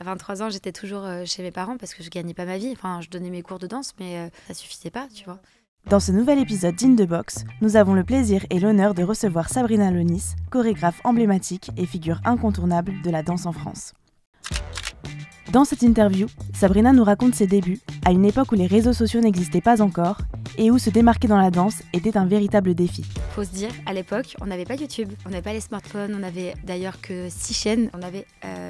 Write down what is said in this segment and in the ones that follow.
À 23 ans, j'étais toujours chez mes parents parce que je gagnais pas ma vie. Enfin, je donnais mes cours de danse, mais ça suffisait pas, tu vois. Dans ce nouvel épisode d'In The Box, nous avons le plaisir et l'honneur de recevoir Sabrina Lonis, chorégraphe emblématique et figure incontournable de la danse en France. Dans cette interview, Sabrina nous raconte ses débuts, à une époque où les réseaux sociaux n'existaient pas encore, et où se démarquer dans la danse était un véritable défi. Faut se dire, à l'époque, on n'avait pas YouTube, on n'avait pas les smartphones, on n'avait d'ailleurs que 6 chaînes, on n'avait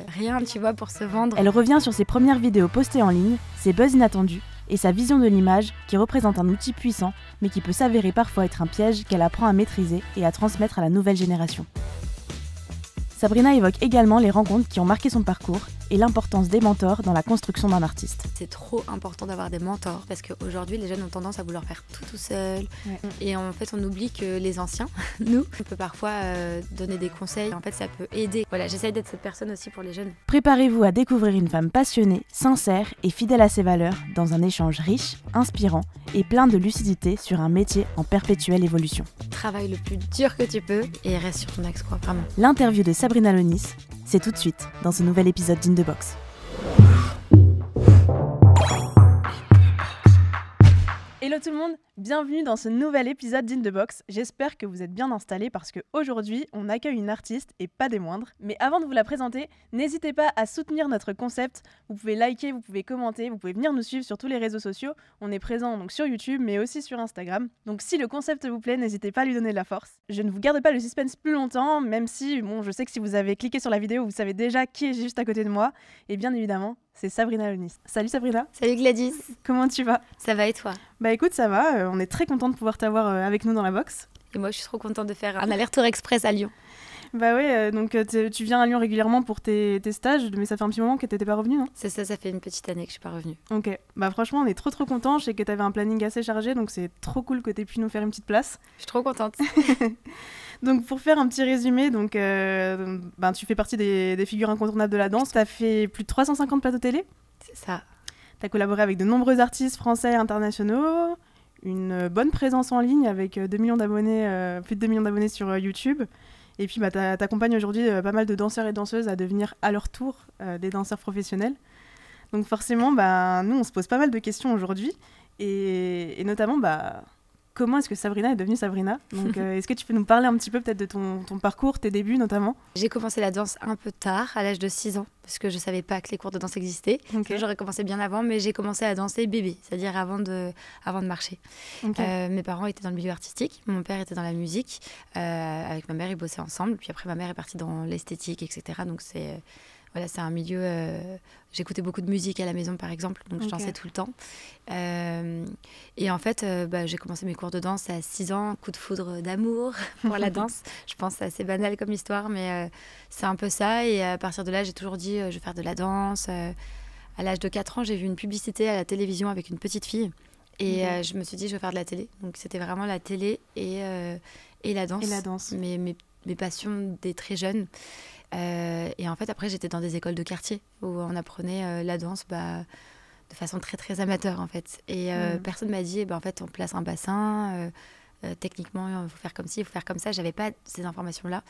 rien, tu vois, pour se vendre. Elle revient sur ses premières vidéos postées en ligne, ses buzz inattendus, et sa vision de l'image qui représente un outil puissant, mais qui peut s'avérer parfois être un piège qu'elle apprend à maîtriser et à transmettre à la nouvelle génération. Sabrina évoque également les rencontres qui ont marqué son parcours et l'importance des mentors dans la construction d'un artiste. C'est trop important d'avoir des mentors parce qu'aujourd'hui, les jeunes ont tendance à vouloir faire tout seul. Ouais. Et en fait, on oublie que les anciens, nous, on peut parfois donner des conseils. En fait, ça peut aider. Voilà, j'essaye d'être cette personne aussi pour les jeunes. Préparez-vous à découvrir une femme passionnée, sincère et fidèle à ses valeurs dans un échange riche, inspirant et plein de lucidité sur un métier en perpétuelle évolution. Travaille le plus dur que tu peux et reste sur ton axe, quoi, vraiment. L'interview de Sabrina Lonis, c'est tout de suite dans ce nouvel épisode d'In The Box. Hello tout le monde, bienvenue dans ce nouvel épisode d'In The Box. J'espère que vous êtes bien installés parce qu'aujourd'hui, on accueille une artiste et pas des moindres. Mais avant de vous la présenter, n'hésitez pas à soutenir notre concept. Vous pouvez liker, vous pouvez commenter, vous pouvez venir nous suivre sur tous les réseaux sociaux. On est présent donc sur YouTube, mais aussi sur Instagram. Donc si le concept vous plaît, n'hésitez pas à lui donner de la force. Je ne vous garde pas le suspense plus longtemps, même si, je sais que si vous avez cliqué sur la vidéo, vous savez déjà qui est juste à côté de moi. Et bien évidemment, c'est Sabrina Lonis. Salut Sabrina. Salut Gladys. Comment tu vas? Ça va et toi? Bah écoute, ça va, on est très content de pouvoir t'avoir avec nous dans la box. Et moi je suis trop contente de faire un aller-retour express à Lyon. Bah ouais, donc tu viens à Lyon régulièrement pour tes stages, mais ça fait un petit moment que t'étais pas revenue, non? C'est ça, ça fait une petite année que je suis pas revenue. Ok, bah franchement on est trop contents, je sais que t'avais un planning assez chargé, donc c'est trop cool que t'aies pu nous faire une petite place. Je suis trop contente. Donc pour faire un petit résumé, donc, tu fais partie des figures incontournables de la danse, t'as fait plus de 350 plateaux télé. C'est ça. T'as collaboré avec de nombreux artistes français et internationaux, une bonne présence en ligne avec 2 millions d'abonnés, plus de 2 millions d'abonnés sur YouTube. Et puis t'accompagnes aujourd'hui pas mal de danseurs et danseuses à devenir à leur tour des danseurs professionnels. Donc forcément, nous on se pose pas mal de questions aujourd'hui. Et notamment, comment est-ce que Sabrina est devenue Sabrina? Donc est-ce que tu peux nous parler un petit peu peut-être de ton parcours, tes débuts notamment? J'ai commencé la danse un peu tard, à l'âge de 6 ans, parce que je savais pas que les cours de danse existaient. Okay. J'aurais commencé bien avant, mais j'ai commencé à danser bébé, c'est-à-dire avant de marcher. Okay. Mes parents étaient dans le milieu artistique, mon père était dans la musique, avec ma mère ils bossaient ensemble, puis après ma mère est partie dans l'esthétique, etc. Donc c'est un milieu... J'écoutais beaucoup de musique à la maison, par exemple, donc je dansais tout le temps. Et en fait, j'ai commencé mes cours de danse à 6 ans, coup de foudre d'amour pour la danse. Je pense que c'est assez banal comme histoire, mais c'est un peu ça. Et à partir de là, j'ai toujours dit, je vais faire de la danse. À l'âge de 4 ans, j'ai vu une publicité à la télévision avec une petite fille. Et je me suis dit, je vais faire de la télé. Donc c'était vraiment la télé et la danse. Et la danse. Mes passions des très jeunes. Et en fait, après, j'étais dans des écoles de quartier où on apprenait la danse de façon très amateur, en fait. Et personne m'a dit, en fait, on place un bassin, techniquement, il faut faire comme ci, il faut faire comme ça. J'avais pas ces informations-là.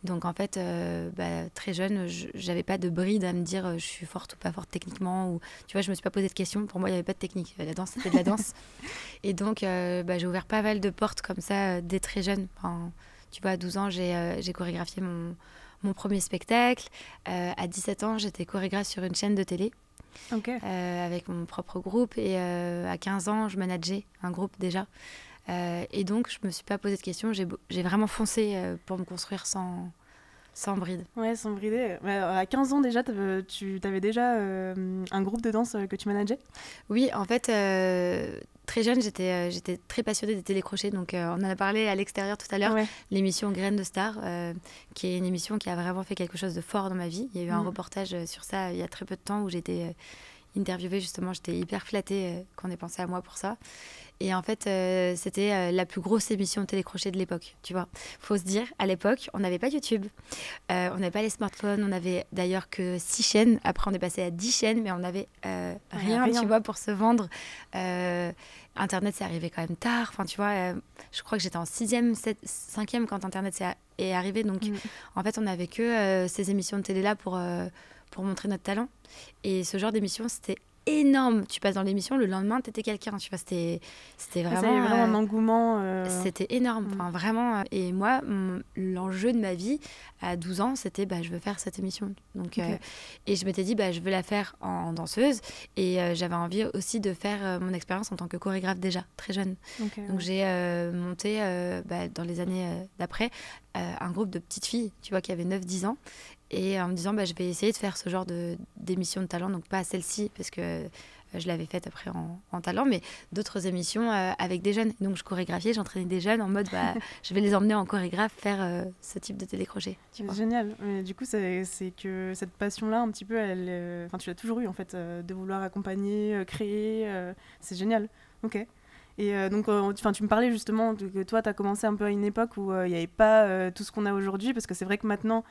Donc, en fait, très jeune, j'avais pas de bride à me dire je suis forte ou pas forte techniquement. Ou, tu vois, je me suis pas posé de questions. Pour moi, il n'y avait pas de technique. La danse, c'était de la danse. Et donc, j'ai ouvert pas mal de portes comme ça dès très jeune. Enfin, tu vois, à 12 ans, j'ai chorégraphié mon premier spectacle. À 17 ans, j'étais chorégraphe sur une chaîne de télé avec mon propre groupe. Et à 15 ans, je manageais un groupe déjà. Et donc, je ne me suis pas posé de questions. J'ai vraiment foncé pour me construire sans bride. Ouais, sans brider. À 15 ans déjà, tu avais déjà un groupe de danse que tu manageais? Oui, en fait... Très jeune, j'étais très passionnée des télécrochets, donc on en a parlé à l'extérieur tout à l'heure, l'émission Graines de Star, qui est une émission qui a vraiment fait quelque chose de fort dans ma vie. Il y a eu un reportage sur ça il y a très peu de temps où j'ai été interviewée, justement, j'étais hyper flattée qu'on ait pensé à moi pour ça. Et en fait, c'était la plus grosse émission de télécrochet de l'époque, tu vois. Faut se dire, à l'époque, on n'avait pas YouTube, on n'avait pas les smartphones, on n'avait d'ailleurs que 6 chaînes. Après, on est passé à 10 chaînes, mais on n'avait rien, tu vois, pour se vendre. Internet, c'est arrivé quand même tard. Enfin, tu vois, je crois que j'étais en 6e, 5e quand Internet est arrivé. Donc, en fait, on n'avait que ces émissions de télé-là pour pour montrer notre talent. Et ce genre d'émission, c'était énorme. Tu passes dans l'émission, le lendemain, t'étais quelqu'un. Tu vois, c'était vraiment... Ça y est, vraiment un engouement. C'était énorme. Enfin, vraiment. Et moi, l'enjeu de ma vie, à 12 ans, c'était je veux faire cette émission. Donc, et je m'étais dit, je veux la faire en danseuse. Et j'avais envie aussi de faire mon expérience en tant que chorégraphe déjà, très jeune. Donc, j'ai monté, dans les années d'après, un groupe de petites filles, tu vois, qui avaient 9-10 ans. Et en me disant, je vais essayer de faire ce genre d'émission de talent, donc pas celle-ci, parce que je l'avais faite après en talent, mais d'autres émissions avec des jeunes. Donc je chorégraphiais, j'entraînais des jeunes en mode, je vais les emmener en chorégraphe faire ce type de télécrochet. Génial. Mais du coup, c'est que cette passion-là, un petit peu, tu l'as toujours eu, en fait, de vouloir accompagner, créer. C'est génial. Ok. Et donc, tu me parlais justement que toi, tu as commencé un peu à une époque où il n'y avait pas tout ce qu'on a aujourd'hui, parce que c'est vrai que maintenant,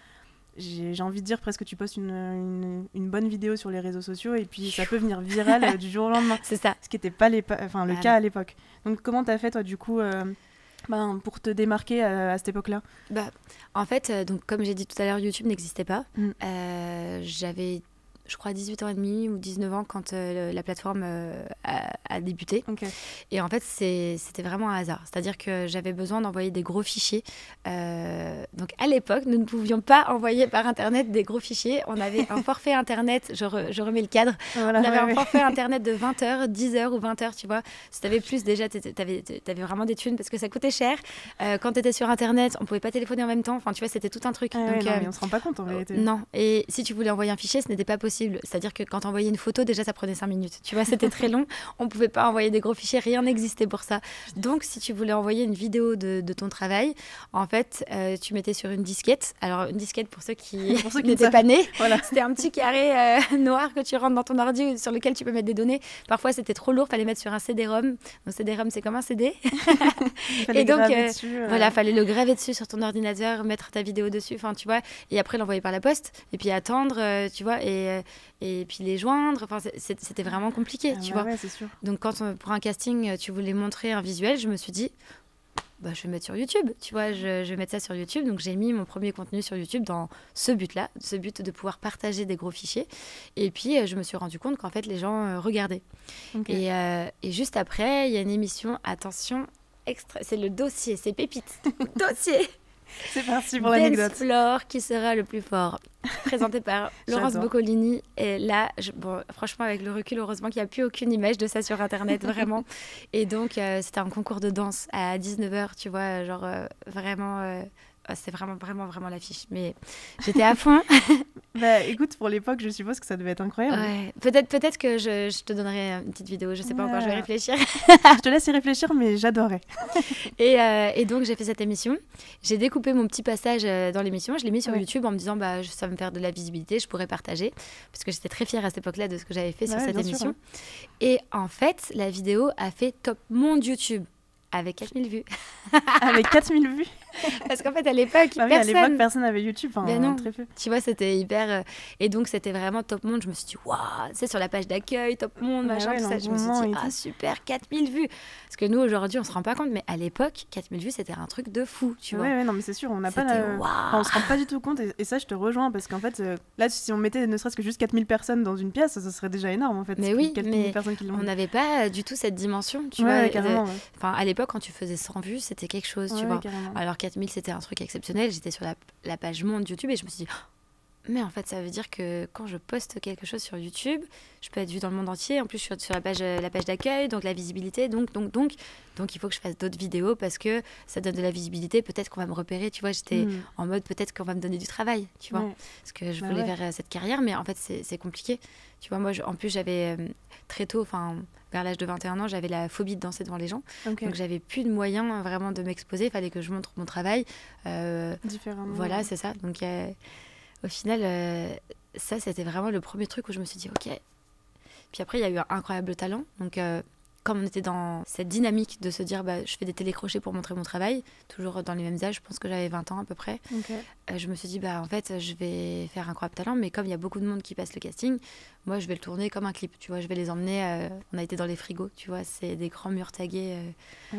j'ai envie de dire presque tu postes une bonne vidéo sur les réseaux sociaux et puis ça peut venir viral du jour au lendemain. C'est ça. Ce qui n'était pas le cas à l'époque. Donc, comment tu as fait, toi, du coup, pour te démarquer à cette époque-là? En fait, donc, comme j'ai dit tout à l'heure, YouTube n'existait pas. J'avais... je crois 18 ans et demi ou 19 ans quand la plateforme a débuté. Et en fait, c'était vraiment un hasard. C'est-à-dire que j'avais besoin d'envoyer des gros fichiers. Donc à l'époque, nous ne pouvions pas envoyer par Internet des gros fichiers. On avait un forfait Internet, je remets le cadre. Voilà, on avait un forfait Internet de 20 heures, 10 heures ou 20 heures, tu vois. Si tu avais plus, déjà, tu avais vraiment des thunes parce que ça coûtait cher. Quand tu étais sur Internet, on ne pouvait pas téléphoner en même temps. Enfin, tu vois, c'était tout un truc. Donc, mais on ne se rend pas compte en vérité. Non. Et si tu voulais envoyer un fichier, ce n'était pas possible. C'est-à-dire que quand tu envoyais une photo, déjà, ça prenait 5 minutes. Tu vois, c'était très long. On ne pouvait pas envoyer des gros fichiers. Rien n'existait pour ça. Donc, si tu voulais envoyer une vidéo de ton travail, en fait, tu mettais sur une disquette. Alors, une disquette, pour ceux qui n'étaient pas nés, c'était un petit carré noir que tu rentres dans ton ordi sur lequel tu peux mettre des données. Parfois, c'était trop lourd. Il fallait mettre sur un CD-ROM. Donc, CD-ROM, c'est comme un CD. Et donc, voilà, fallait le graver dessus sur ton ordinateur, mettre ta vidéo dessus. Enfin, tu vois. Et après, l'envoyer par la poste. Et puis, attendre, tu vois. Et puis, les joindre. Enfin, c'était vraiment compliqué, tu vois. Ouais, c'est sûr. Donc, quand pour un casting, tu voulais montrer un visuel, je me suis dit... je vais mettre sur YouTube, tu vois, je vais mettre ça sur YouTube. Donc, j'ai mis mon premier contenu sur YouTube dans ce but-là, ce but de pouvoir partager des gros fichiers. Et puis, je me suis rendu compte qu'en fait, les gens regardaient. Et juste après, il y a une émission, attention, c'est le dossier, c'est Pépite. Dossier. C'est parti pour l'anecdote. Dance qui sera le plus fort, présenté par Laurence Boccolini. Et là, franchement, avec le recul, heureusement qu'il n'y a plus aucune image de ça sur Internet, vraiment. Et donc, c'était un concours de danse à 19h, tu vois, genre vraiment... c'est vraiment l'affiche. Mais j'étais à fond. Écoute, pour l'époque, je suppose que ça devait être incroyable. Ouais. Peut-être que je te donnerai une petite vidéo. Je sais pas encore, je vais réfléchir. Je te laisse y réfléchir, mais j'adorais. Et donc, j'ai fait cette émission. J'ai découpé mon petit passage dans l'émission. Je l'ai mis sur YouTube en me disant, ça va me faire de la visibilité, je pourrais partager. Parce que j'étais très fière à cette époque-là de ce que j'avais fait sur cette émission. Et en fait, la vidéo a fait top monde YouTube. Avec 4000 vues. Avec 4000 vues. Parce qu'en fait, à l'époque, personne n'avait YouTube. Non. Très peu. Tu vois, c'était hyper... Et donc, c'était vraiment top monde. Je me suis dit, waouh, c'est sur la page d'accueil, top monde, machin, tout ça. Je me suis dit, super, 4000 vues. Parce que nous, aujourd'hui, on se rend pas compte. Mais à l'époque, 4000 vues, c'était un truc de fou, tu vois. Ouais, non, mais c'est sûr, on n'a pas on se rend pas du tout compte. Et ça, je te rejoins. Parce qu'en fait, là, si on mettait ne serait-ce que juste 4000 personnes dans une pièce, ça serait déjà énorme, en fait. Mais oui, mais on n'avait pas du tout cette dimension, tu vois. Carrément, Enfin, à l'époque, quand tu faisais 100 vues, c'était quelque chose, tu vois. Carrément. Alors 4000, c'était un truc exceptionnel. J'étais sur la page monde YouTube et je me suis dit, mais en fait, ça veut dire que quand je poste quelque chose sur YouTube, je peux être vue dans le monde entier. En plus, je suis sur la page d'accueil, donc la visibilité. Donc, il faut que je fasse d'autres vidéos parce que ça donne de la visibilité. Peut-être qu'on va me repérer, tu vois. J'étais en mode, peut-être qu'on va me donner du travail, tu vois. Parce que je voulais faire cette carrière, mais en fait, c'est compliqué. Tu vois, moi, en plus, j'avais très tôt, vers l'âge de 21 ans, j'avais la phobie de danser devant les gens. Donc, j'avais plus de moyens vraiment de m'exposer. Il fallait que je montre mon travail. Différemment. Voilà, c'est ça. Donc, au final, ça, c'était vraiment le premier truc où je me suis dit, OK. Puis après, il y a eu un incroyable talent. Donc, comme on était dans cette dynamique de se dire je fais des télécrochets pour montrer mon travail, toujours dans les mêmes âges, je pense que j'avais 20 ans à peu près, je me suis dit en fait je vais faire Incroyable Talent, mais comme il y a beaucoup de monde qui passe le casting, moi je vais le tourner comme un clip, tu vois, je vais les emmener, on a été dans les frigos, tu vois, c'est des grands murs tagués,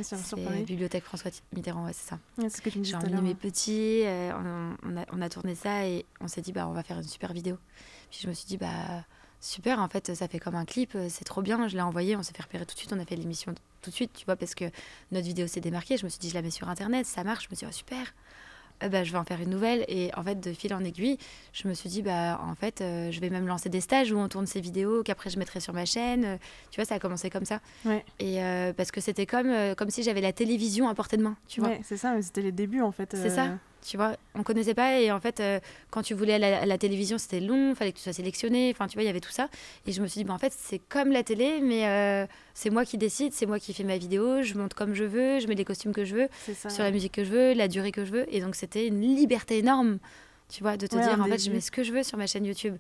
c'est Bibliothèque François Mitterrand, c'est ça. C'est ce que tu me disais tout à J'ai l'heure. emmené mes petits, on a tourné ça et on s'est dit on va faire une super vidéo. Puis je me suis dit super, en fait, ça fait comme un clip, c'est trop bien. Je l'ai envoyé, on s'est fait repérer tout de suite, on a fait l'émission tout de suite, tu vois, parce que notre vidéo s'est démarquée. Je me suis dit, je la mets sur Internet, ça marche. Je me suis dit, super, je vais en faire une nouvelle. Et en fait, de fil en aiguille, je me suis dit, en fait, je vais même lancer des stages où on tourne ces vidéos, qu'après je mettrai sur ma chaîne. Tu vois, ça a commencé comme ça. Ouais. Et parce que c'était comme si j'avais la télévision à portée de main, tu vois. Ouais, c'est ça, mais c'était les débuts, en fait. C'est ça. Tu vois, on connaissait pas et en fait, quand tu voulais aller à la télévision, c'était long, fallait que tu sois sélectionné. Enfin, tu vois, il y avait tout ça. Et je me suis dit, en fait, c'est comme la télé, mais c'est moi qui décide, c'est moi qui fais ma vidéo, je monte comme je veux, je mets les costumes que je veux, sur la musique que je veux, la durée que je veux. Et donc, c'était une liberté énorme, tu vois, de te dire, en fait, je mets ce que je veux sur ma chaîne YouTube.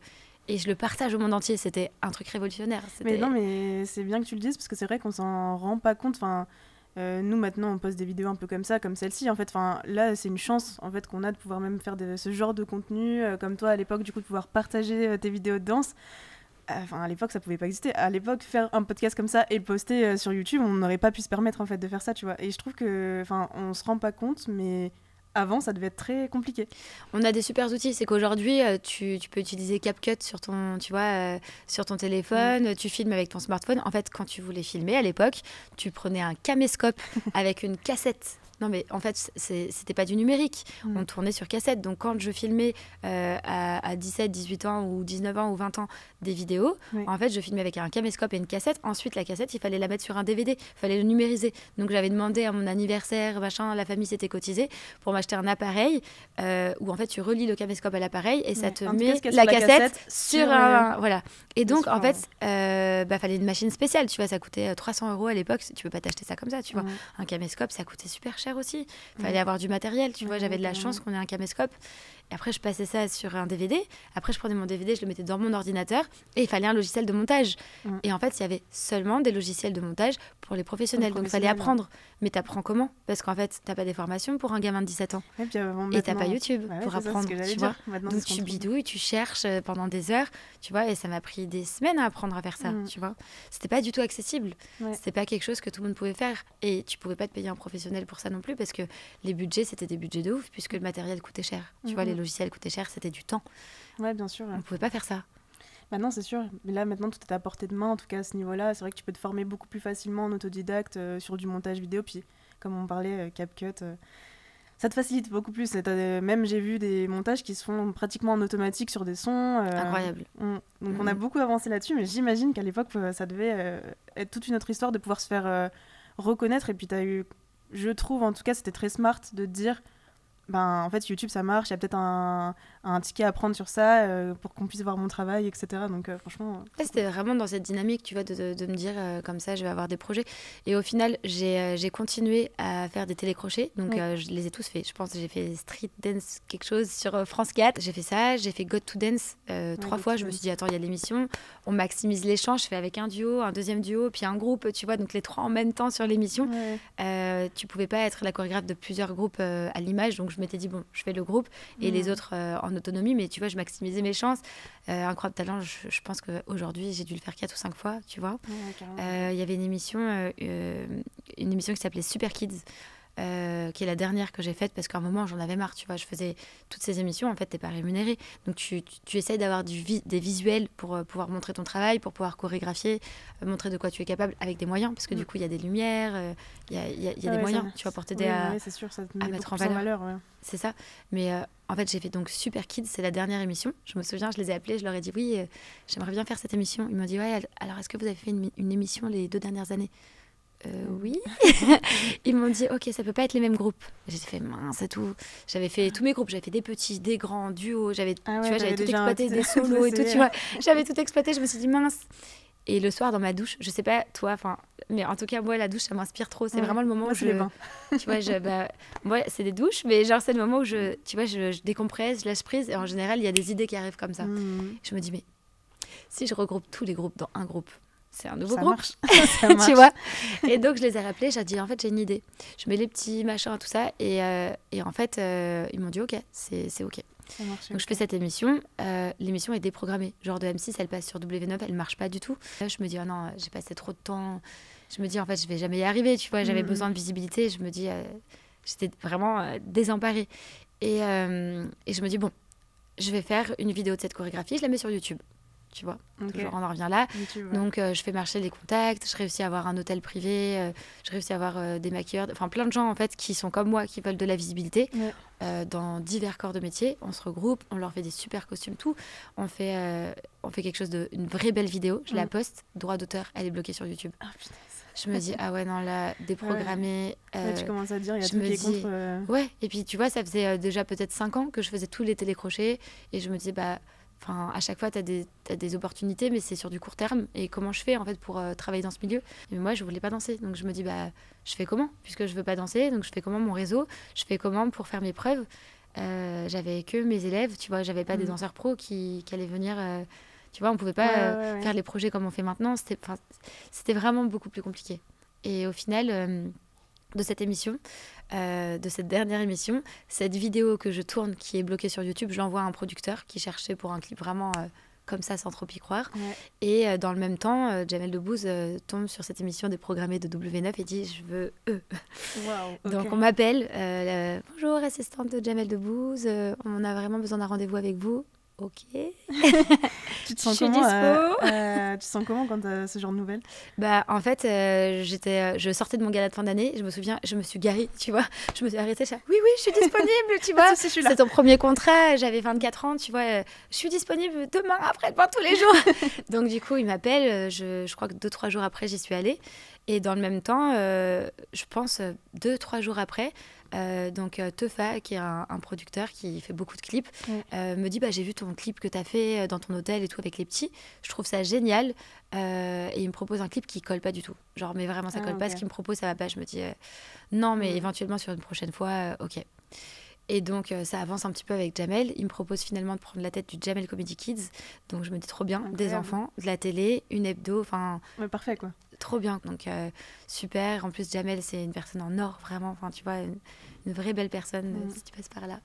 Et je le partage au monde entier. C'était un truc révolutionnaire. Mais non, mais c'est bien que tu le dises, parce que c'est vrai qu'on s'en rend pas compte. Enfin, nous maintenant on poste des vidéos un peu comme ça, comme celle-ci en fait. Enfin, là c'est une chance en fait qu'on a de pouvoir même faire ce genre de contenu comme toi à l'époque, du coup de pouvoir partager tes vidéos de danse. Enfin, à l'époque ça pouvait pas exister. À l'époque, faire un podcast comme ça et le poster sur YouTube, on n'aurait pas pu se permettre en fait de faire ça, tu vois. Et je trouve que, enfin, on se rend pas compte, mais avant, ça devait être très compliqué. On a des super outils. C'est qu'aujourd'hui, tu peux utiliser CapCut sur ton, sur ton téléphone. Tu filmes avec ton smartphone. En fait, quand tu voulais filmer à l'époque, tu prenais un caméscope avec une cassette. Non, mais en fait, c'était pas du numérique. On tournait sur cassette. Donc, quand je filmais à 17, 18 ans ou 19 ans ou 20 ans des vidéos, en fait, je filmais avec un caméscope et une cassette. Ensuite, la cassette, il fallait la mettre sur un DVD. Il fallait le numériser. Donc, j'avais demandé à mon anniversaire, machin, la famille s'était cotisée pour m'acheter un appareil où, en fait, tu relis le caméscope à l'appareil et ça te met la cassette sur un... Voilà. Et donc, en fait, fallait une machine spéciale. Tu vois, ça coûtait 300 € à l'époque. Tu peux pas t'acheter ça comme ça, tu vois. Un caméscope, ça coûtait super cher aussi. Il fallait avoir du matériel, tu vois. J'avais de la chance qu'on ait un caméscope. Et après, je passais ça sur un DVD. Après, je prenais mon DVD, je le mettais dans mon ordinateur. Et il fallait un logiciel de montage. Et en fait, il y avait seulement des logiciels de montage pour les professionnels. Donc, il fallait apprendre. Mais t'apprends comment ? Parce qu'en fait, t'as pas des formations pour un gamin de 17 ans. Et t'as pas YouTube pour apprendre, tu vois. Donc, tu bidouilles, tu cherches pendant des heures, tu vois. Et ça m'a pris des semaines à apprendre à faire ça, tu vois. C'était pas du tout accessible. C'était pas quelque chose que tout le monde pouvait faire. Et tu pouvais pas te payer un professionnel pour ça non plus, parce que les budgets, c'était des budgets de ouf, puisque le matériel coûtait cher. Tu vois, les logiciels coûtaient cher, c'était du temps. Ouais, bien sûr. On pouvait pas faire ça. Maintenant, c'est sûr. Mais là, maintenant, tout est à portée de main, en tout cas à ce niveau-là. C'est vrai que tu peux te former beaucoup plus facilement en autodidacte sur du montage vidéo. Puis, comme on parlait, CapCut, ça te facilite beaucoup plus. Même, j'ai vu des montages qui se font pratiquement en automatique sur des sons. Incroyable. Donc, on a beaucoup avancé là-dessus. Mais j'imagine qu'à l'époque, ça devait être toute une autre histoire de pouvoir se faire reconnaître. Et puis, tu as eu, je trouve, en tout cas, c'était très smart de te dire... en fait, YouTube, ça marche. Il y a peut-être un ticket à prendre sur ça pour qu'on puisse voir mon travail, etc. Donc, franchement... C'était vraiment dans cette dynamique, tu vois, de me dire, comme ça, je vais avoir des projets. Et au final, j'ai continué à faire des télécrochets. Donc, je les ai tous faits. Je pense que j'ai fait Street Dance, quelque chose, sur France 4. J'ai fait ça. J'ai fait Got to Dance 3 fois. Je me suis dit, attends, il y a l'émission. On maximise les chants. Je fais avec un duo, un deuxième duo, puis un groupe, tu vois. Donc, les 3 en même temps sur l'émission. Tu pouvais pas être la chorégraphe de plusieurs groupes à l'image. Donc, je m'étais dit, bon, je fais le groupe et les autres en autonomie, mais tu vois, je maximisais mes chances. Incroyable Talent, je pense qu'aujourd'hui, j'ai dû le faire 4 ou 5 fois, tu vois. Il y avait une émission qui s'appelait Super Kids, qui est la dernière que j'ai faite parce qu'à un moment, j'en avais marre, tu vois. Je faisais toutes ces émissions, en fait, t'es pas rémunéré. Donc, tu essayes d'avoir des visuels pour pouvoir montrer ton travail, pour pouvoir chorégraphier, montrer de quoi tu es capable avec des moyens, parce que du coup, il y a des lumières, il y a des moyens, tu vois, pour t'aider à mettre en valeur. C'est ça. Mais en fait, j'ai fait donc Super Kids, c'est la dernière émission. Je me souviens, je les ai appelés, je leur ai dit oui, j'aimerais bien faire cette émission. Ils m'ont dit ouais, alors est-ce que vous avez fait une émission les 2 dernières années ? Oui. Ils m'ont dit ok, ça peut pas être les mêmes groupes. J'ai fait mince et tout. J'avais fait tous mes groupes, j'avais fait des petits, des grands, duos, tu vois, j'avais tout exploité, des solos et tout, tu vois. J'avais tout exploité, je me suis dit mince. Et le soir dans ma douche, je sais pas toi, mais en tout cas moi la douche ça m'inspire trop. C'est vraiment le moment où les bains. Tu vois, moi c'est des douches, mais genre c'est le moment où je décompresse, je lâche prise. Et en général il y a des idées qui arrivent comme ça. Je me dis mais si je regroupe tous les groupes dans un groupe, c'est un nouveau Ça groupe. marche. Ça marche. Tu vois. Et donc, je les ai rappelés. J'ai dit, en fait, j'ai une idée. Je mets les petits machins, tout ça. Et en fait, ils m'ont dit, OK, c'est OK. Ça marche, Donc, je fais cette émission. L'émission est déprogrammée. Genre de M6, elle passe sur W9, elle marche pas du tout. Là, je me dis, oh non, j'ai passé trop de temps. Je me dis, en fait, je vais jamais y arriver. Tu vois, j'avais besoin de visibilité. Je me dis, j'étais vraiment désemparée. Et je me dis, bon, je vais faire une vidéo de cette chorégraphie. Je la mets sur YouTube. Tu vois, toujours on en revient là. YouTube, ouais. Donc, je fais marcher les contacts. Je réussis à avoir un hôtel privé. Je réussis à avoir des maquilleurs. Enfin, plein de gens, en fait, qui sont comme moi, qui veulent de la visibilité. Dans divers corps de métier. On se regroupe. On leur fait des super costumes, tout. On fait quelque chose une vraie belle vidéo. Je la poste. Droit d'auteur, elle est bloquée sur YouTube. Ah, putain. Je me dis, ah ouais, non, là, déprogrammé. Tu commences à dire, il y a tout qui est contre... Ouais, et puis tu vois, ça faisait déjà peut-être 5 ans que je faisais tous les télécrochets. Et je me disais, bah, à chaque fois, t'as des opportunités, mais c'est sur du court terme. Et comment je fais, en fait, pour travailler dans ce milieu? Mais moi, je voulais pas danser. Donc je me dis, bah, je fais comment? Puisque je veux pas danser, donc je fais comment mon réseau? Je fais comment pour faire mes preuves? J'avais que mes élèves, tu vois, j'avais pas des danseurs pros qui allaient venir... Tu vois, on pouvait pas faire les projets comme on fait maintenant. C'était vraiment beaucoup plus compliqué. Et au final, de cette émission, de cette dernière émission, cette vidéo que je tourne, qui est bloquée sur YouTube, je l'envoie à un producteur qui cherchait pour un clip vraiment comme ça, sans trop y croire. Et dans le même temps, Jamel Debbouze tombe sur cette émission déprogrammée de W9 et dit « Je veux eux ». Donc on m'appelle « Bonjour, assistante de Jamel Debbouze, on a vraiment besoin d'un rendez-vous avec vous ». Ok. Tu te sens comment tu te sens comment quand tu as ce genre de nouvelles? Bah, en fait, je sortais de mon gala de fin d'année. Je me souviens, je me suis garée, tu vois. Je me suis arrêtée. Oui, je suis disponible, tu vois. C'est ton premier contrat. J'avais 24 ans, tu vois. Je suis disponible demain, après-demain, tous les jours. Donc, du coup, il m'appelle. Je crois que 2-3 jours après, j'y suis allée. Et dans le même temps, je pense 2-3 jours après, donc Teufa, qui est un producteur qui fait beaucoup de clips, me dit j'ai vu ton clip que tu as fait dans ton hôtel et tout avec les petits, je trouve ça génial, et il me propose un clip qui colle pas du tout, genre mais vraiment ça colle pas, ce qu'il me propose ça va pas, je me dis non mais éventuellement sur une prochaine fois, ok. Et donc, ça avance un petit peu avec Jamel. Il me propose finalement de prendre la tête du Jamel Comedy Kids. Donc, je me dis trop bien. Incroyable. Des enfants, de la télé, une hebdo. Enfin, parfait, quoi. Trop bien. Donc, super. En plus, Jamel, c'est une personne en or, vraiment. Enfin, tu vois, une vraie belle personne, si tu passes par là.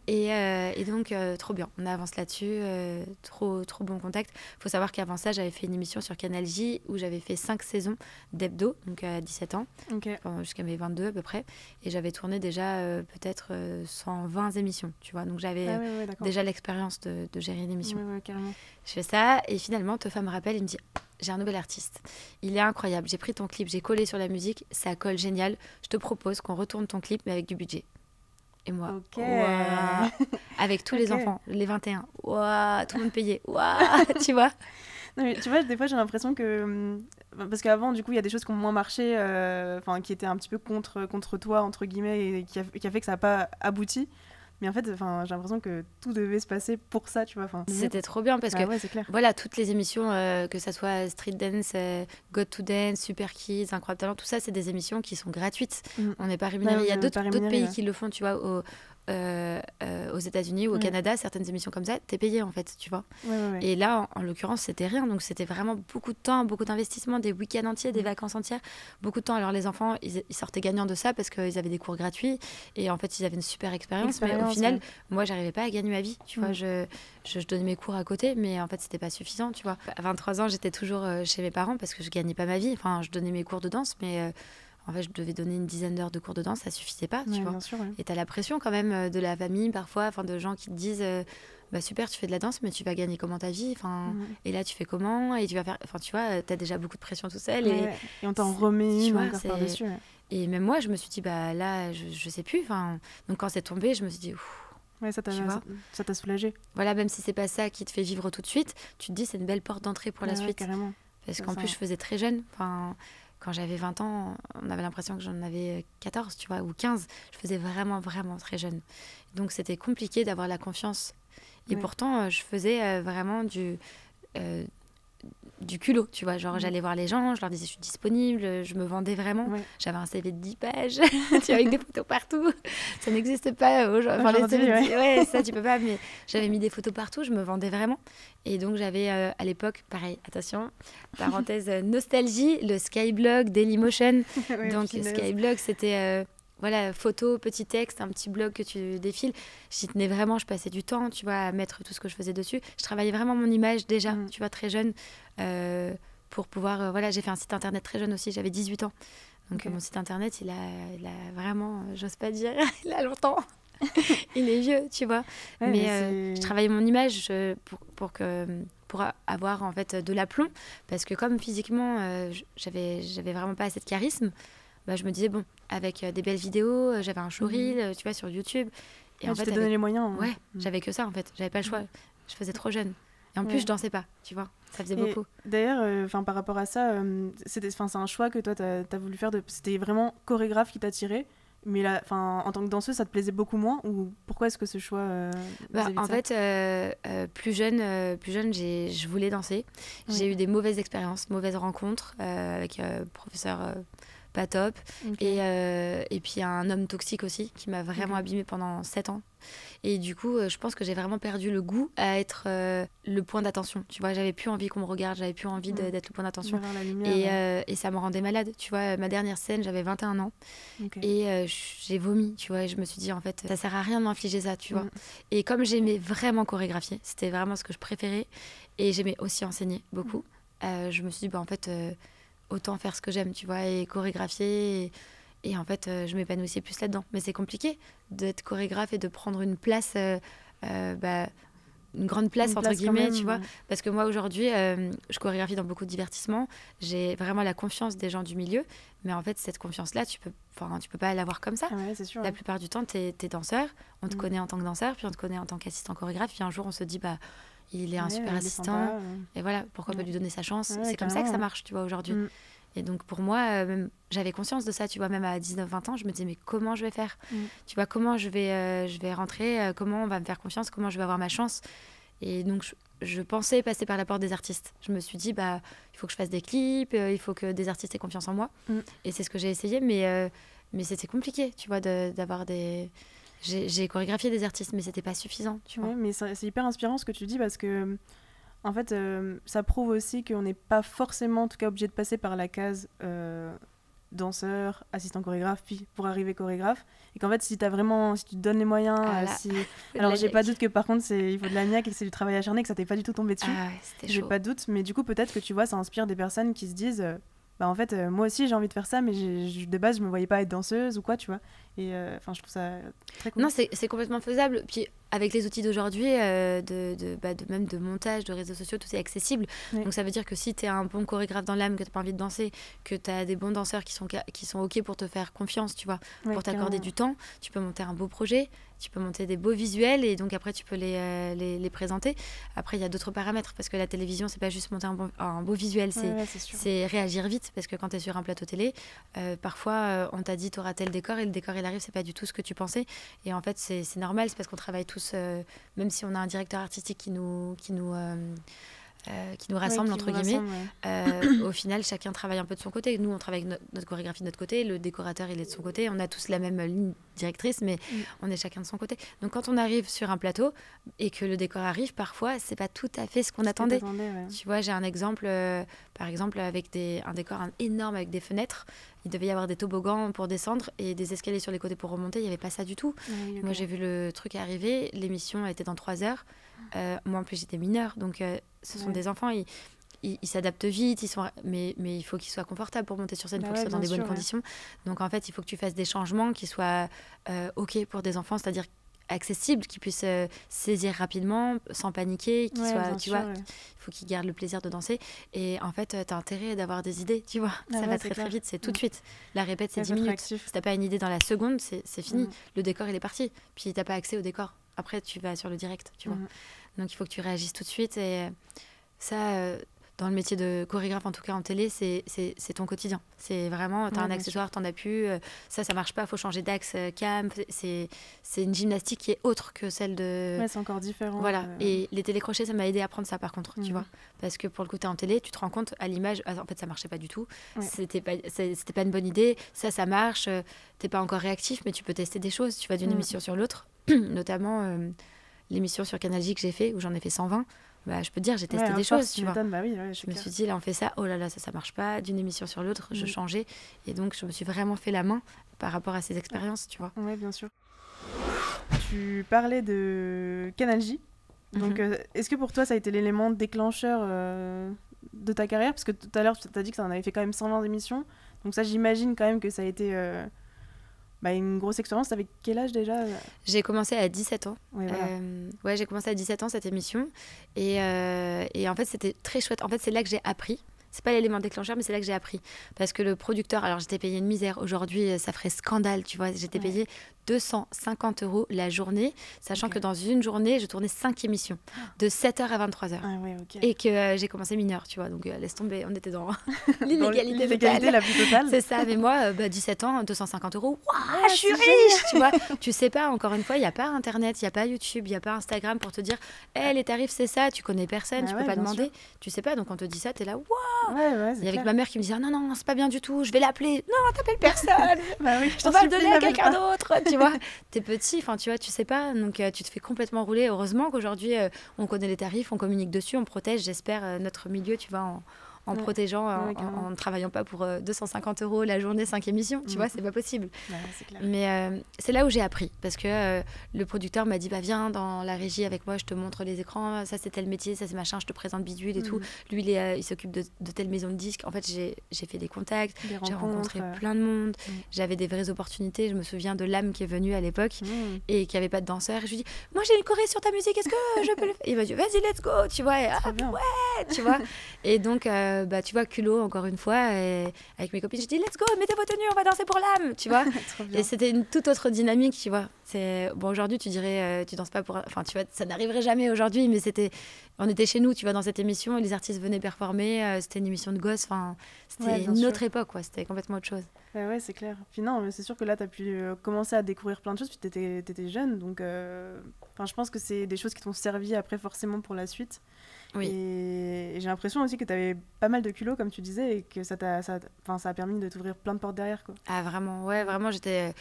et donc, trop bien. On avance là-dessus. Trop bon contact. Il faut savoir qu'avant ça, j'avais fait une émission sur Canal J où j'avais fait 5 saisons d'hebdo, donc à 17 ans, jusqu'à mes 22 à peu près. Et j'avais tourné déjà peut-être 120 émissions, tu vois. Donc, j'avais déjà l'expérience de gérer une émission. Carrément. Je fais ça et finalement, Teufa me rappelle, il me dit j'ai un nouvel artiste. Il est incroyable. J'ai pris ton clip, j'ai collé sur la musique, ça colle génial. Je te propose qu'on retourne ton clip, mais avec du budget. Et moi, avec tous les enfants, les 21. Tout le monde payé. Tu vois. Non, mais tu vois, des fois, j'ai l'impression que... Parce qu'avant, du coup, il y a des choses qui ont moins marché, qui étaient un petit peu contre toi, entre guillemets, et qui a fait que ça n'a pas abouti. Mais en fait, j'ai l'impression que tout devait se passer pour ça, tu vois. C'était trop bien parce que, c'est clair. Voilà, toutes les émissions, que ça soit Street Dance, God to Dance, Super Kids, Incroyable Talent, tout ça, c'est des émissions qui sont gratuites. On n'est pas rémunérés. Il y a d'autres pays qui le font, tu vois, aux États-Unis ou au Canada, certaines émissions comme ça, t'es payé en fait, tu vois. Et là, en l'occurrence, c'était rien. Donc, c'était vraiment beaucoup de temps, beaucoup d'investissement, des week-ends entiers, des vacances entières, beaucoup de temps. Alors, les enfants, ils sortaient gagnants de ça parce qu'ils avaient des cours gratuits et en fait, ils avaient une super expérience. Mais au final, moi, j'arrivais pas à gagner ma vie, tu vois. Je donnais mes cours à côté, mais en fait, c'était pas suffisant, tu vois. À 23 ans, j'étais toujours chez mes parents parce que je gagnais pas ma vie. Enfin, je donnais mes cours de danse, mais en fait, je devais donner une dizaine d'heures de cours de danse, ça suffisait pas, tu vois. Bien sûr, Et t'as la pression quand même de la famille parfois, de gens qui te disent super, tu fais de la danse, mais tu vas gagner comment ta vie, et là tu fais comment, et tu vas faire, tu vois, t'as déjà beaucoup de pression tout seul, et on t'en remet une encore par-dessus. Et même moi, je me suis dit là, je sais plus, donc quand c'est tombé, je me suis dit ça t'a soulagé. Voilà, même si c'est pas ça qui te fait vivre tout de suite, tu te dis c'est une belle porte d'entrée pour la suite. Carrément. Parce qu'en plus, je faisais très jeune. Quand j'avais 20 ans, on avait l'impression que j'en avais 14, tu vois, ou 15. Je faisais vraiment, vraiment très jeune. Donc, c'était compliqué d'avoir la confiance. Et pourtant, je faisais vraiment du du culot, tu vois. Genre, j'allais voir les gens, je leur disais je suis disponible, je me vendais vraiment. Ouais. J'avais un CV de 10 pages, tu vois, avec des photos partout. Ça n'existe pas aujourd'hui. Enfin, les CV ouais, ça, tu peux pas, mais j'avais mis des photos partout, je me vendais vraiment. Et donc, j'avais à l'époque, pareil, attention, parenthèse nostalgie, le Skyblog, Dailymotion. Ouais, Donc, punaise. Skyblog, c'était... voilà, photo, petit texte, un petit blog que tu défiles. J'y tenais vraiment, je passais du temps, tu vois, à mettre tout ce que je faisais dessus. Je travaillais vraiment mon image déjà, tu vois, très jeune, pour pouvoir... voilà, j'ai fait un site internet très jeune aussi, j'avais 18 ans. Donc mon site internet, il a vraiment, j'ose pas dire, il a longtemps. Il est vieux, tu vois. Ouais, mais je travaillais mon image pour avoir en fait de l'aplomb. Parce que comme physiquement, j'avais vraiment pas assez de charisme, bah, je me disais, bon, avec des belles vidéos, j'avais un showreel, tu vois, sur YouTube. Et en fait, tu t'es donné les moyens. Ouais, j'avais que ça, en fait. J'avais pas le choix. Je faisais trop jeune. Et en plus, je dansais pas, tu vois. Ça faisait beaucoup. D'ailleurs, par rapport à ça, c'est un choix que toi, t'as voulu faire. C'était vraiment chorégraphe qui t'a tiré. Mais là, en tant que danseuse, ça te plaisait beaucoup moins ou pourquoi est-ce que ce choix en fait, plus jeune, je voulais danser. Oui. J'ai eu des mauvaises expériences, mauvaises rencontres avec professeur pas top. Et puis un homme toxique aussi qui m'a vraiment abîmée pendant 7 ans. Et du coup, je pense que j'ai vraiment perdu le goût à être le point d'attention. Tu vois, j'avais plus envie qu'on me regarde, j'avais plus envie d'être le point d'attention. Et ça me rendait malade. Tu vois, ma dernière scène, j'avais 21 ans. Et j'ai vomi, tu vois. Et je me suis dit, en fait, ça sert à rien de m'infliger ça, tu vois. Et comme j'aimais vraiment chorégraphier, c'était vraiment ce que je préférais. Et j'aimais aussi enseigner beaucoup. Je me suis dit, en fait, autant faire ce que j'aime, tu vois, et chorégraphier. Et en fait, je m'épanouissais plus là-dedans. Mais c'est compliqué d'être chorégraphe et de prendre une place, une grande place, entre guillemets, tu vois. Parce que moi, aujourd'hui, je chorégraphie dans beaucoup de divertissements. J'ai vraiment la confiance des gens du milieu. Mais en fait, cette confiance-là, tu peux pas l'avoir comme ça. C'est sûr, la plupart du temps, t'es danseur. On te connaît en tant que danseur, puis on te connaît en tant qu'assistant chorégraphe. Puis un jour, on se dit, il est un super assistant. Sympa, et voilà, pourquoi pas lui donner sa chance. C'est comme ça que ça marche, tu vois, aujourd'hui. Et donc pour moi, j'avais conscience de ça, tu vois, même à 19-20 ans, je me disais, mais comment je vais faire tu vois, comment je vais rentrer, comment on va me faire confiance, comment je vais avoir ma chance. Et donc je pensais passer par la porte des artistes. Je me suis dit, il faut que je fasse des clips, il faut que des artistes aient confiance en moi. Et c'est ce que j'ai essayé, mais c'était compliqué, tu vois, d'avoir des... J'ai chorégraphié des artistes, mais c'était pas suffisant, tu vois. Ouais, mais c'est hyper inspirant ce que tu dis, parce que en fait, ça prouve aussi qu'on n'est pas forcément, en tout cas, obligé de passer par la case danseur, assistant chorégraphe, puis pour arriver chorégraphe. Et qu'en fait, si tu te donnes les moyens, alors j'ai pas de doute que par contre, il faut de la niaque et que c'est du travail acharné, que ça t'est pas du tout tombé dessus. J'ai pas de doute, mais du coup, peut-être que tu vois, ça inspire des personnes qui se disent, en fait, moi aussi, j'ai envie de faire ça, mais de base, je me voyais pas être danseuse ou quoi, tu vois. Et je trouve ça très cool. Non, c'est complètement faisable. Puis avec les outils d'aujourd'hui, même de montage, de réseaux sociaux, tout c'est accessible. Donc ça veut dire que si tu es un bon chorégraphe dans l'âme, que tu n'as pas envie de danser, que tu as des bons danseurs qui sont OK pour te faire confiance, tu vois, pour t'accorder du temps, tu peux monter un beau projet, tu peux monter des beaux visuels et donc après tu peux les présenter. Après il y a d'autres paramètres parce que la télévision c'est pas juste monter un beau visuel, c'est réagir vite parce que quand tu es sur un plateau télé, parfois on t'a dit tu auras tel décor et le décor il arrive, c'est pas du tout ce que tu pensais. Et en fait c'est normal, c'est parce qu'on travaille tous, même si on a un directeur artistique qui nous rassemble, entre guillemets. Au final, chacun travaille un peu de son côté. Nous, on travaille avec notre chorégraphie de notre côté, le décorateur, il est de son côté. On a tous la même ligne directrice, mais on est chacun de son côté. Donc, quand on arrive sur un plateau et que le décor arrive, parfois, c'est pas tout à fait ce qu'on attendait. Tu vois, j'ai un exemple, par exemple, avec un décor énorme avec des fenêtres. Il devait y avoir des toboggans pour descendre et des escaliers sur les côtés pour remonter. Il n'y avait pas ça du tout. Moi, j'ai vu le truc arriver. L'émission a été dans 3 heures. Moi, en plus, j'étais mineure. Donc, ce sont des enfants. Ils s'adaptent vite. Mais il faut qu'ils soient confortables pour monter sur scène. Il faut qu'ils soient dans des bonnes conditions. Donc, en fait, il faut que tu fasses des changements qui soient OK pour des enfants. C'est-à-dire accessible, qui puisse saisir rapidement, sans paniquer, qui soit, tu vois, il faut qu'ils gardent le plaisir de danser. Et en fait, t'as intérêt d'avoir des idées, tu vois. Ça va très vite, c'est tout de suite. La répète, c'est 10 minutes. Actif. Si t'as pas une idée dans la seconde, c'est fini. Le décor, il est parti. Puis t'as pas accès au décor. Après, tu vas sur le direct, tu vois. Donc, il faut que tu réagisses tout de suite. Et ça, dans le métier de chorégraphe, en tout cas en télé, c'est ton quotidien. C'est vraiment, tu as un accessoire, tu n'en as plus, ça marche pas, il faut changer d'axe cam. C'est une gymnastique qui est autre que celle de... Ouais, c'est encore différent. Voilà, et les télécrochets, ça m'a aidé à apprendre ça par contre, tu vois. Parce que pour le coup, t'es en télé, tu te rends compte à l'image, en fait, ça marchait pas du tout. C'était pas une bonne idée, ça marche, t'es pas encore réactif, mais tu peux tester des choses, tu vas d'une émission sur l'autre, notamment l'émission sur Canal J que j'ai fait, où j'en ai fait 120. Bah, je peux te dire, j'ai testé des choses, tu vois. Bah oui, je me suis dit, là, on fait ça, oh là là, ça marche pas. D'une émission sur l'autre, je changeais. Et donc, je me suis vraiment fait la main par rapport à ces expériences, tu vois. Oui, bien sûr. Tu parlais de Canal J. Donc, est-ce que pour toi, ça a été l'élément déclencheur de ta carrière? Parce que tout à l'heure, tu as dit que ça en avait fait quand même 120 d'émissions. Donc ça, j'imagine quand même que ça a été... une grosse expérience. Avec quel âge déjà? J'ai commencé à 17 ans. Ouais, voilà. J'ai commencé à 17 ans cette émission. Et en fait, c'était très chouette. En fait, c'est là que j'ai appris. C'est pas l'élément déclencheur, mais c'est là que j'ai appris. Parce que le producteur, alors j'étais payée une misère. Aujourd'hui, ça ferait scandale, tu vois. J'étais payée 250 € la journée, sachant que dans une journée, je tournais 5 émissions, de 7h à 23h. Ah ouais, okay. Et que j'ai commencé mineure, tu vois. Donc laisse tomber, on était dans l'illégalité la plus totale. C'est ça, mais moi, 17 ans, 250 €, waouh, je suis riche, tu vois. Tu sais pas, encore une fois, il n'y a pas Internet, il n'y a pas YouTube, il n'y a pas Instagram pour te dire, les tarifs, c'est ça, tu connais personne, tu peux pas demander. Tu sais pas, donc on te dit ça, t'es là, waouh. Et avec ma mère qui me disait, non, c'est pas bien du tout, je vais l'appeler. Non, t'appelles personne. On va le donner à quelqu'un d'autre. Tu vois, t'es petit, enfin tu vois, tu sais pas, donc tu te fais complètement rouler. Heureusement qu'aujourd'hui on connaît les tarifs, on communique dessus, on protège, j'espère, notre milieu, tu vois, en protégeant, en ne travaillant pas pour 250 € la journée, 5 émissions, tu vois, c'est pas possible. Ouais, c'est clair. Mais c'est là où j'ai appris, parce que le producteur m'a dit, bah viens dans la régie avec moi, je te montre les écrans, ça c'est tel métier, ça c'est machin, je te présente bidule et tout. Lui, il s'occupe de telle maison de disques. En fait, j'ai fait des contacts, j'ai rencontré plein de monde, j'avais des vraies opportunités. Je me souviens de l'âme qui est venue à l'époque et qui avait pas de danseur. Et je lui dis, moi j'ai une choré sur ta musique, est-ce que je peux le faire? Et il m'a dit, vas-y, let's go, tu vois. Ouais, tu vois. Et donc, tu vois, culot, encore une fois, et avec mes copines, je dis, let's go, mettez vos tenues, on va danser pour l'âme, tu vois. Et c'était une toute autre dynamique, tu vois. Bon, aujourd'hui, tu dirais, tu danses pas pour... Enfin, tu vois, ça n'arriverait jamais aujourd'hui, mais on était chez nous, tu vois, dans cette émission, et les artistes venaient performer, c'était une émission de gosses, enfin, c'était une autre époque, quoi, c'était complètement autre chose. Ouais, c'est clair. Puis non, c'est sûr que là, tu as pu commencer à découvrir plein de choses, puis tu étais jeune, donc je pense que c'est des choses qui t'ont servi après forcément pour la suite. Oui. Et j'ai l'impression aussi que tu avais pas mal de culot, comme tu disais, et que ça a permis de t'ouvrir plein de portes derrière, quoi. Ah, vraiment, ouais, vraiment, j'allais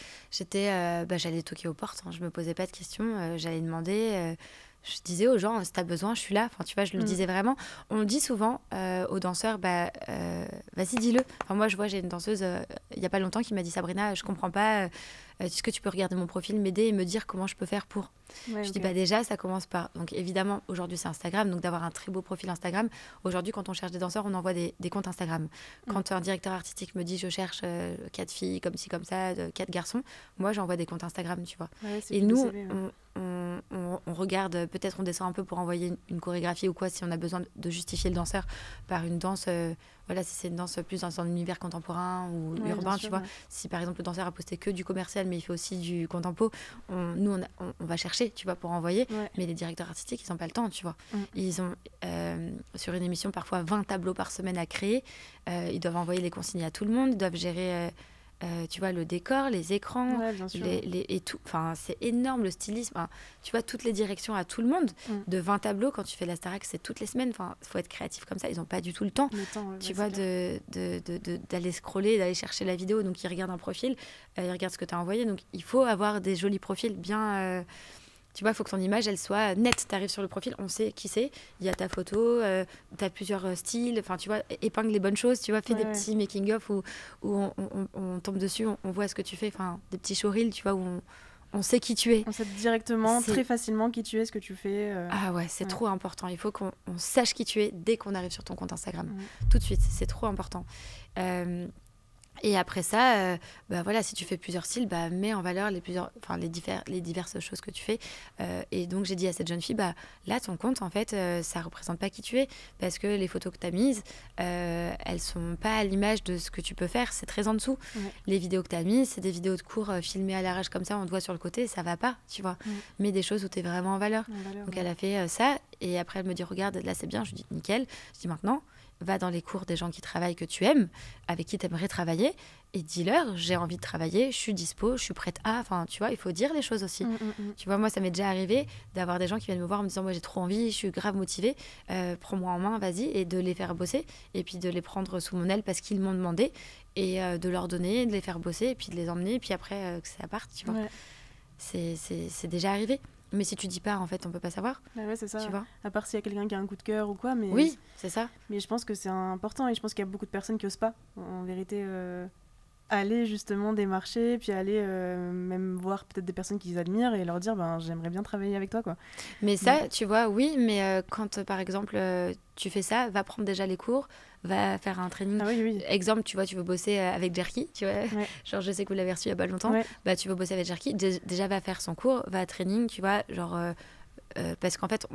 toquer aux portes, hein, je me posais pas de questions, j'allais demander... Je disais aux gens, si t'as besoin, je suis là. Enfin, tu vois, je le disais vraiment. On dit souvent aux danseurs, vas-y, dis-le. Enfin, moi, je vois, j'ai une danseuse, il n'y a pas longtemps, qui m'a dit, Sabrina, je comprends pas. Est-ce que tu peux regarder mon profil, m'aider et me dire comment je peux faire pour... Je dis, déjà, ça commence par... Donc, évidemment, aujourd'hui, c'est Instagram. Donc, d'avoir un très beau profil Instagram. Aujourd'hui, quand on cherche des danseurs, on envoie des comptes Instagram. Quand un directeur artistique me dit, je cherche 4 filles comme ci, comme ça, 4 garçons, moi, j'envoie des comptes Instagram, tu vois. Ouais, et nous, on regarde, peut-être on descend un peu pour envoyer une chorégraphie ou quoi, si on a besoin de justifier le danseur par une danse, voilà, si c'est une danse plus dans un univers contemporain ou urbain, tu vois. Ouais. Si par exemple le danseur a posté que du commercial, mais il fait aussi du contempo, on va chercher, tu vois, pour envoyer. Ouais. Mais les directeurs artistiques, ils n'ont pas le temps, tu vois. Ils ont, sur une émission, parfois 20 tableaux par semaine à créer. Ils doivent envoyer les consignes à tout le monde, ils doivent gérer... tu vois, le décor, les écrans, et tout. Enfin, c'est énorme, le stylisme. Enfin, tu vois, toutes les directions à tout le monde. De 20 tableaux, quand tu fais la Starac, c'est toutes les semaines. Enfin, il faut être créatif comme ça. Ils n'ont pas du tout le temps. Tu vois, d'aller scroller, d'aller chercher la vidéo. Donc, ils regardent un profil, ils regardent ce que tu as envoyé. Donc, il faut avoir des jolis profils bien... tu vois, il faut que ton image, elle soit nette. Tu arrives sur le profil, on sait qui c'est. Il y a ta photo, tu as plusieurs styles. Enfin, tu vois, épingle les bonnes choses. Tu vois, fais des petits making-of où on tombe dessus, on voit ce que tu fais. Enfin, des petits showreels, tu vois, où on sait qui tu es. On sait directement, très facilement qui tu es, ce que tu fais. Ah ouais, c'est trop important. Il faut qu'on sache qui tu es dès qu'on arrive sur ton compte Instagram. Tout de suite, c'est trop important. Et après ça, voilà, si tu fais plusieurs styles, mets en valeur les diverses choses que tu fais. Et donc, j'ai dit à cette jeune fille, là, ton compte, en fait, ça ne représente pas qui tu es. Parce que les photos que tu as mises, elles ne sont pas à l'image de ce que tu peux faire. C'est très en dessous. Les vidéos que tu as mises, c'est des vidéos de cours filmées à l'arrache comme ça, on te voit sur le côté, ça ne va pas, tu vois. Mais des choses où tu es vraiment en valeur. Donc, elle a fait ça. Et après, elle me dit, regarde, là, c'est bien. Je lui dis, nickel. Je dis, maintenant... va dans les cours des gens qui travaillent, que tu aimes, avec qui tu aimerais travailler, et dis-leur, j'ai envie de travailler, je suis dispo, je suis prête à... Enfin, tu vois, il faut dire les choses aussi. Tu vois, moi, ça m'est déjà arrivé d'avoir des gens qui viennent me voir en me disant, moi, j'ai trop envie, je suis grave motivée, prends-moi en main, vas-y, et de les faire bosser, et puis de les prendre sous mon aile parce qu'ils m'ont demandé, et de leur donner, de les faire bosser, et puis de les emmener, et puis après, que ça parte, tu vois. Ouais. C'est déjà arrivé. Mais si tu dis pas, en fait, on peut pas savoir. Bah ouais, c'est ça. Tu vois. À part s'il y a quelqu'un qui a un coup de cœur ou quoi. Mais... Oui, c'est ça. Mais je pense que c'est important et je pense qu'il y a beaucoup de personnes qui osent pas, en vérité, aller justement démarcher, puis aller même voir peut-être des personnes qu'ils admirent et leur dire j'aimerais bien travailler avec toi, quoi. Mais ça, tu vois, oui, mais quand par exemple tu fais ça, va prendre déjà les cours, va faire un training. Ah oui, oui. Exemple, tu vois, tu veux bosser avec Jerky, tu vois, Ouais. genre je sais que vous l'avez reçu il y a pas longtemps, Ouais. bah tu veux bosser avec Jerky, déjà va faire son cours, va à training, tu vois, genre parce qu'en fait,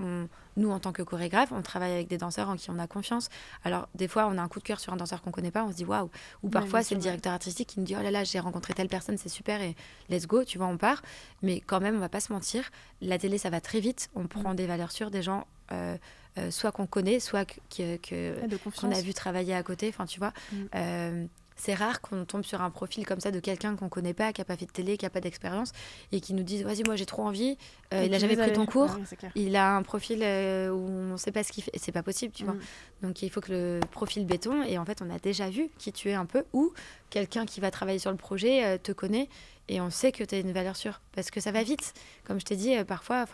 nous, en tant que chorégraphe, on travaille avec des danseurs en qui on a confiance. Alors, des fois, on a un coup de cœur sur un danseur qu'on connaît pas, on se dit waouh. Ou parfois, c'est le directeur artistique qui nous dit oh là là, j'ai rencontré telle personne, c'est super et let's go, tu vois, on part. Mais quand même, on va pas se mentir, la télé, ça va très vite. On prend des valeurs sûres, des gens soit qu'on connaît, soit qu'on a vu travailler à côté. Enfin, tu vois. C'est rare qu'on tombe sur un profil comme ça de quelqu'un qu'on connaît pas, qui a pas fait de télé, qui a pas d'expérience et qui nous dise vas-y, moi j'ai trop envie. Il a jamais pris ton cours. Il a un profil où on sait pas ce qu'il fait. Et c'est pas possible, tu vois. Donc il faut que le profil béton. Et en fait, on a déjà vu qui tu es un peu, ou quelqu'un qui va travailler sur le projet te connaît et on sait que tu as une valeur sûre parce que ça va vite. Comme je t'ai dit, parfois,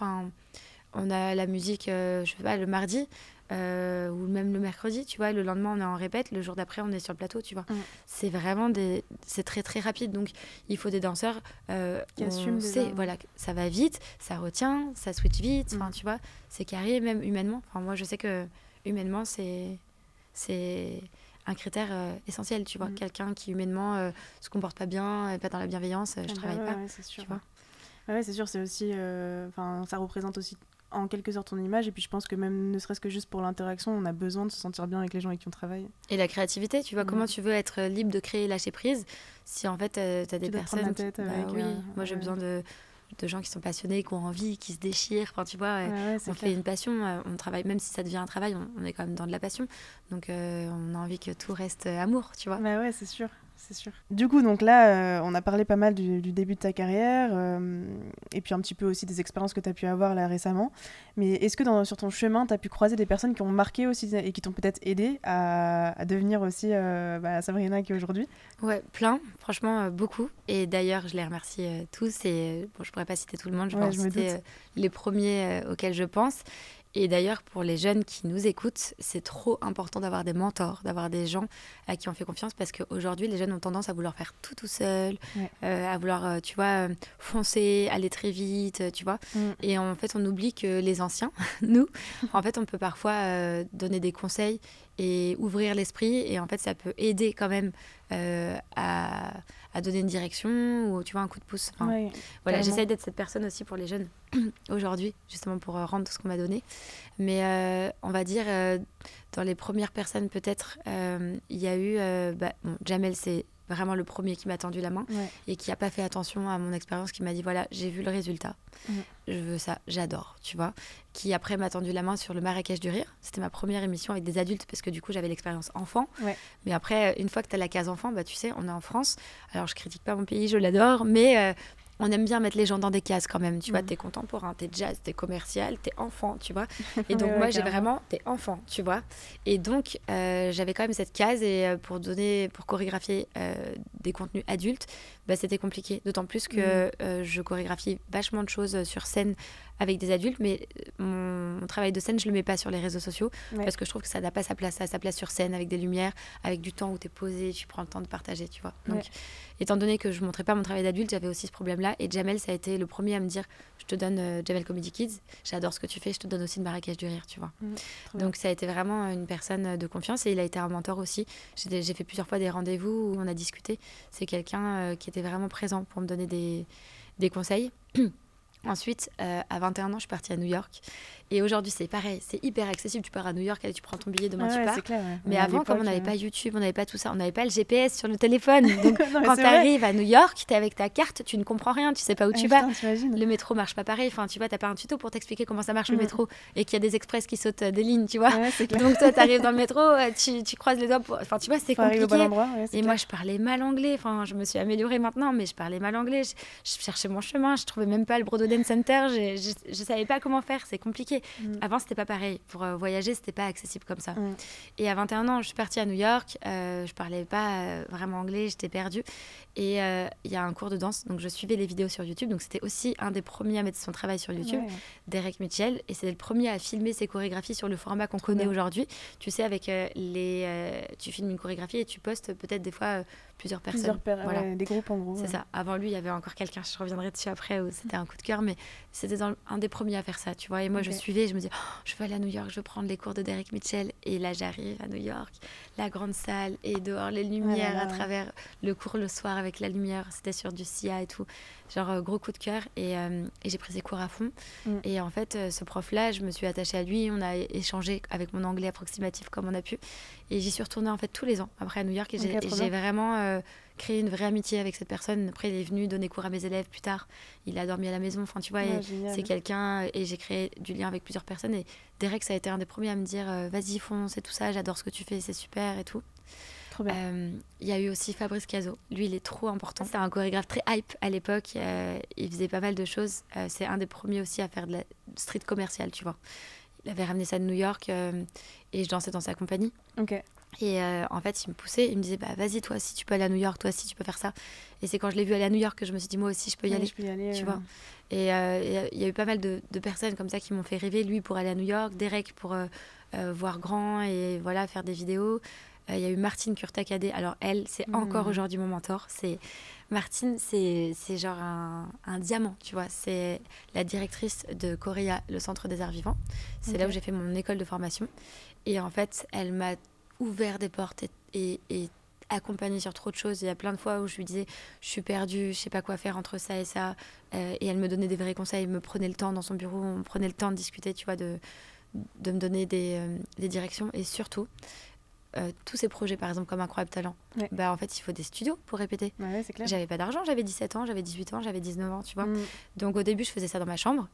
on a la musique, je sais pas, le mardi. Ou même le mercredi, tu vois, le lendemain on est en répète, le jour d'après on est sur le plateau, tu vois. C'est vraiment c'est très très rapide, donc il faut des danseurs qui assument, voilà, ça va vite, ça retient, ça switch vite, enfin tu vois, c'est carré même humainement. Enfin moi je sais que humainement c'est un critère essentiel, tu vois, quelqu'un qui humainement se comporte pas bien, pas dans la bienveillance, je travaille pas. Ouais, c'est sûr. Tu vois. Ouais, c'est sûr, c'est aussi, ça représente aussi en quelque sorte ton image, et puis je pense que même ne serait-ce que juste pour l'interaction, on a besoin de se sentir bien avec les gens avec qui on travaille. Et la créativité, tu vois, comment tu veux être libre de créer, lâcher prise, si en fait t'as des personnes... La tête avec, moi j'ai besoin de gens qui sont passionnés, qui ont envie, qui se déchirent, enfin tu vois, on fait une passion, on travaille, même si ça devient un travail, on est quand même dans de la passion, donc on a envie que tout reste amour, tu vois. Bah ouais, c'est sûr. C'est sûr. Du coup, donc là, on a parlé pas mal du début de ta carrière et puis un petit peu aussi des expériences que tu as pu avoir là récemment. Mais est-ce que sur ton chemin, tu as pu croiser des personnes qui ont marqué aussi et qui t'ont peut-être aidé à devenir aussi Sabrina qui est aujourd'hui ? Ouais, plein, franchement beaucoup. Et d'ailleurs, je les remercie tous. Et bon, je pourrais pas citer tout le monde, je pense citer les premiers auxquels je pense. Et d'ailleurs, pour les jeunes qui nous écoutent, c'est trop important d'avoir des mentors, d'avoir des gens à qui on fait confiance, parce qu'aujourd'hui, les jeunes ont tendance à vouloir faire tout seul, à vouloir, tu vois, foncer, aller très vite, tu vois. Et en fait, on oublie que les anciens, nous, en fait, on peut parfois donner des conseils et ouvrir l'esprit. Et en fait, ça peut aider quand même à donner une direction ou, tu vois, un coup de pouce. Enfin, voilà, j'essaye d'être cette personne aussi pour les jeunes aujourd'hui, justement pour rendre tout ce qu'on m'a donné. Mais on va dire, dans les premières personnes peut-être, il y a eu... Jamel, c'est vraiment le premier qui m'a tendu la main et qui n'a pas fait attention à mon expérience, qui m'a dit, voilà, j'ai vu le résultat, je veux ça, j'adore, tu vois. Qui après m'a tendu la main sur le Marrakech du Rire. C'était ma première émission avec des adultes parce que du coup, j'avais l'expérience enfant. Mais après, une fois que tu as la case enfant, bah, tu sais, on est en France. Alors, je critique pas mon pays, je l'adore, mais... on aime bien mettre les gens dans des cases quand même, tu vois, t'es contemporain, t'es jazz, t'es commercial, t'es enfant, tu vois. Et donc moi, j'ai vraiment, t'es enfant, tu vois. Et donc, j'avais quand même cette case et pour chorégraphier des contenus adultes, bah, c'était compliqué. D'autant plus que je chorégraphie vachement de choses sur scène avec des adultes, mais mon travail de scène, je le mets pas sur les réseaux sociaux parce que je trouve que ça n'a pas sa place. Ça a sa place sur scène avec des lumières, avec du temps où t'es posé, tu prends le temps de partager, tu vois. Donc, étant donné que je montrais pas mon travail d'adulte, j'avais aussi ce problème-là. Et Jamel, ça a été le premier à me dire, je te donne Jamel Comedy Kids, j'adore ce que tu fais, je te donne aussi le Marrakech du Rire, tu vois. Donc ça a été vraiment une personne de confiance et il a été un mentor aussi. J'ai fait plusieurs fois des rendez-vous où on a discuté. C'est quelqu'un qui était vraiment présent pour me donner des conseils. Ensuite, à 21 ans, je suis partie à New York Et aujourd'hui, c'est pareil, c'est hyper accessible. Tu pars à New York, allez, tu prends ton billet, demain tu pars. C'est clair, Mais avant, comme on n'avait pas YouTube, on n'avait pas tout ça, on n'avait pas le GPS sur le téléphone. Donc quand tu arrives à New York, tu es avec ta carte, tu ne comprends rien, tu sais pas où tu vas. Le métro marche pas pareil. Enfin, tu vois, t'as pas un tuto pour t'expliquer comment ça marche le métro et qu'il y a des express qui sautent des lignes, tu vois. Donc toi, tu arrives dans le métro, tu croises les doigts. Enfin, tu vois, c'est compliqué. Bon endroit, et moi, je parlais mal anglais. Enfin, je me suis améliorée maintenant, mais je parlais mal anglais. Je cherchais mon chemin, je trouvais même pas le Brododen Center. Je savais pas comment faire, c'est compliqué. Avant, c'était pas pareil. Pour voyager, c'était pas accessible comme ça. Et à 21 ans, je suis partie à New York. Je parlais pas vraiment anglais, j'étais perdue. Et il y a un cours de danse, donc je suivais les vidéos sur YouTube. Donc c'était aussi un des premiers à mettre son travail sur YouTube, Derek Mitchell. Et c'est le premier à filmer ses chorégraphies sur le format qu'on connaît aujourd'hui. Tu sais, avec tu filmes une chorégraphie et tu postes peut-être des fois plusieurs personnes. Voilà. Des groupes en gros. C'est ça. Avant lui, il y avait encore quelqu'un, je reviendrai dessus après, où c'était un coup de cœur, mais c'était un des premiers à faire ça, tu vois. Et moi, je suivais, je me disais, je veux aller à New York, je veux prendre les cours de Derek Mitchell. Et là, j'arrive à New York, la grande salle, et dehors, les lumières à travers le cours le soir avec la lumière. C'était sur du SIA et tout. Genre, gros coup de cœur. Et j'ai pris ses cours à fond. Et en fait, ce prof-là, je me suis attachée à lui. On a échangé avec mon anglais approximatif comme on a pu. Et j'y suis retournée en fait tous les ans après à New York. Et j'ai vraiment créé une vraie amitié avec cette personne. Après, il est venu donner cours à mes élèves plus tard. Il a dormi à la maison. Enfin, tu vois, c'est quelqu'un. Et j'ai créé du lien avec plusieurs personnes. Et Derek, ça a été un des premiers à me dire vas-y, fonce et tout ça. J'adore ce que tu fais, c'est super et tout. Il y a eu aussi Fabrice Cazot. Lui, il est trop important. C'était un chorégraphe très hype à l'époque. Il faisait pas mal de choses. C'est un des premiers aussi à faire de la street commerciale, tu vois. Il avait ramené ça de New York et je dansais dans sa compagnie. Et en fait, il me poussait, il me disait bah, vas-y, toi aussi, tu peux aller à New York, toi aussi, tu peux faire ça. Et c'est quand je l'ai vu aller à New York que je me suis dit moi aussi, je peux y aller. Tu vois. Et il y a eu pas mal de personnes comme ça qui m'ont fait rêver. Lui pour aller à New York, Derek pour voir grand et voilà, faire des vidéos. Il y a eu Martine Curtacadé. Alors elle, c'est encore aujourd'hui mon mentor. Martine, c'est genre un diamant, tu vois. C'est la directrice de Corea, le Centre des Arts Vivants. C'est là où j'ai fait mon école de formation. Et en fait, elle m'a ouvert des portes et accompagnée sur trop de choses. Il y a plein de fois où je lui disais, je suis perdue, je sais pas quoi faire entre ça et ça. Et elle me donnait des vrais conseils, me prenait le temps dans son bureau, on prenait le temps de discuter, tu vois, de me donner des directions. Et surtout, tous ces projets, par exemple, comme Incroyable Talent, bah, en fait, il faut des studios pour répéter. C'est clair. J'avais pas d'argent, j'avais 17 ans, j'avais 18 ans, j'avais 19 ans, tu vois. Donc, au début, je faisais ça dans ma chambre.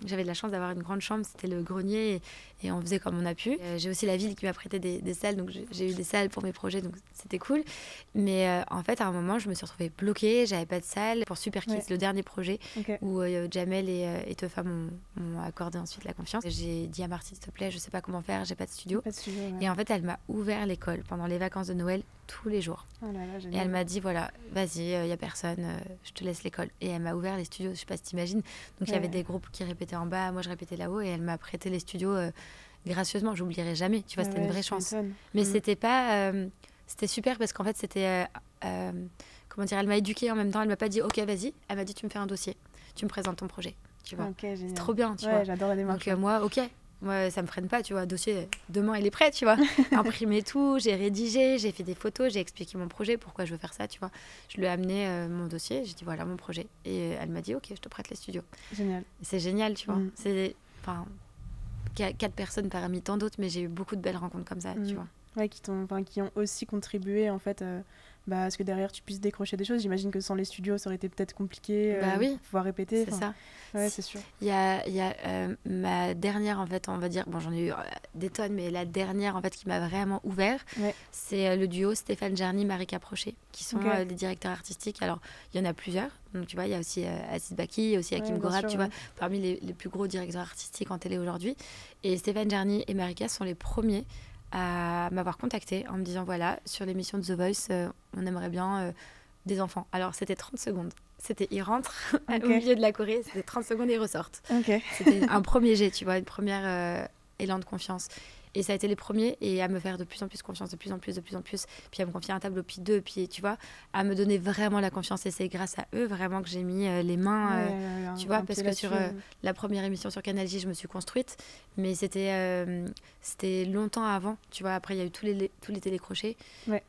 J'avais de la chance d'avoir une grande chambre, c'était le grenier et on faisait comme on a pu. J'ai aussi la ville qui m'a prêté des salles, donc j'ai eu des salles pour mes projets, donc c'était cool. Mais en fait, à un moment, je me suis retrouvée bloquée, j'avais pas de salle. Pour Super Kids, le dernier projet, où Jamel et Tefa m'ont accordé ensuite la confiance. J'ai dit à Martine, s'il te plaît, je sais pas comment faire, j'ai pas de studio. Et en fait, elle m'a ouvert l'école pendant les vacances de Noël tous les jours. Et elle m'a dit, voilà, vas-y, y a personne, je te laisse l'école. Et elle m'a ouvert les studios, je sais pas si t'imagines. Donc il y avait des groupes qui répétaient en bas, moi je répétais là-haut et elle m'a prêté les studios gracieusement. J'oublierai jamais, tu vois, c'était une vraie chance. Mais c'était pas... c'était super parce qu'en fait, c'était... comment dire, elle m'a éduquée en même temps. Elle m'a pas dit, ok, vas-y. Elle m'a dit, tu me fais un dossier. Tu me présentes ton projet, tu vois. C'est trop bien, tu vois. J'adore la démarche. Donc moi, ok. Moi, ça me freine pas, tu vois. Dossier, demain, il est prêt, tu vois. Imprimé tout, j'ai rédigé, j'ai fait des photos, j'ai expliqué mon projet, pourquoi je veux faire ça, tu vois. Je lui ai amené mon dossier, j'ai dit, voilà mon projet. Et elle m'a dit, ok, je te prête les studios. Génial. C'est génial, tu vois. C'est... Enfin, 4 personnes parmi tant d'autres, mais j'ai eu beaucoup de belles rencontres comme ça, tu vois. Ouais, qui ont aussi contribué, en fait... à ce que derrière tu puisses décrocher des choses. J'imagine que sans les studios ça aurait été peut-être compliqué de pouvoir répéter. C'est ça. Ouais, c'est sûr. Il y a ma dernière, en fait, on va dire, bon, j'en ai eu des tonnes, mais la dernière en fait qui m'a vraiment ouvert, c'est le duo Stéphane Jarny, Marika Prochet, qui sont les directeurs artistiques. Alors il y en a plusieurs, donc tu vois, il y a aussi Aziz Baki, il y a aussi Hakim Gorab, tu vois, parmi les plus gros directeurs artistiques en télé aujourd'hui. Et Stéphane Jarny et Marika sont les premiers à m'avoir contacté en me disant voilà, sur l'émission de The Voice, on aimerait bien des enfants. Alors c'était 30 secondes. Ils rentrent au milieu de la Corée, c'était 30 secondes et ils ressortent. C'était un premier jet, tu vois, une première élan de confiance. Et ça a été les premiers, et à me faire de plus en plus confiance, de plus en plus, puis à me confier un tableau, puis 2, puis tu vois, à me donner vraiment la confiance. Et c'est grâce à eux vraiment que j'ai mis les mains, tu vois, parce que sur la première émission sur Canal J, je me suis construite, mais c'était longtemps avant, tu vois. Après, il y a eu tous les télécrochets,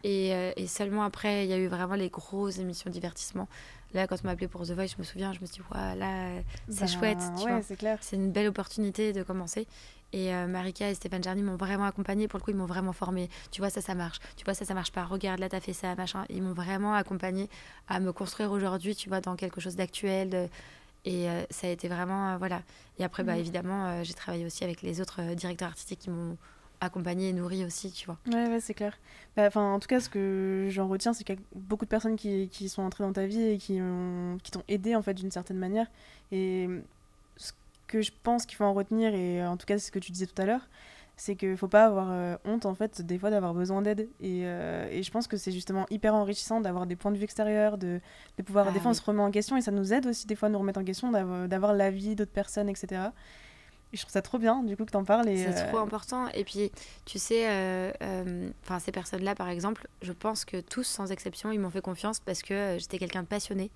et seulement après, il y a eu vraiment les grosses émissions de divertissement. Là, quand on m'a appelé pour The Voice, je me souviens, je me suis dit, voilà, c'est chouette, tu vois. C'est clair. C'est une belle opportunité de commencer. Et Marika et Stéphane Jarny m'ont vraiment accompagnée. Pour le coup, ils m'ont vraiment formée. Tu vois, ça marche. Tu vois, ça marche pas. Regarde, là, t'as fait ça, machin. Ils m'ont vraiment accompagnée à me construire aujourd'hui, tu vois, dans quelque chose d'actuel. Et ça a été vraiment, voilà. Et après, évidemment, j'ai travaillé aussi avec les autres directeurs artistiques qui m'ont accompagnée et nourrie aussi, tu vois. Ouais, c'est clair. En tout cas, ce que j'en retiens, c'est qu'il y a beaucoup de personnes qui sont entrées dans ta vie et qui t'ont aidé, en fait, d'une certaine manière. Et ce que je pense qu'il faut en retenir, et en tout cas, c'est ce que tu disais tout à l'heure, c'est qu'il ne faut pas avoir honte, en fait, des fois, d'avoir besoin d'aide. Et je pense que c'est justement hyper enrichissant d'avoir des points de vue extérieurs, de pouvoir... des fois, on se remet en question, et ça nous aide aussi, des fois, à nous remettre en question, d'avoir l'avis d'autres personnes, etc. Et je trouve ça trop bien, du coup, que t'en parles. C'est trop important. Et puis, tu sais, ces personnes-là, par exemple, je pense que tous, sans exception, ils m'ont fait confiance parce que j'étais quelqu'un de passionné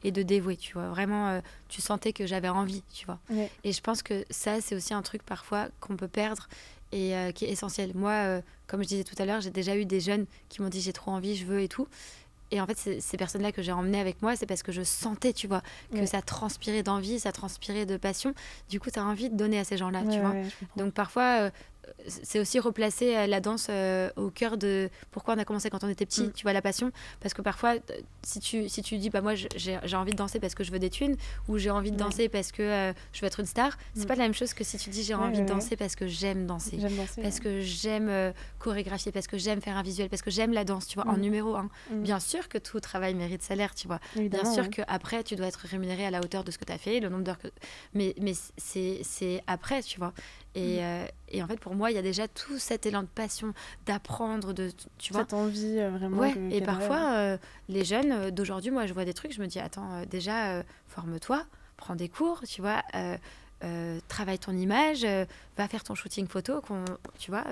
et de dévoué, tu vois. Vraiment, tu sentais que j'avais envie, tu vois. Ouais. Et je pense que ça, c'est aussi un truc, parfois, qu'on peut perdre et qui est essentiel. Moi, comme je disais tout à l'heure, j'ai déjà eu des jeunes qui m'ont dit « j'ai trop envie, je veux » et tout. Et en fait, ces personnes-là que j'ai emmenées avec moi, c'est parce que je sentais, tu vois, que ça transpirait d'envie, ça transpirait de passion. Du coup, tu as envie de donner à ces gens-là, tu vois. Donc parfois, c'est aussi replacer la danse au cœur de pourquoi on a commencé quand on était petit, tu vois, la passion. Parce que parfois, si tu dis, bah moi, j'ai envie de danser parce que je veux des thunes, ou j'ai envie de danser parce que je veux être une star, c'est pas la même chose que si tu dis, j'ai envie de danser parce que j'aime danser, parce que j'aime chorégraphier, parce que j'aime faire un visuel, parce que j'aime la danse, tu vois, en numéro 1. Bien sûr que tout travail mérite salaire, tu vois. Évidemment, bien sûr qu'après, tu dois être rémunéré à la hauteur de ce que tu as fait, le nombre d'heures que... Mais c'est après, tu vois. Et en fait, pour moi, il y a déjà tout cet élan de passion, d'apprendre, tu vois. Cette envie, vraiment. Ouais, et parfois, les jeunes d'aujourd'hui, moi, je vois des trucs, je me dis, attends, déjà, forme-toi, prends des cours, tu vois, travaille ton image, va faire ton shooting photo, tu vois.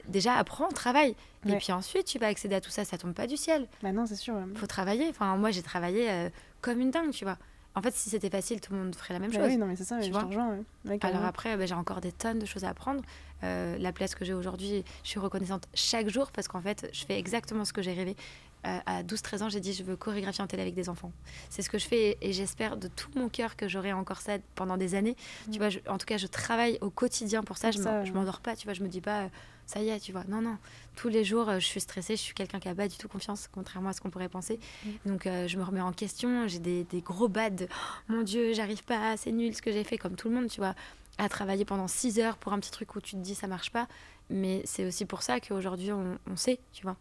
Déjà, apprends, travaille. Ouais. Et puis ensuite, tu vas accéder à tout ça, ça tombe pas du ciel. Bah non, c'est sûr. Faut travailler. Enfin, moi, j'ai travaillé comme une dingue, tu vois. En fait, si c'était facile, tout le monde ferait la même chose. Oui, non, mais c'est ça, je te rejoins. Ouais, alors après, j'ai encore des tonnes de choses à apprendre. La place que j'ai aujourd'hui, je suis reconnaissante chaque jour parce qu'en fait, je fais exactement ce que j'ai rêvé. À 12-13 ans, j'ai dit je veux chorégraphier en télé avec des enfants. C'est ce que je fais et j'espère de tout mon cœur que j'aurai encore ça pendant des années. Tu vois, en tout cas, je travaille au quotidien pour ça. Je m'endors pas, tu vois, je me dis pas... ça y est, tu vois. Non. Tous les jours, je suis stressée. Je suis quelqu'un qui n'a pas du tout confiance, contrairement à ce qu'on pourrait penser. Donc, je me remets en question. J'ai des gros bad de « Mon Dieu, j'arrive pas, c'est nul ce que j'ai fait », comme tout le monde, tu vois. À travailler pendant 6 heures pour un petit truc où tu te dis « ça marche pas ». Mais c'est aussi pour ça qu'aujourd'hui, on sait, tu vois.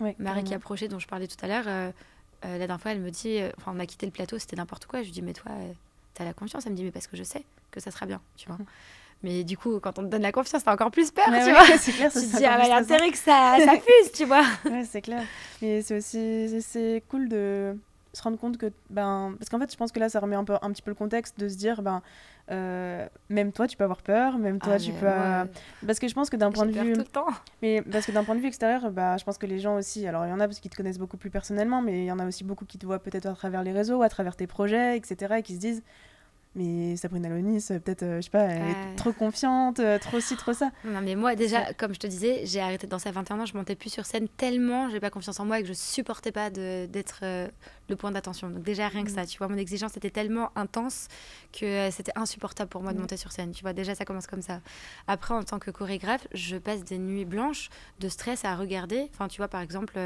Ouais, Marie qui approchait, dont je parlais tout à l'heure, la dernière fois, elle me dit... Enfin, on a quitté le plateau, c'était n'importe quoi. Je lui dis « Mais toi, t'as la confiance ?» Elle me dit « Mais parce que je sais que ça sera bien, tu vois. » Mais du coup, quand on te donne la confiance, t'as encore plus peur, tu vois. C'est clair, tu te dis, il y a intérêt que ça fuse, tu vois. Ouais, c'est clair. Mais c'est aussi c'est cool de se rendre compte que... parce qu'en fait, je pense que là, ça remet un petit peu le contexte de se dire, même toi, tu peux avoir peur, même toi, tu peux... Parce que je pense que d'un point de vue... tout le temps. Mais parce que d'un point de vue extérieur, je pense que les gens aussi... Alors, il y en a parce qu'ils te connaissent beaucoup plus personnellement, mais il y en a aussi beaucoup qui te voient peut-être à travers les réseaux, à travers tes projets, etc., et qui se disent... Mais Sabrina Lonis, peut-être, je sais pas, elle est trop confiante, trop ci, trop ça. Non, mais moi, déjà, comme je te disais, j'ai arrêté de danser à 21 ans, je montais plus sur scène tellement j'ai pas confiance en moi et que je supportais pas d'être le point d'attention. Donc déjà, rien que ça, tu vois, mon exigence était tellement intense que c'était insupportable pour moi de monter sur scène. Tu vois, déjà, ça commence comme ça. Après, en tant que chorégraphe, je passe des nuits blanches de stress à regarder. Enfin, tu vois, par exemple...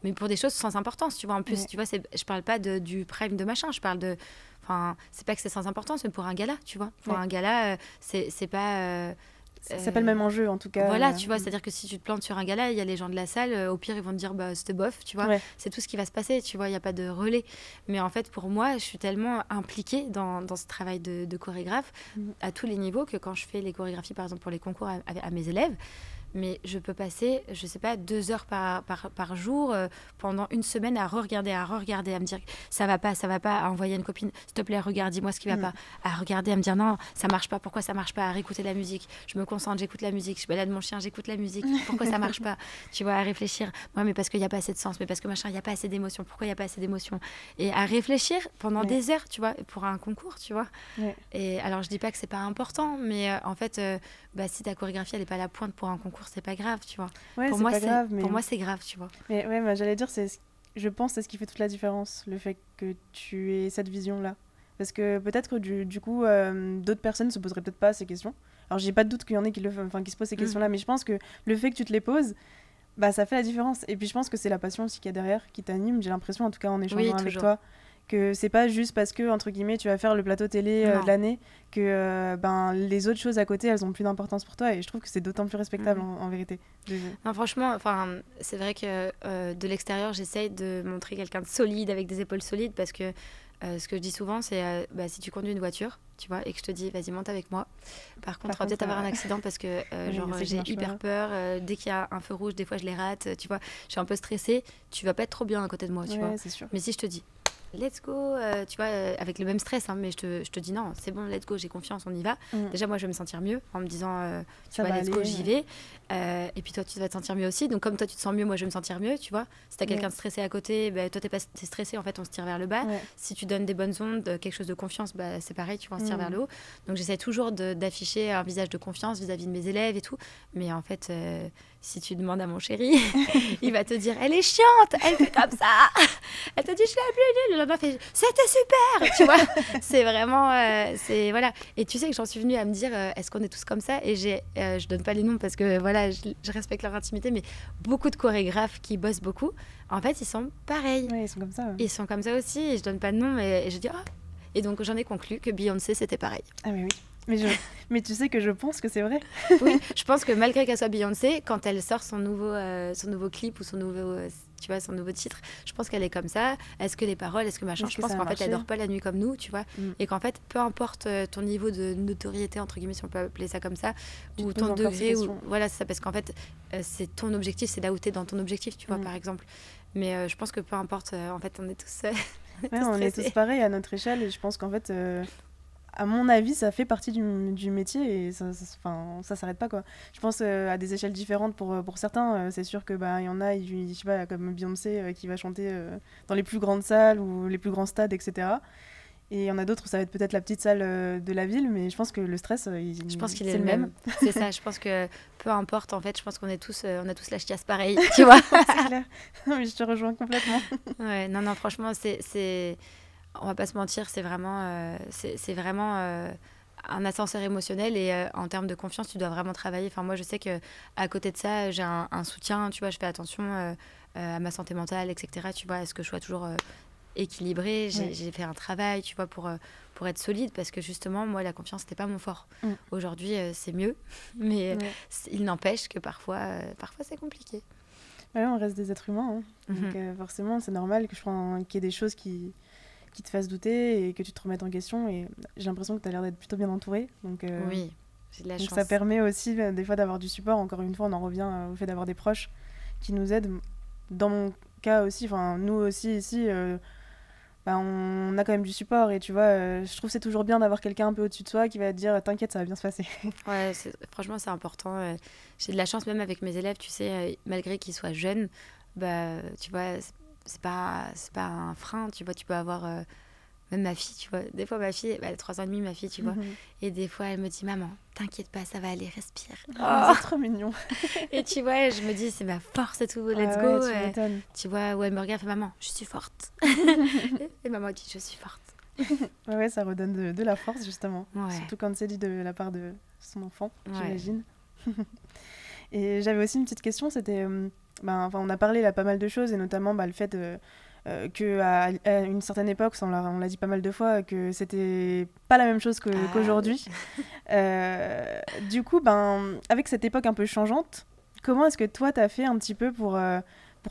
mais pour des choses sans importance, tu vois. En plus, tu vois, je parle pas du prime de machin, je parle de... Enfin, c'est pas que c'est sans importance, mais pour un gala, tu vois. Pour un gala, c'est pas... c'est pas le même enjeu, en tout cas. Voilà, tu vois, c'est-à-dire que si tu te plantes sur un gala, il y a les gens de la salle, au pire, ils vont te dire, c'était bof, tu vois. Ouais. C'est tout ce qui va se passer, tu vois, il n'y a pas de relais. Mais en fait, pour moi, je suis tellement impliquée dans ce travail de chorégraphe, à tous les niveaux, que quand je fais les chorégraphies, par exemple, pour les concours à mes élèves, mais je peux passer, je sais pas, 2 heures par jour pendant une semaine à regarder, à me dire ça va pas, à envoyer une copine, s'il te plaît, regarde, dis-moi ce qui va pas, à regarder, à me dire non, ça marche pas, pourquoi ça marche pas, à réécouter la musique, je me concentre, j'écoute la musique, je balade mon chien, j'écoute la musique, pourquoi ça marche pas, tu vois, à réfléchir, ouais, mais parce qu'il y a pas assez de sens, mais parce que machin, il y a pas assez d'émotions, pourquoi il y a pas assez d'émotions, et à réfléchir pendant des heures, tu vois, pour un concours, tu vois. Et alors je dis pas que c'est pas important, mais en fait si ta chorégraphie elle est pas à la pointe pour un concours, c'est pas grave, tu vois. Pour moi c'est grave, tu vois. Mais ouais, j'allais dire, je pense c'est ce qui fait toute la différence, le fait que tu aies cette vision là, parce que peut-être que du coup d'autres personnes se poseraient peut-être pas ces questions. Alors j'ai pas de doute qu'il y en ait qui se posent ces questions là, mais je pense que le fait que tu te les poses, ça fait la différence. Et puis je pense que c'est la passion aussi qu'il y a derrière qui t'anime, j'ai l'impression en tout cas en échangeant avec toi, que c'est pas juste parce que entre guillemets tu vas faire le plateau télé de l'année que les autres choses à côté elles ont plus d'importance pour toi, et je trouve que c'est d'autant plus respectable en vérité. Non, franchement, c'est vrai que de l'extérieur j'essaye de montrer quelqu'un de solide avec des épaules solides, parce que ce que je dis souvent c'est si tu conduis une voiture, tu vois, et que je te dis vas-y monte avec moi, par contre tu vas peut-être avoir un accident parce que j'ai hyper peur, dès qu'il y a un feu rouge des fois je les rate, tu vois, je suis un peu stressée, tu vas pas être trop bien à côté de moi, tu vois. C'est sûr. Mais si je te dis let's go, tu vois, avec le même stress, mais je te dis non, c'est bon, let's go, j'ai confiance, on y va. Déjà, moi, je vais me sentir mieux en me disant, tu vois, let's go, j'y vais. Et puis toi, tu vas te sentir mieux aussi. Donc, comme toi, tu te sens mieux, moi, je vais me sentir mieux, tu vois. Si t'as quelqu'un de stressé à côté, toi, t'es stressé, en fait, on se tire vers le bas. Si tu donnes des bonnes ondes, quelque chose de confiance, c'est pareil, tu vois, on se tire vers le haut. Donc, j'essaie toujours d'afficher un visage de confiance vis-à-vis de mes élèves et tout. Mais en fait, si tu demandes à mon chéri, il va te dire, elle est chiante, elle fait comme ça. Elle te dit, je suis la plus nulle. Le lendemain, fait, c'était super, tu vois. C'est vraiment, voilà. Et tu sais que j'en suis venue à me dire, est-ce qu'on est tous comme ça? Et je donne pas les noms parce que voilà, je respecte leur intimité, mais beaucoup de chorégraphes qui bossent beaucoup, en fait, ils sont pareils. Ouais, ils sont comme ça. Ouais. Ils sont comme ça aussi. Et je donne pas de nom, et je dis, Et donc, j'en ai conclu que Beyoncé, c'était pareil. Ah, mais oui. Mais tu sais que je pense que c'est vrai. Oui, je pense que malgré qu'elle soit Beyoncé, quand elle sort son nouveau clip ou son nouveau titre, je pense qu'elle est comme ça. Est-ce que les paroles, est-ce que machin, je pense qu'en fait, elle dort pas la nuit comme nous, tu vois. Et qu'en fait, peu importe ton niveau de notoriété, entre guillemets, si on peut appeler ça comme ça, ou ton degré, voilà, c'est ça, parce qu'en fait, c'est ton objectif, c'est là où t'es dans ton objectif, tu vois, par exemple. Mais je pense que peu importe, en fait, on est tous on est tous pareils à notre échelle, et je pense qu'en fait... à mon avis, ça fait partie du métier, et ça s'arrête pas, quoi. Je pense à des échelles différentes pour certains. C'est sûr que y en a, je sais pas, comme Beyoncé qui va chanter dans les plus grandes salles ou les plus grands stades, etc. Et il y en a d'autres où ça va être peut-être la petite salle de la ville, mais je pense que le stress, je pense qu'il est le même. C'est ça. Je pense que peu importe, en fait, je pense qu'on est tous, on a tous la chiasse pareil, tu vois. C'est clair. Mais je te rejoins complètement. Ouais, non, franchement, on va pas se mentir, c'est vraiment un ascenseur émotionnel, et en termes de confiance, tu dois vraiment travailler. Enfin, moi, je sais que à côté de ça, j'ai un soutien, tu vois, je fais attention à ma santé mentale, etc. Tu vois, à ce que je sois toujours équilibrée. J'ai fait un travail, tu vois, pour être solide, parce que justement, moi, la confiance, c'était pas mon fort. Aujourd'hui, c'est mieux, mais il n'empêche que parfois c'est compliqué. Ouais, on reste des êtres humains, hein. Donc forcément, c'est normal qu'il y ait des choses qui te fassent douter et que tu te remettes en question, et j'ai l'impression que tu as l'air d'être plutôt bien entourée, donc oui, j'ai de la chance. Ça permet aussi des fois d'avoir du support. Encore une fois, on en revient au fait d'avoir des proches qui nous aident. Dans mon cas aussi, nous aussi ici, on a quand même du support, et tu vois, je trouve que c'est toujours bien d'avoir quelqu'un un peu au-dessus de soi qui va te dire t'inquiète, ça va bien se passer. Ouais, franchement c'est important. J'ai de la chance, même avec mes élèves, tu sais, malgré qu'ils soient jeunes, tu vois, c'est pas un frein, tu vois. Tu peux avoir même ma fille, tu vois, des fois ma fille, elle a 3 ans et demi, ma fille, tu vois, et des fois elle me dit maman, t'inquiète pas, ça va aller, respire. C'est trop mignon. Et tu vois, je me dis c'est ma force et tout, let's go. Tu vois, où elle me regarde, fait maman, je suis forte. Et maman dit je suis forte. Ouais, ça redonne de la force, justement, surtout quand c'est dit de la part de son enfant, j'imagine. Et j'avais aussi une petite question, c'était on a parlé là pas mal de choses, et notamment le fait qu'à une certaine époque, on l'a dit pas mal de fois, que c'était pas la même chose qu'aujourd'hui. Du coup, avec cette époque un peu changeante, comment est-ce que toi t'as fait un petit peu pour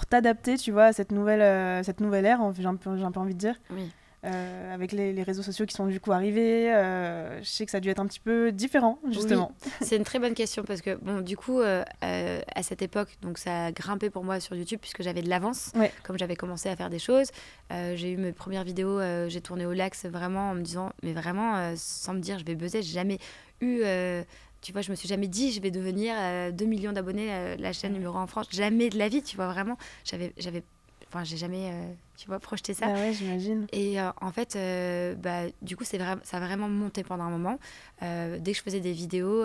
t'adapter, tu vois, à cette nouvelle ère, j'ai un peu envie de dire. Oui. avec les réseaux sociaux qui sont du coup arrivés. Je sais que ça a dû être un petit peu différent, justement. Oui, c'est une très bonne question parce que, bon, du coup, à cette époque, donc ça a grimpé pour moi sur YouTube puisque j'avais de l'avance, comme j'avais commencé à faire des choses. J'ai eu mes premières vidéos, j'ai tourné au Lax vraiment en me disant, mais vraiment, sans me dire, je vais buzzer, j'ai jamais eu... tu vois, je me suis jamais dit, je vais devenir 2 millions d'abonnés, la chaîne numéro 1 en France. Jamais de la vie, tu vois, vraiment. Enfin, j'ai jamais, tu vois, projeté ça. Ah ouais, j'imagine. Et en fait, du coup, ça a vraiment monté pendant un moment. Dès que je faisais des vidéos,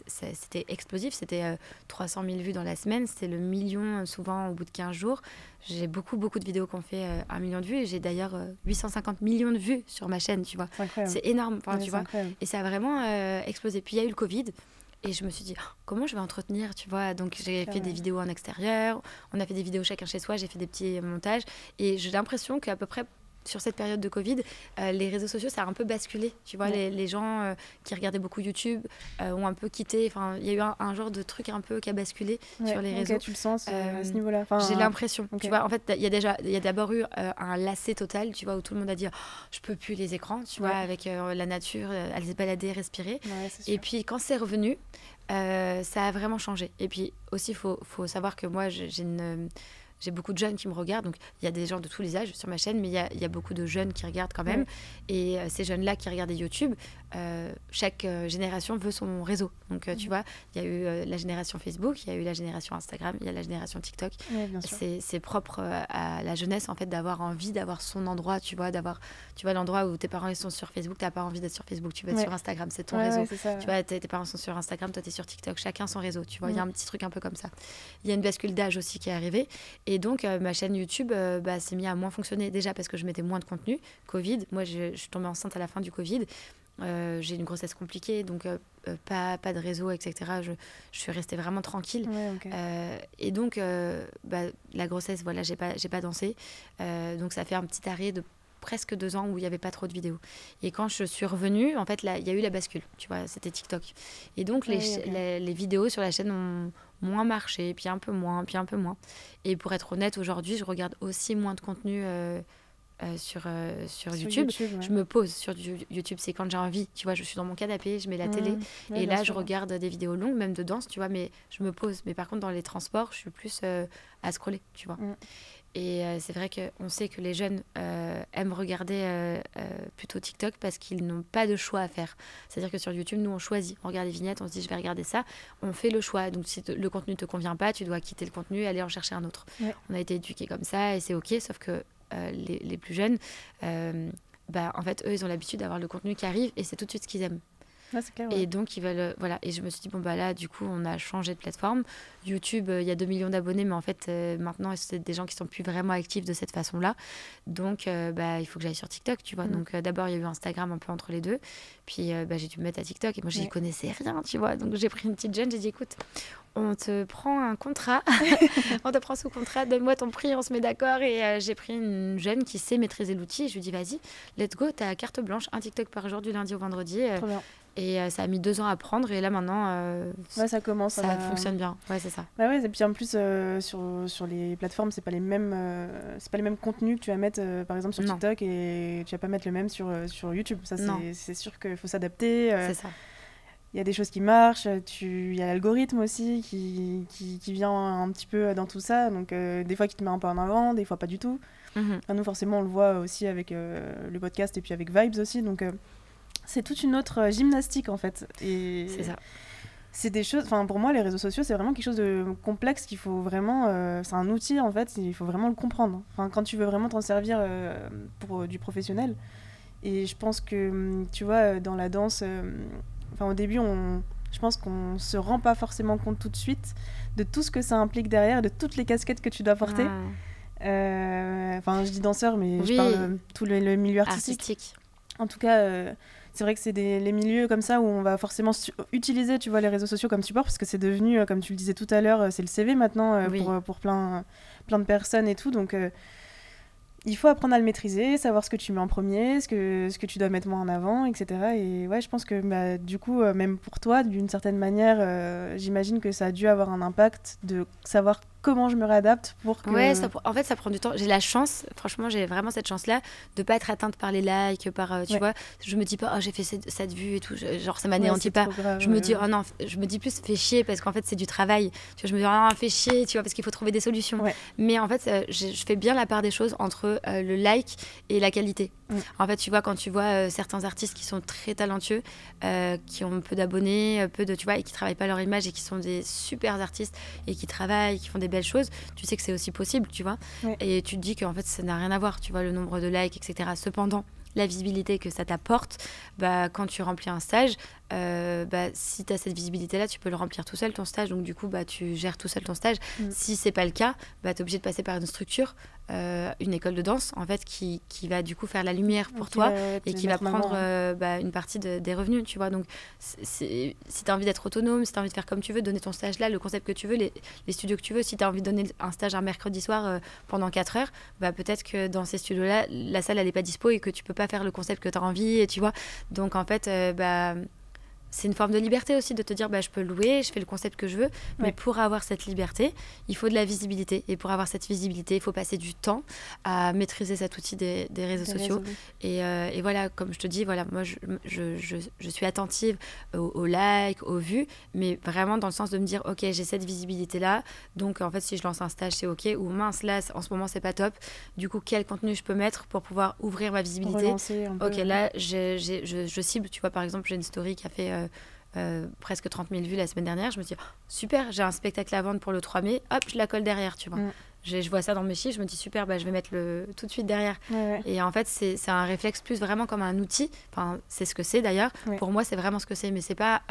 c'était explosif. C'était 300 000 vues dans la semaine. C'était le million, souvent, au bout de 15 jours. J'ai beaucoup de vidéos qui ont fait 1 million de vues. Et j'ai d'ailleurs 850 millions de vues sur ma chaîne, tu vois. C'est énorme, enfin, tu vois. Incroyable. Et ça a vraiment explosé. Puis il y a eu le Covid. Et je me suis dit, comment je vais entretenir, tu vois. Donc, j'ai fait des vidéos en extérieur. On a fait des vidéos chacun chez soi. J'ai fait des petits montages. Et j'ai l'impression qu'à peu près, sur cette période de Covid, les réseaux sociaux, ça a un peu basculé. Tu vois, les gens qui regardaient beaucoup YouTube ont un peu quitté. Enfin, il y a eu un genre de truc un peu qui a basculé sur les réseaux. Tu le sens à ce niveau-là. J'ai l'impression. Tu vois, en fait, il y a d'abord eu un lacet total, tu vois, où tout le monde a dit, je peux plus les écrans, tu vois, avec la nature, aller se balader, respirer. Et puis, quand c'est revenu, ça a vraiment changé. Et puis aussi, il faut savoir que moi, j'ai beaucoup de jeunes qui me regardent, donc il y a des gens de tous les âges sur ma chaîne, mais il y a beaucoup de jeunes qui regardent quand même. Et ces jeunes-là qui regardaient YouTube, chaque génération veut son réseau. Donc tu vois, il y a eu la génération Facebook, il y a eu la génération Instagram, il y a la génération TikTok. C'est propre à la jeunesse, en fait, d'avoir envie d'avoir son endroit, tu vois, l'endroit où tes parents ils sont sur Facebook, t'as pas envie d'être sur Facebook, tu vas être sur Instagram, c'est ton réseau. Tu vois, tes parents sont sur Instagram, toi t'es sur TikTok, chacun son réseau, tu vois, il y a un petit truc un peu comme ça. Il y a une bascule d'âge aussi qui est arrivée. Et donc, ma chaîne YouTube s'est mise à moins fonctionner. Déjà parce que je mettais moins de contenu. Covid, moi, je suis tombée enceinte à la fin du Covid. J'ai une grossesse compliquée, donc pas de réseau, etc. Je suis restée vraiment tranquille. Et donc, la grossesse, voilà, j'ai pas dansé. Donc, ça fait un petit arrêt de presque 2 ans où il n'y avait pas trop de vidéos. Et quand je suis revenue, en fait, là, il y a eu la bascule. Tu vois, c'était TikTok. Et donc, les vidéos sur la chaîne ont moins marché, puis un peu moins. Et pour être honnête, aujourd'hui, je regarde aussi moins de contenu sur YouTube. Je me pose sur YouTube, c'est quand j'ai envie. Tu vois, je suis dans mon canapé, je mets la télé. Et là, je regarde des vidéos longues, même de danse, tu vois, mais je me pose. Mais par contre, dans les transports, je suis plus à scroller, tu vois. Et c'est vrai qu'on sait que les jeunes aiment regarder plutôt TikTok parce qu'ils n'ont pas de choix à faire. C'est-à-dire que sur YouTube, nous, on choisit. On regarde les vignettes, on se dit, je vais regarder ça. On fait le choix. Donc, si le contenu ne te convient pas, tu dois quitter le contenu et aller en chercher un autre. On a été éduqués comme ça et c'est OK, sauf que les plus jeunes, en fait, eux, ils ont l'habitude d'avoir le contenu qui arrive et c'est tout de suite ce qu'ils aiment. C'est clair, et donc ils veulent voilà, et je me suis dit là du coup on a changé de plateforme. YouTube, il y a 2 millions d'abonnés, mais en fait maintenant c'est des gens qui sont plus vraiment actifs de cette façon là, donc il faut que j'aille sur TikTok, tu vois. Donc d'abord il y a eu Instagram un peu entre les deux, puis j'ai dû me mettre à TikTok et moi j'y connaissais rien, tu vois. Donc j'ai pris une petite jeune, j'ai dit écoute, on te prend un contrat, on te prend sous contrat, donne-moi ton prix, on se met d'accord. Et j'ai pris une jeune qui sait maîtriser l'outil et je lui dis vas-y, let's go, t'as carte blanche, un TikTok par jour du lundi au vendredi. Trop bien. Et ça a mis 2 ans à apprendre et là maintenant ça commence, ça fonctionne bien. C'est ça. Et puis en plus sur les plateformes c'est pas les mêmes contenus que tu vas mettre par exemple sur TikTok et tu vas pas mettre le même sur YouTube. Ça c'est sûr qu'il faut s'adapter. C'est ça. Il y a des choses qui marchent, il y a l'algorithme aussi qui vient un petit peu dans tout ça, donc des fois qui te met un peu en avant, des fois pas du tout. Enfin, nous forcément on le voit aussi avec le podcast et puis avec Vibes aussi, donc c'est toute une autre gymnastique en fait. Et c'est ça. C'est des choses, enfin pour moi les réseaux sociaux c'est vraiment quelque chose de complexe qu'il faut vraiment, c'est un outil en fait, il faut vraiment le comprendre. Enfin quand tu veux vraiment t'en servir pour du professionnel. Et je pense que tu vois dans la danse, au début je pense qu'on se rend pas forcément compte tout de suite de tout ce que ça implique derrière, de toutes les casquettes que tu dois porter. Je dis danseur mais je parle tout le milieu artistique. En tout cas, c'est vrai que c'est les milieux comme ça où on va forcément utiliser, tu vois, les réseaux sociaux comme support parce que c'est devenu, comme tu le disais tout à l'heure, c'est le CV maintenant pour plein de personnes et tout. Donc, il faut apprendre à le maîtriser, savoir ce que tu mets en premier, ce que tu dois mettre moins en avant, etc. Et ouais, je pense que du coup, même pour toi, d'une certaine manière, j'imagine que ça a dû avoir un impact de savoir comment je me réadapte pour que... Ouais, en fait, ça prend du temps. J'ai la chance, franchement, j'ai vraiment cette chance-là de pas être atteinte par les likes, tu vois. Je me dis pas, oh, j'ai fait cette vue et tout, genre ça m'anéantit pas. Grave, je me dis, oh non, je me dis plus, fais chier parce qu'en fait, c'est du travail. Tu vois, je me dis, oh non, fais chier, tu vois, parce qu'il faut trouver des solutions. Mais en fait, je fais bien la part des choses entre le like et la qualité. En fait, tu vois, quand tu vois certains artistes qui sont très talentueux, qui ont peu d'abonnés, tu vois, et qui travaillent pas leur image et qui sont des super artistes et qui travaillent, qui font des belles choses, tu sais que c'est aussi possible, tu vois. Et tu te dis qu'en fait, ça n'a rien à voir, tu vois, le nombre de likes, etc. Cependant, la visibilité que ça t'apporte, quand tu remplis un stage, si tu as cette visibilité-là, tu peux le remplir tout seul, ton stage. Donc, du coup, tu gères tout seul ton stage. Si c'est pas le cas, tu es obligé de passer par une structure, une école de danse, en fait, qui va du coup faire la lumière pour toi et qui va prendre une partie des revenus, tu vois. Donc, si tu as envie d'être autonome, si tu as envie de faire comme tu veux, donner ton stage là, le concept que tu veux, les studios que tu veux, si tu as envie de donner un stage un mercredi soir pendant 4 heures, peut-être que dans ces studios-là, la salle, elle n'est pas dispo et que tu peux pas faire le concept que tu as envie, et tu vois. Donc, en fait, c'est une forme de liberté aussi de te dire je peux louer, je fais le concept que je veux, mais pour avoir cette liberté, il faut de la visibilité, et pour avoir cette visibilité, il faut passer du temps à maîtriser cet outil des réseaux sociaux. Et voilà, comme je te dis, voilà, moi je suis attentive aux likes, aux vues, mais vraiment dans le sens de me dire ok, j'ai cette visibilité là, donc en fait si je lance un stage c'est ok, ou mince là en ce moment c'est pas top, du coup quel contenu je peux mettre pour pouvoir ouvrir ma visibilité. Ok, là je cible, tu vois, par exemple j'ai une story qui a fait presque 30 000 vues la semaine dernière. Je me dis super, j'ai un spectacle à vendre pour le 3 mai, hop, je la colle derrière, tu vois. Je vois ça dans mes chiffres, je me dis super, je vais mettre tout de suite derrière. Et en fait, c'est un réflexe plus vraiment comme un outil. Enfin, c'est ce que c'est d'ailleurs. Pour moi, c'est vraiment ce que c'est, mais c'est pas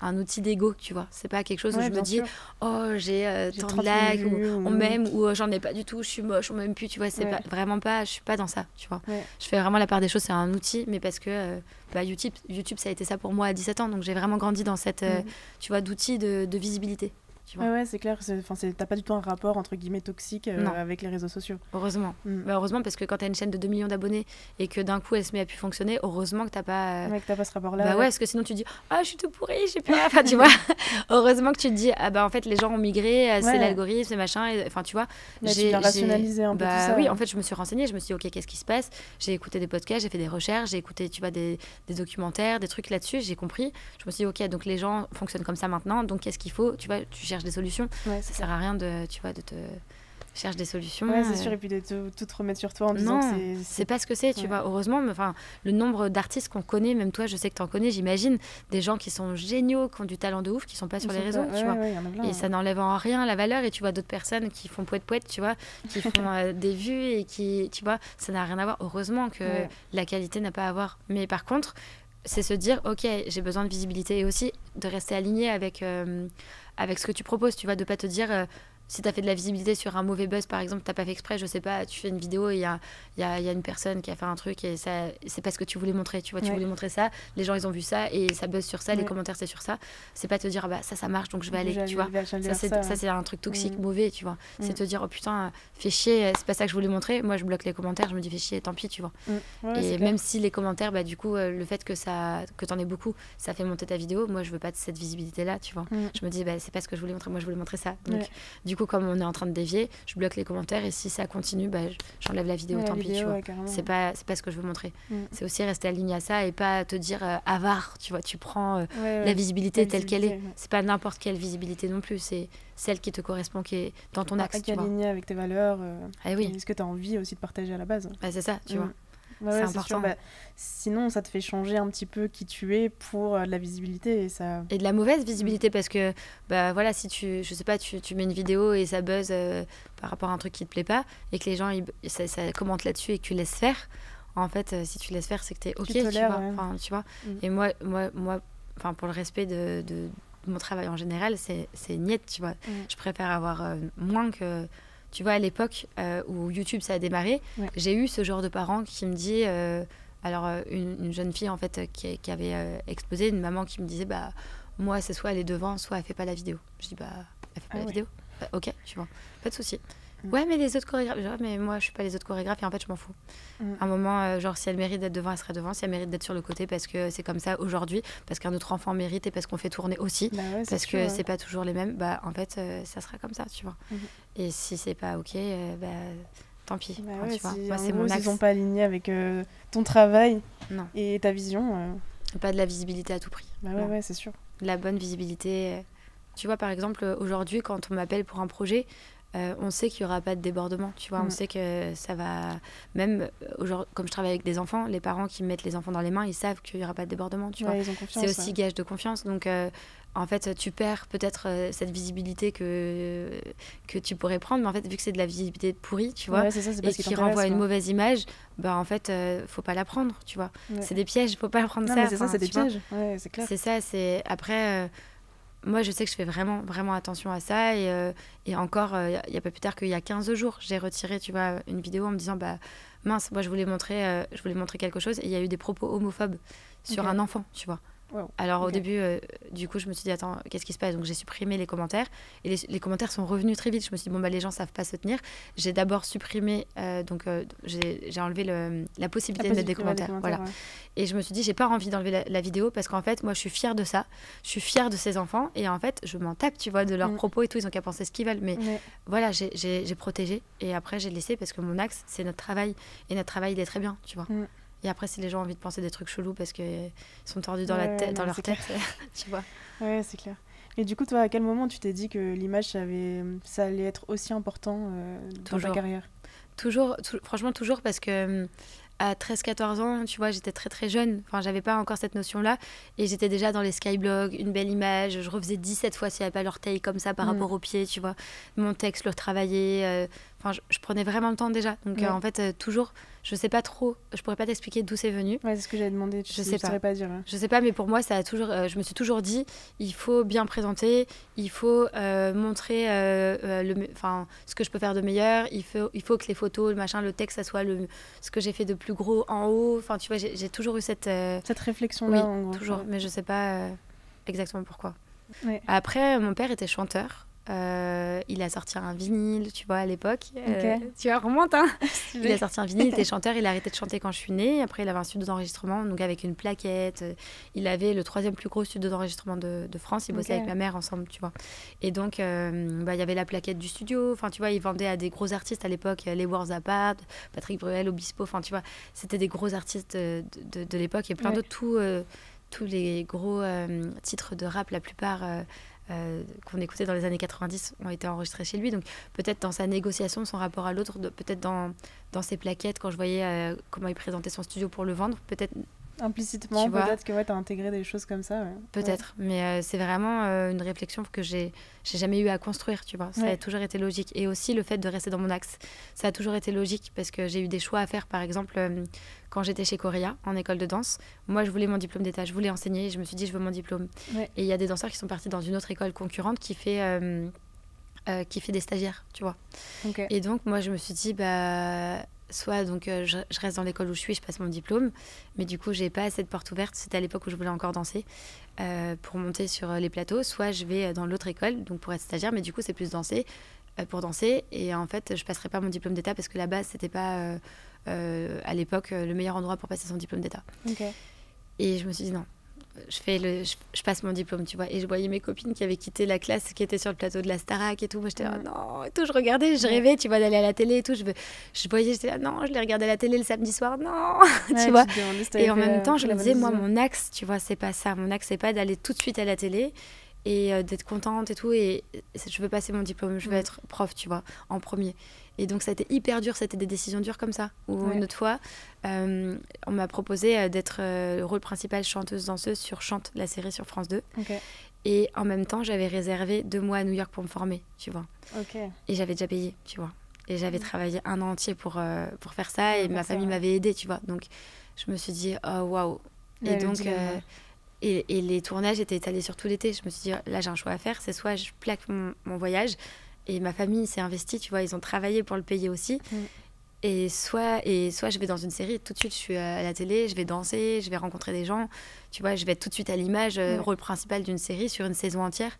un outil d'ego, tu vois. C'est pas quelque chose où je me dis oh, j'ai tant de likes, ou on m'aime, ou j'en ai pas du tout, je suis moche, on m'aime plus, tu vois. C'est pas, vraiment pas, je suis pas dans ça, tu vois. Je fais vraiment la part des choses, c'est un outil, mais parce que YouTube, ça a été ça pour moi à 17 ans, donc j'ai vraiment grandi dans cette, tu vois, d'outils de visibilité. Ouais, c'est clair, t'as pas du tout un rapport entre guillemets toxique avec les réseaux sociaux. Heureusement. Heureusement, parce que quand t'as une chaîne de 2 millions d'abonnés et que d'un coup elle se met à plus fonctionner, heureusement que t'as pas. Que t'as pas ce rapport-là. Parce que sinon tu dis je suis tout pourri, j'ai plus rien. Enfin, tu vois. Heureusement que tu te dis en fait les gens ont migré, c'est l'algorithme, c'est machin. Enfin, tu vois. Tu l'as rationalisé un peu tout ça. Oui, en fait, je me suis renseignée, je me suis dit ok, qu'est-ce qui se passe. J'ai écouté des podcasts, j'ai fait des recherches, j'ai écouté, tu vois, des documentaires, des trucs là-dessus, j'ai compris. Je me suis dit ok, donc les gens fonctionnent comme ça maintenant, donc qu'est-ce qu'il faut, tu vois, tu cherches des solutions. Ça sert à rien de te chercher des solutions. C'est sûr, et puis de tout te remettre sur toi en disant que c'est pas ce que c'est, tu vois. Heureusement, le nombre d'artistes qu'on connaît, même toi, je sais que t'en connais, j'imagine, des gens qui sont géniaux, qui ont du talent de ouf, qui sont pas sur les réseaux, tu vois. Et ça n'enlève en rien la valeur, et tu vois d'autres personnes qui font poète, tu vois, qui font des vues et qui, tu vois, ça n'a rien à voir. Heureusement que la qualité n'a pas à voir. Mais par contre, c'est se dire, ok, j'ai besoin de visibilité, et aussi de rester aligné avec ce que tu proposes, tu vois, de pas te dire si tu as fait de la visibilité sur un mauvais buzz, par exemple, tu n'as pas fait exprès, je sais pas, tu fais une vidéo et il y a une personne qui a fait un truc et ça, c'est pas ce que tu voulais montrer, tu vois, tu voulais montrer ça, les gens ils ont vu ça et ça buzz sur ça, les commentaires c'est sur ça, c'est pas te dire ça marche donc je vais aller, tu vois, ça c'est un truc toxique, mauvais, tu vois, c'est te dire oh putain, fais chier, c'est pas ça que je voulais montrer, moi je bloque les commentaires, je me dis fais chier, tant pis, tu vois. Et même si les commentaires, du coup, le fait que t'en aies beaucoup, ça fait monter ta vidéo, moi je veux pas de cette visibilité là, tu vois, je me dis c'est pas ce que je voulais montrer, moi je voulais montrer ça, donc du coup comme on est en train de dévier, je bloque les commentaires et si ça continue, j'enlève la vidéo, tant pis, tu vois. C'est pas ce que je veux montrer. C'est aussi rester aligné à ça et pas te dire avare, tu vois, tu prends la visibilité telle qu'elle est. C'est pas n'importe quelle visibilité non plus, c'est celle qui te correspond, qui est dans ton axe, qui est alignée avec tes valeurs, oui. ce que tu as envie aussi de partager à la base. C'est ça, tu vois. C'est important. Sinon, ça te fait changer un petit peu qui tu es pour de la visibilité et de la mauvaise visibilité parce que voilà, si tu mets une vidéo et ça buzz par rapport à un truc qui te plaît pas et que les gens ça commentent là-dessus et que tu laisses faire. En fait, si tu laisses faire, c'est que t'es ok, tu vois. Enfin, tu vois. Et moi, pour le respect de mon travail en général, c'est niette, tu vois. Je préfère avoir moins que. Tu vois, à l'époque où YouTube ça a démarré, j'ai eu ce genre de parents qui me dit, une jeune fille en fait qui avait explosé, une maman qui me disait moi c'est soit elle est devant, soit elle fait pas la vidéo. Je dis elle fait pas la vidéo, ok, tu vois, pas de souci. Ouais, mais les autres chorégraphes, genre, mais moi je suis pas les autres chorégraphes et en fait je m'en fous. À un moment, genre si elle mérite d'être devant, elle sera devant. Si elle mérite d'être sur le côté parce que c'est comme ça aujourd'hui, parce qu'un autre enfant mérite et parce qu'on fait tourner aussi, parce que c'est pas toujours les mêmes, bah en fait ça sera comme ça, tu vois. Et si c'est pas ok, bah tant pis. Bah tu vois. Si, moi, c'est en gros, mon axe. ils sont pas alignés avec ton travail Non. et ta vision. Pas de la visibilité à tout prix. Bah ouais, c'est sûr. De la bonne visibilité. Tu vois, par exemple, aujourd'hui, quand on m'appelle pour un projet, on sait qu'il n'y aura pas de débordement, tu vois. On sait que ça va... Même, comme je travaille avec des enfants, les parents qui mettent les enfants dans les mains, ils savent qu'il n'y aura pas de débordement, tu vois. Ils ont confiance, c'est aussi gage de confiance. Donc, en fait, tu perds peut-être cette visibilité que tu pourrais prendre, mais en fait, vu que c'est de la visibilité pourrie, tu vois, et qui renvoie une mauvaise image, bah, en fait, faut pas la prendre, tu vois. C'est des pièges, faut pas prendre ça. Mais c'est ça, c'est des pièges. Ouais, c'est clair. C'est ça, c'est... Après... moi, je sais que je fais vraiment, vraiment attention à ça. Et encore, il n'y a pas plus tard qu'il y a 15 jours, j'ai retiré, tu vois, une vidéo en me disant, bah, mince, moi, je voulais montrer quelque chose. Et il y a eu des propos homophobes sur un enfant, tu vois. Wow. Alors au début, du coup, je me suis dit, attends, qu'est-ce qui se passe? Donc j'ai supprimé les commentaires. Et les commentaires sont revenus très vite. Je me suis dit, bon, bah, les gens savent pas se tenir. J'ai d'abord supprimé, j'ai enlevé la possibilité de mettre des commentaires. Voilà. Ouais. Et je me suis dit, j'ai pas envie d'enlever la vidéo parce qu'en fait, moi, je suis fière de ça. Je suis fière de ces enfants. Et en fait, je m'en tape, tu vois, de leurs propos et tout. Ils ont qu'à penser ce qu'ils veulent. Mais voilà, j'ai protégé. Et après, j'ai laissé parce que mon axe, c'est notre travail. Et notre travail, il est très bien, tu vois. Et après, si les gens ont envie de penser des trucs chelous parce qu'ils sont tordus dans leur tête, tu vois. Ouais, c'est clair. Et du coup, toi, à quel moment tu t'es dit que l'image, ça allait être aussi important dans ta carrière? Toujours, franchement, toujours, parce que à 13-14 ans, tu vois, j'étais très très jeune. Enfin, j'avais pas encore cette notion-là. Et j'étais déjà dans les skyblogs, une belle image. Je refaisais 17 fois s'il n'y avait pas l'orteil comme ça par rapport au pied, tu vois. Mon texte, le retravailler. Enfin, je prenais vraiment le temps déjà. Donc, en fait, toujours... Je sais pas trop, je pourrais pas t'expliquer d'où c'est venu. Ouais, c'est ce que j'avais demandé, je saurais pas dire. Je sais pas, mais pour moi, ça a toujours, je me suis toujours dit, il faut bien présenter, il faut montrer ce que je peux faire de meilleur, il faut que les photos, le machin, le texte, ça soit ce que j'ai fait de plus gros en haut. Enfin, tu vois, j'ai toujours eu cette réflexion-là, oui, en gros. Toujours, mais je sais pas exactement pourquoi. Ouais. Après, mon père était chanteur. Il a sorti un vinyle, tu vois, à l'époque. Tu vois, remonte, hein. Il a sorti un vinyle, il était chanteur, il a arrêté de chanter quand je suis née. Après, il avait un studio d'enregistrement, donc avec une plaquette. Il avait le 3e plus gros studio d'enregistrement de France. Il bossait avec ma mère ensemble, tu vois. Et donc, il y avait la plaquette du studio. Enfin, tu vois, il vendait à des gros artistes à l'époque, les Wars Apart, Patrick Bruel, Obispo. Enfin, tu vois, c'était des gros artistes de l'époque et plein d'autres. Tous les gros titres de rap, la plupart... qu'on écoutait dans les années 90 ont été enregistrés chez lui. Donc peut-être dans sa négociation, son rapport à l'autre, peut-être dans ses plaquettes, quand je voyais comment il présentait son studio pour le vendre, peut-être... Implicitement, peut-être que tu as intégré des choses comme ça. Ouais. Peut-être, mais c'est vraiment une réflexion que j'ai jamais eu à construire, tu vois. Ça a toujours été logique. Et aussi le fait de rester dans mon axe, ça a toujours été logique parce que j'ai eu des choix à faire. Par exemple, quand j'étais chez Coréa, en école de danse, moi je voulais mon diplôme d'état, je voulais enseigner et je me suis dit je veux mon diplôme. Et il y a des danseurs qui sont partis dans une autre école concurrente qui fait des stagiaires, tu vois. Et donc moi je me suis dit soit donc je reste dans l'école où je suis, je passe mon diplôme, mais du coup j'ai pas assez de portes ouvertes, c'était à l'époque où je voulais encore danser, pour monter sur les plateaux, soit je vais dans l'autre école donc pour être stagiaire, mais du coup c'est plus pour danser, et en fait je passerai pas mon diplôme d'état parce que la base c'était pas à l'époque le meilleur endroit pour passer son diplôme d'état. Et je me suis dit non, je passe mon diplôme, tu vois. Et je voyais mes copines qui avaient quitté la classe, qui étaient sur le plateau de la Starac et tout. Moi, j'étais là, non, et tout. Je regardais, je rêvais, tu vois, d'aller à la télé et tout. Je voyais, j'étais là, non, je les regardais à la télé le samedi soir, non, tu vois. Et en même temps, je me disais, moi, mon axe, tu vois, c'est pas ça. Mon axe, c'est pas d'aller tout de suite à la télé et d'être contente et tout. Et je veux passer mon diplôme, je veux être prof, tu vois, en premier. Et donc, ça a été hyper dur, c'était des décisions dures comme ça. Ou une autre fois, on m'a proposé d'être le rôle principal chanteuse-danseuse sur Chante, la série sur France 2. Et en même temps, j'avais réservé 2 mois à New York pour me former, tu vois. Et j'avais déjà payé, tu vois. Et j'avais travaillé 1 an entier pour faire ça. Et ma famille m'avait aidée, tu vois. Donc, je me suis dit, oh, waouh. Et donc... Et les tournages étaient étalés sur tout l'été. Je me suis dit, là, j'ai un choix à faire. C'est soit je plaque mon voyage... Et ma famille s'est investie, tu vois, ils ont travaillé pour le payer aussi. Et soit je vais dans une série, tout de suite je suis à la télé, je vais danser, je vais rencontrer des gens, tu vois, je vais être tout de suite à l'image, rôle principal d'une série sur une saison entière,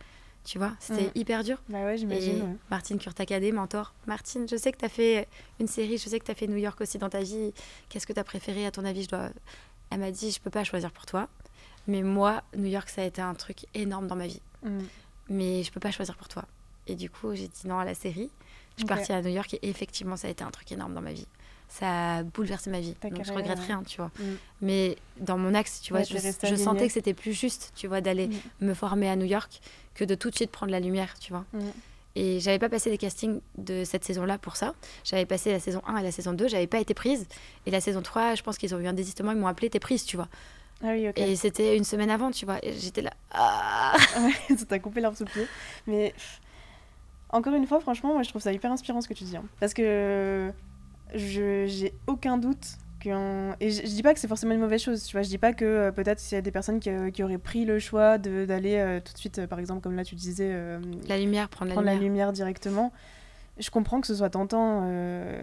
tu vois. C'était hyper dur. Bah ouais, j'imagine. Et Martine Curtacadé, mentor. Martine, je sais que tu as fait une série, je sais que tu as fait New York aussi dans ta vie. Qu'est-ce que tu as préféré à ton avis? Elle m'a dit, je peux pas choisir pour toi. Mais moi, New York, ça a été un truc énorme dans ma vie. Mais je peux pas choisir pour toi. Et du coup, j'ai dit non à la série. Je suis partie à New York et effectivement, ça a été un truc énorme dans ma vie. Ça a bouleversé ma vie. Donc, je regrette rien, tu vois. Mais dans mon axe, tu vois, je sentais que c'était plus juste, tu vois, d'aller me former à New York que de tout de suite prendre la lumière, tu vois. Et j'avais pas passé les castings de cette saison-là pour ça. J'avais passé la saison 1 et la saison 2, j'avais pas été prise. Et la saison 3, je pense qu'ils ont eu un désistement, ils m'ont appelée, t'es prise, tu vois. Ah oui, ok. Et c'était une semaine avant, tu vois. Et j'étais là. Ouais, ça t'a coupé l'herbe sous le pied. Mais encore une fois, franchement, moi je trouve ça hyper inspirant ce que tu dis. Parce que j'ai aucun doute et je dis pas que c'est forcément une mauvaise chose, tu vois. Je dis pas que peut-être s'il y a des personnes qui auraient pris le choix d'aller tout de suite, par exemple, comme là tu disais, la lumière, prendre la lumière directement. Je comprends que ce soit tentant,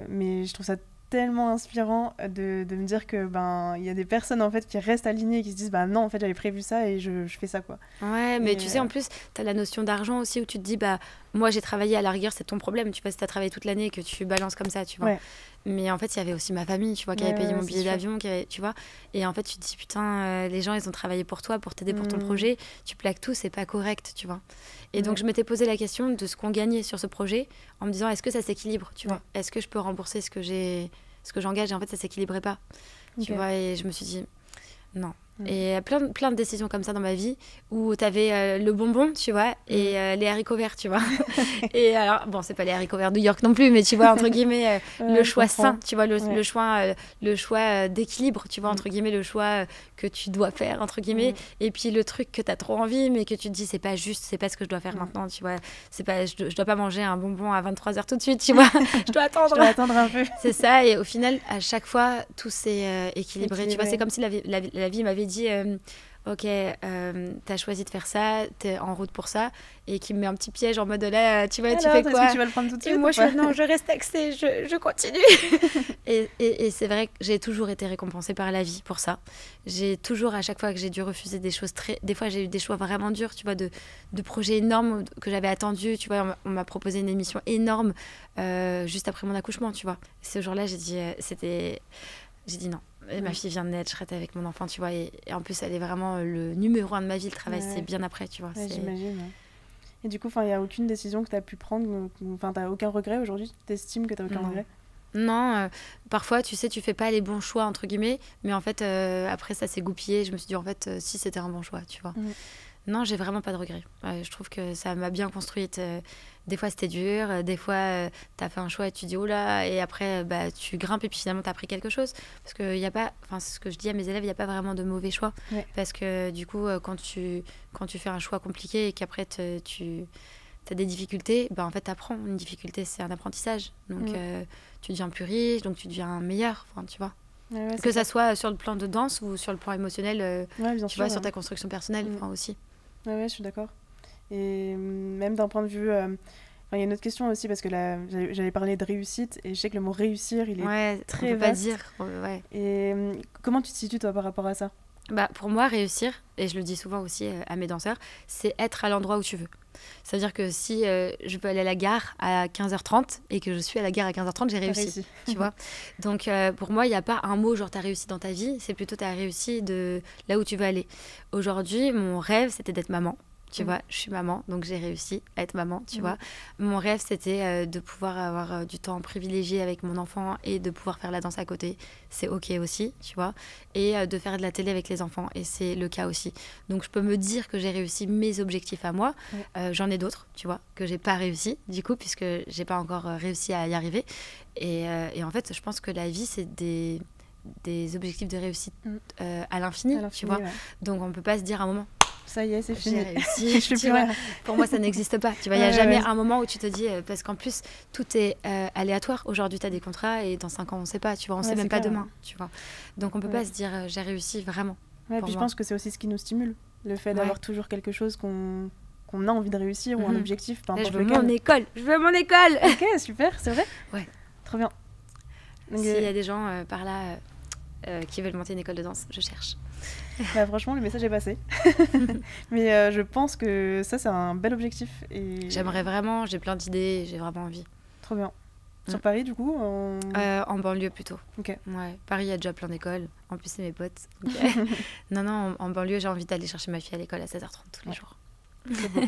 mais je trouve ça tellement inspirant de me dire que il y a des personnes en fait qui restent alignées et qui se disent non, en fait j'avais prévu ça et je fais ça, quoi. Ouais, mais tu sais, en plus t'as la notion d'argent aussi où tu te dis moi j'ai travaillé, à la rigueur c'est ton problème, tu vois, si t'as travaillé toute l'année et que tu balances comme ça, tu vois. Mais en fait il y avait aussi ma famille, tu vois, qui avait payé mon billet d'avion, tu vois, et en fait tu te dis putain, les gens ils ont travaillé pour toi, pour t'aider pour ton projet, tu plaques tout, c'est pas correct, tu vois. Et donc je m'étais posé la question de ce qu'on gagnait sur ce projet en me disant est-ce que ça s'équilibre, tu vois, est-ce que je peux rembourser ce que j'engage, et en fait ça s'équilibrait pas, tu vois. Et je me suis dit non. Et plein de décisions comme ça dans ma vie où t'avais le bonbon, tu vois, et les haricots verts, tu vois. Et alors, bon, c'est pas les haricots verts New York non plus, mais tu vois, entre guillemets, le choix sain, tu vois, le choix d'équilibre, tu vois, entre guillemets, le choix que tu dois faire, entre guillemets, et puis le truc que t'as trop envie, mais que tu te dis, c'est pas juste, c'est pas ce que je dois faire maintenant, tu vois. C'est pas, je dois pas manger un bonbon à 23h tout de suite, tu vois. Je dois attendre un peu. C'est ça, et au final, à chaque fois, tout s'est équilibré, tu vois. C'est comme si la vie m'avait dit ok, t'as choisi de faire ça, t'es en route pour ça, et qui me met un petit piège en mode là, tu vois, alors, tu fais quoi? Est-ce que tu vas le prendre tout de suite? Et moi je reste axée, je continue. et c'est vrai que j'ai toujours été récompensée par la vie pour ça. J'ai toujours, à chaque fois que j'ai dû refuser des choses des fois j'ai eu des choix vraiment durs, tu vois, de projets énormes que j'avais attendus, tu vois. On m'a proposé une émission énorme juste après mon accouchement, tu vois. Ce jour-là j'ai dit non. Ma fille vient de naître, je reste avec mon enfant, tu vois, et en plus elle est vraiment le numéro 1 de ma vie. Le travail c'est bien après, tu vois. J'imagine. Et du coup, il n'y a aucune décision que tu as pu prendre, t'as aucun regret aujourd'hui? T'estimes que t'as aucun regret? Non, parfois tu sais, tu fais pas les bons choix entre guillemets, mais en fait après ça s'est goupillé. Je me suis dit en fait si c'était un bon choix, tu vois. Non, j'ai vraiment pas de regrets. Je trouve que ça m'a bien construite. Des fois, c'était dur. Des fois, t'as fait un choix et tu dis « Oh là !» Et après, tu grimpes et puis finalement, t'as appris quelque chose. Parce qu'il n'y a pas... Enfin, c'est ce que je dis à mes élèves, il n'y a pas vraiment de mauvais choix. Parce que du coup, quand tu fais un choix compliqué et qu'après, tu as des difficultés, en fait, t'apprends. Une difficulté, c'est un apprentissage. Donc, tu deviens plus riche, donc tu deviens meilleur. Enfin, tu vois. Que ça soit sur le plan de danse ou sur le plan émotionnel, tu vois, sur ta construction personnelle aussi. Ouais, je suis d'accord. Et même d'un point de vue... il y a une autre question aussi, parce que là, j'avais parlé de réussite, et je sais que le mot réussir, il est très vaste. Pas dire. Et comment tu te situes, toi, par rapport à ça? Pour moi, réussir, et je le dis souvent aussi à mes danseurs, c'est être à l'endroit où tu veux. C'est-à-dire que si je peux aller à la gare à 15h30 et que je suis à la gare à 15h30, j'ai réussi. Tu vois. Donc, pour moi, il n'y a pas un mot genre t'as réussi dans ta vie, c'est plutôt t'as réussi de là où tu veux aller. Aujourd'hui, mon rêve, c'était d'être maman. Tu vois, je suis maman, donc j'ai réussi à être maman, tu vois. Mon rêve, c'était de pouvoir avoir du temps privilégié avec mon enfant et de pouvoir faire la danse à côté. C'est OK aussi, tu vois. Et de faire de la télé avec les enfants, et c'est le cas aussi. Donc, je peux me dire que j'ai réussi mes objectifs à moi. J'en ai d'autres, tu vois, que j'ai pas réussi, du coup, puisque j'ai pas encore réussi à y arriver. Et en fait, je pense que la vie, c'est des objectifs de réussite à l'infini, tu vois. Donc, on peut pas se dire à un moment... Ça y est, c'est fini. J'ai réussi. Tu vois, pour moi, ça n'existe pas. Tu vois, il n'y a jamais un moment où tu te dis... parce qu'en plus, tout est aléatoire. Aujourd'hui, tu as des contrats et dans 5 ans, on ne sait pas. Tu vois, on ne sait même pas demain. Tu vois. Donc, on ne peut pas se dire j'ai réussi vraiment. Ouais, puis je pense que c'est aussi ce qui nous stimule. Le fait d'avoir toujours quelque chose qu'on a envie de réussir ou un objectif. Là, je veux mon école. Je veux mon école. Ok, super, c'est vrai. Ouais. Trop bien. S'il y a des gens par là qui veulent monter une école de danse, je cherche. Bah, franchement, le message est passé. Mais je pense que ça, c'est un bel objectif. Et... J'aimerais vraiment, j'ai plein d'idées, j'ai vraiment envie. Trop bien. Sur Paris, du coup en banlieue plutôt. Ok. Ouais. Paris, il y a déjà plein d'écoles. En plus, c'est mes potes. Non, en banlieue, j'ai envie d'aller chercher ma fille à l'école à 16h30 tous les jours. C'est beau.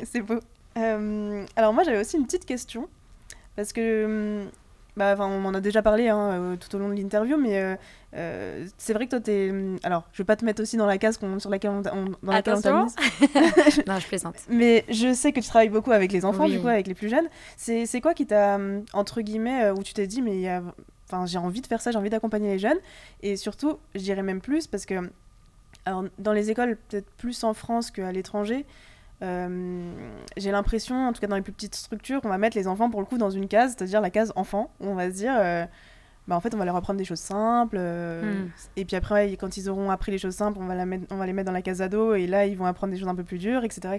C'est beau. Alors moi, j'avais aussi une petite question. Parce que... on en a déjà parlé tout au long de l'interview, mais c'est vrai que toi, alors, je vais pas te mettre aussi dans la case sur laquelle on t'a mise. Non, je plaisante. Mais je sais que tu travailles beaucoup avec les enfants, Oui. du coup, avec les plus jeunes. C'est quoi qui t'a, entre guillemets, où tu t'es dit, mais j'ai envie de faire ça, j'ai envie d'accompagner les jeunes. Et surtout, je dirais même plus, parce que alors, dans les écoles, peut-être plus en France qu'à l'étranger, j'ai l'impression, en tout cas dans les plus petites structures, qu'on va mettre les enfants pour le coup dans une case, c'est-à-dire la case enfant, où on va se dire en fait on va leur apprendre des choses simples et puis après quand ils auront appris les choses simples on va les mettre dans la case ado et là ils vont apprendre des choses un peu plus dures, etc.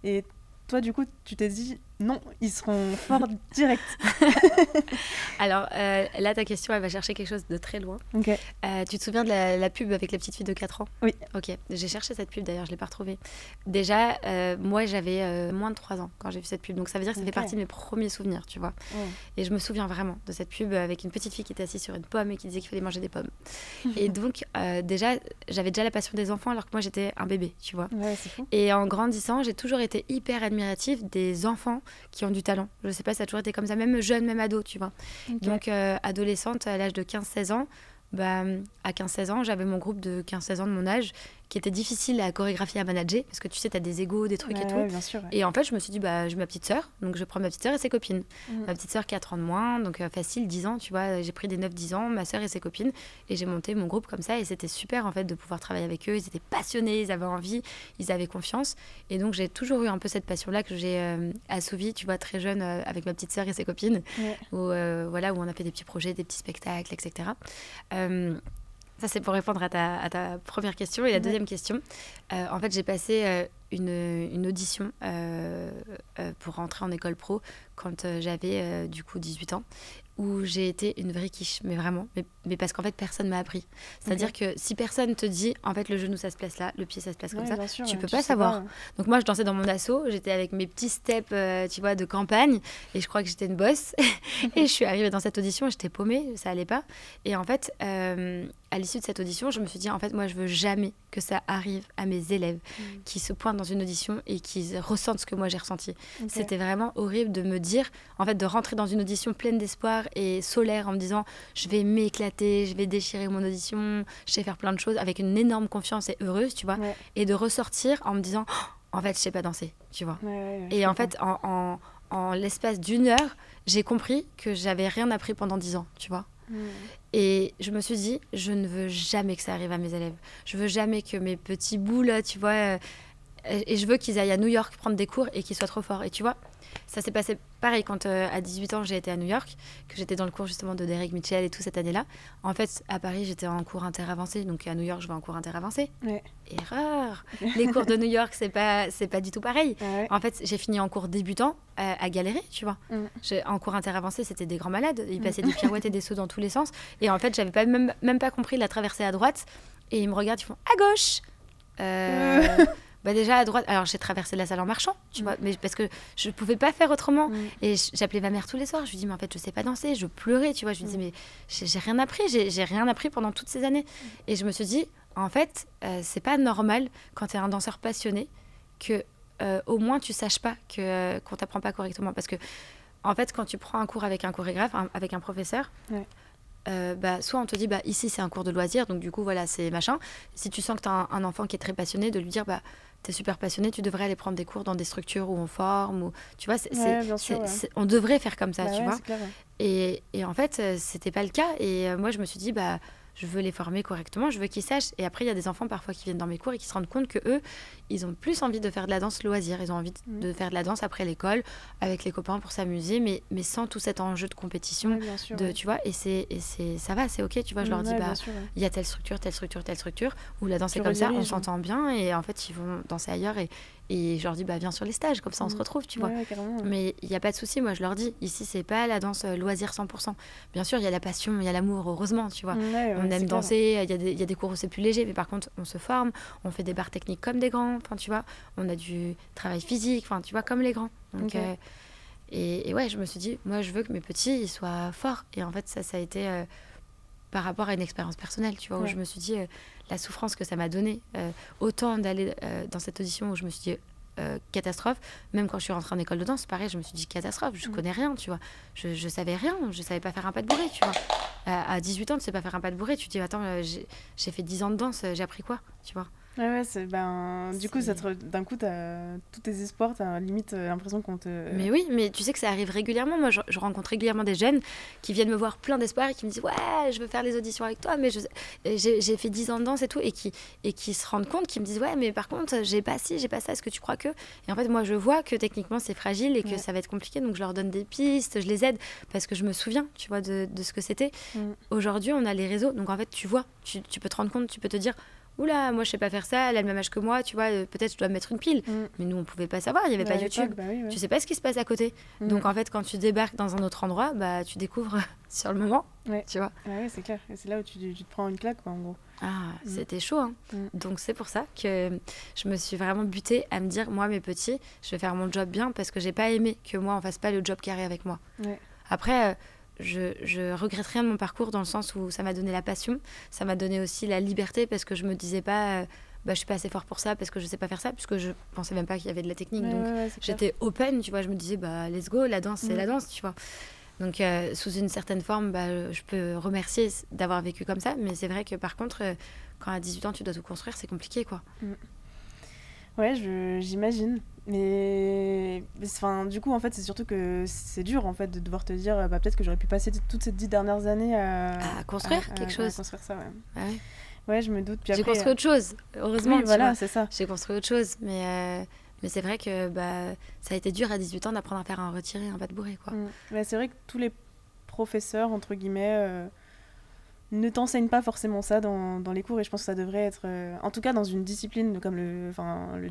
Et toi du coup tu t'es dit non, ils seront forts direct. Alors là ta question elle va chercher quelque chose de très loin. Okay. Tu te souviens de la pub avec la petite fille de 4 ans? Oui. Ok, j'ai cherché cette pub d'ailleurs, je ne l'ai pas retrouvée. Déjà, moi j'avais moins de 3 ans quand j'ai vu cette pub, donc ça veut dire que ça fait partie de mes premiers souvenirs, tu vois. Et je me souviens vraiment de cette pub avec une petite fille qui était assise sur une pomme et qui disait qu'il fallait manger des pommes. Et donc déjà, j'avais déjà la passion des enfants alors que moi j'étais un bébé, tu vois. Ouais, c'est fou. Et en grandissant, j'ai toujours été hyper admirative des enfants qui ont du talent. Je sais pas, ça a toujours été comme ça, même jeune, même ado, tu vois. Okay. Donc adolescente, à l'âge de 15-16 ans, à 15-16 ans, j'avais mon groupe de 15-16 ans de mon âge qui était difficile à chorégraphier, à manager, parce que tu sais, tu as des égos, des trucs et tout. Ouais, bien sûr, ouais. Et en fait, je me suis dit, j'ai ma petite sœur, donc je prends ma petite sœur et ses copines. Ma petite sœur, 4 ans de moins, donc facile, 10 ans, tu vois, j'ai pris des 9-10 ans, ma sœur et ses copines, et j'ai monté mon groupe comme ça, et c'était super, en fait, de pouvoir travailler avec eux. Ils étaient passionnés, ils avaient envie, ils avaient confiance, et donc j'ai toujours eu un peu cette passion-là que j'ai assouvie, tu vois, très jeune, avec ma petite sœur et ses copines, où on a fait des petits projets, des petits spectacles, etc. Ça, c'est pour répondre à ta première question. Et la deuxième question, en fait, j'ai passé une audition pour rentrer en école pro quand j'avais du coup 18 ans, où j'ai été une vraie quiche, mais vraiment, mais parce qu'en fait, personne m'a appris. C'est-à-dire que si personne te dit, en fait, le genou, ça se place là, le pied, ça se place comme ça, sûr, tu peux pas savoir. Donc moi, je dansais dans mon assaut, j'étais avec mes petits steps, tu vois, de campagne, et je crois que j'étais une bosse. Et je suis arrivée dans cette audition, et j'étais paumée, ça allait pas. Et en fait, à l'issue de cette audition, je me suis dit, en fait, moi, je veux jamais que ça arrive à mes élèves qui se pointent dans une audition et qui ressentent ce que moi j'ai ressenti. C'était vraiment horrible de me dire, en fait, de rentrer dans une audition pleine d'espoir et solaire en me disant, je vais m'éclater, je vais déchirer mon audition, je sais faire plein de choses avec une énorme confiance et heureuse, tu vois, et de ressortir en me disant, en fait, je sais pas danser, tu vois. Et en fait, en l'espace d'1 heure, j'ai compris que j'avais rien appris pendant 10 ans, tu vois. Et je me suis dit, je ne veux jamais que ça arrive à mes élèves. Je veux jamais que mes petits bouts là, tu vois, et je veux qu'ils aillent à New York prendre des cours et qu'ils soient trop forts. Et tu vois, ça s'est passé pareil quand à 18 ans j'ai été à New York, que j'étais dans le cours justement de Derek Mitchell et tout cette année-là. En fait, à Paris j'étais en cours interavancé, donc à New York je vais en cours interavancé. Erreur. Les cours de New York c'est pas du tout pareil. En fait, j'ai fini en cours débutant à galérer, tu vois. En cours interavancé c'était des grands malades, ils passaient des pirouettes et des sauts dans tous les sens. Et en fait j'avais pas même pas compris la traversée à droite. Et ils me regardent, ils font à gauche. Déjà à droite, alors j'ai traversé la salle en marchant, tu vois, mais parce que je pouvais pas faire autrement. Et j'appelais ma mère tous les soirs, je lui dis mais en fait je sais pas danser, je pleurais, tu vois, je lui dis mais j'ai rien appris, j'ai rien appris pendant toutes ces années. Et je me suis dit en fait c'est pas normal quand tu es un danseur passionné que au moins tu saches pas qu'on t'apprend pas correctement, parce que en fait quand tu prends un cours avec un chorégraphe, avec un professeur. Soit on te dit ici c'est un cours de loisir, donc du coup voilà c'est machin. Si tu sens que tu as un enfant qui est très passionné, de lui dire t'es super passionné, tu devrais aller prendre des cours dans des structures où on forme, ou tu vois on devrait faire comme ça, tu vois. Et en fait c'était pas le cas, et moi je me suis dit je veux les former correctement, je veux qu'ils sachent. Et après, il y a des enfants parfois qui viennent dans mes cours et qui se rendent compte que eux, ils ont plus envie de faire de la danse loisir. Ils ont envie de faire de la danse après l'école, avec les copains pour s'amuser, mais sans tout cet enjeu de compétition. Tu vois, et ça va, c'est ok. Tu vois, je leur dis, il y a telle structure, où la danse est comme ça, on s'entend bien. Et en fait, ils vont danser ailleurs. et je leur dis bah viens sur les stages, comme ça on se retrouve, tu vois. Mais il n'y a pas de souci, moi je leur dis, ici c'est pas la danse loisir 100%. Bien sûr il y a la passion, il y a l'amour, heureusement, tu vois. On aime danser, il y a des cours où c'est plus léger, mais par contre on se forme, on fait des barres techniques comme des grands, enfin tu vois, on a du travail physique, enfin tu vois, comme les grands. Donc et ouais, je me suis dit, moi je veux que mes petits ils soient forts. Et en fait ça a été par rapport à une expérience personnelle, tu vois, où je me suis dit la souffrance que ça m'a donné, autant d'aller dans cette audition où je me suis dit catastrophe, même quand je suis rentrée en école de danse, pareil, je me suis dit catastrophe, je connais rien, tu vois, je savais rien, je savais pas faire un pas de bourré, tu vois. À 18 ans, tu sais pas faire un pas de bourré, tu te dis attends, j'ai fait 10 ans de danse, j'ai appris quoi, tu vois. Du coup, d'un coup, t'as tous tes espoirs, t'as limite l'impression qu'on te... Mais oui, mais tu sais que ça arrive régulièrement. Moi, je rencontre régulièrement des jeunes qui viennent me voir plein d'espoir et qui me disent « Ouais, je veux faire les auditions avec toi, mais j'ai fait 10 ans de danse et tout. » Et qui se rendent compte, qui me disent « Ouais, mais par contre, j'ai pas ci, j'ai pas ça, est-ce que tu crois que... » Et en fait, moi, je vois que techniquement, c'est fragile et que ça va être compliqué. Donc, je leur donne des pistes, je les aide parce que je me souviens, tu vois, de ce que c'était. Aujourd'hui, on a les réseaux. Donc, en fait, tu vois, tu peux te rendre compte, tu peux te dire... Oula, moi je sais pas faire ça, elle a le même âge que moi, tu vois, peut-être je dois mettre une pile. Mais nous on pouvait pas savoir, il y avait pas YouTube. Tu sais pas ce qui se passe à côté. Donc en fait, quand tu débarques dans un autre endroit, bah tu découvres sur le moment, tu vois. Ouais, c'est clair. Et c'est là où tu te prends une claque, quoi, en gros. Ah, c'était chaud, hein. Donc c'est pour ça que je me suis vraiment butée à me dire, moi mes petits, je vais faire mon job bien parce que j'ai pas aimé que moi on fasse pas le job carré avec moi. Après. Je regrette rien de mon parcours dans le sens où ça m'a donné la passion, ça m'a donné aussi la liberté parce que je me disais pas je suis pas assez fort pour ça parce que je sais pas faire ça, puisque je pensais même pas qu'il y avait de la technique, donc j'étais open, tu vois, je me disais let's go, la danse c'est la danse, tu vois. Donc sous une certaine forme je peux remercier d'avoir vécu comme ça, mais c'est vrai que par contre quand à 18 ans tu dois tout construire, c'est compliqué, quoi. Ouais, j'imagine. Mais du coup, en fait, c'est surtout que c'est dur, en fait, de devoir te dire peut-être que j'aurais pu passer toutes ces 10 dernières années à construire quelque chose. À construire ça, Ah ouais. Ouais, je me doute. Puis j'ai après, construit autre chose, heureusement. Oui, voilà, c'est ça. J'ai construit autre chose, mais c'est vrai que ça a été dur à 18 ans d'apprendre à faire un retiré, un pas de bourré, quoi. C'est vrai que tous les professeurs, entre guillemets... ne t'enseigne pas forcément ça dans les cours, et je pense que ça devrait être en tout cas dans une discipline comme le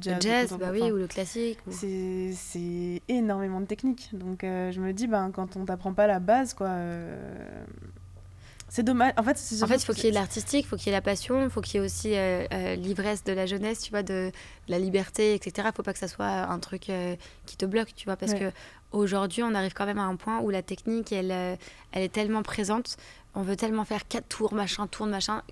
jazz. Le jazz, ou le classique. C'est énormément de technique, donc je me dis quand on t'apprend pas la base, quoi, c'est dommage. En fait, il faut qu'il y ait de l'artistique, il faut qu'il y ait la passion, il faut qu'il y ait aussi l'ivresse de la jeunesse, tu vois, de la liberté, etc. Il faut pas que ça soit un truc qui te bloque, tu vois, parce que aujourd'hui on arrive quand même à un point où la technique elle est tellement présente. On veut tellement faire 4 tours, machin,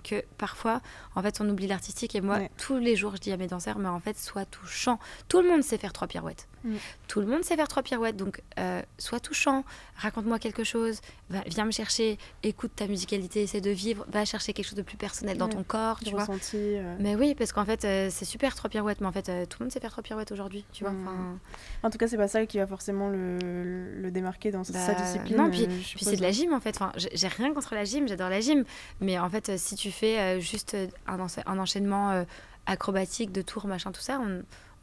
que parfois, en fait, on oublie l'artistique. Et moi, tous les jours, je dis à mes danseurs, mais en fait, sois touchant. Tout le monde sait faire 3 pirouettes. Tout le monde sait faire 3 pirouettes. Donc, sois touchant, raconte-moi quelque chose, viens me chercher, écoute ta musicalité, essaie de vivre, va chercher quelque chose de plus personnel dans ton corps, tu vois. Ressenti, Mais oui, parce qu'en fait, c'est super 3 pirouettes, mais en fait, tout le monde sait faire 3 pirouettes aujourd'hui, tu vois. En tout cas, c'est pas ça qui va forcément le démarquer dans sa discipline. Non, puis c'est de la gym, en fait. Enfin, j'ai rien contre la gym, j'adore la gym, mais en fait si tu fais juste un enchaînement acrobatique de tours, machin, tout ça,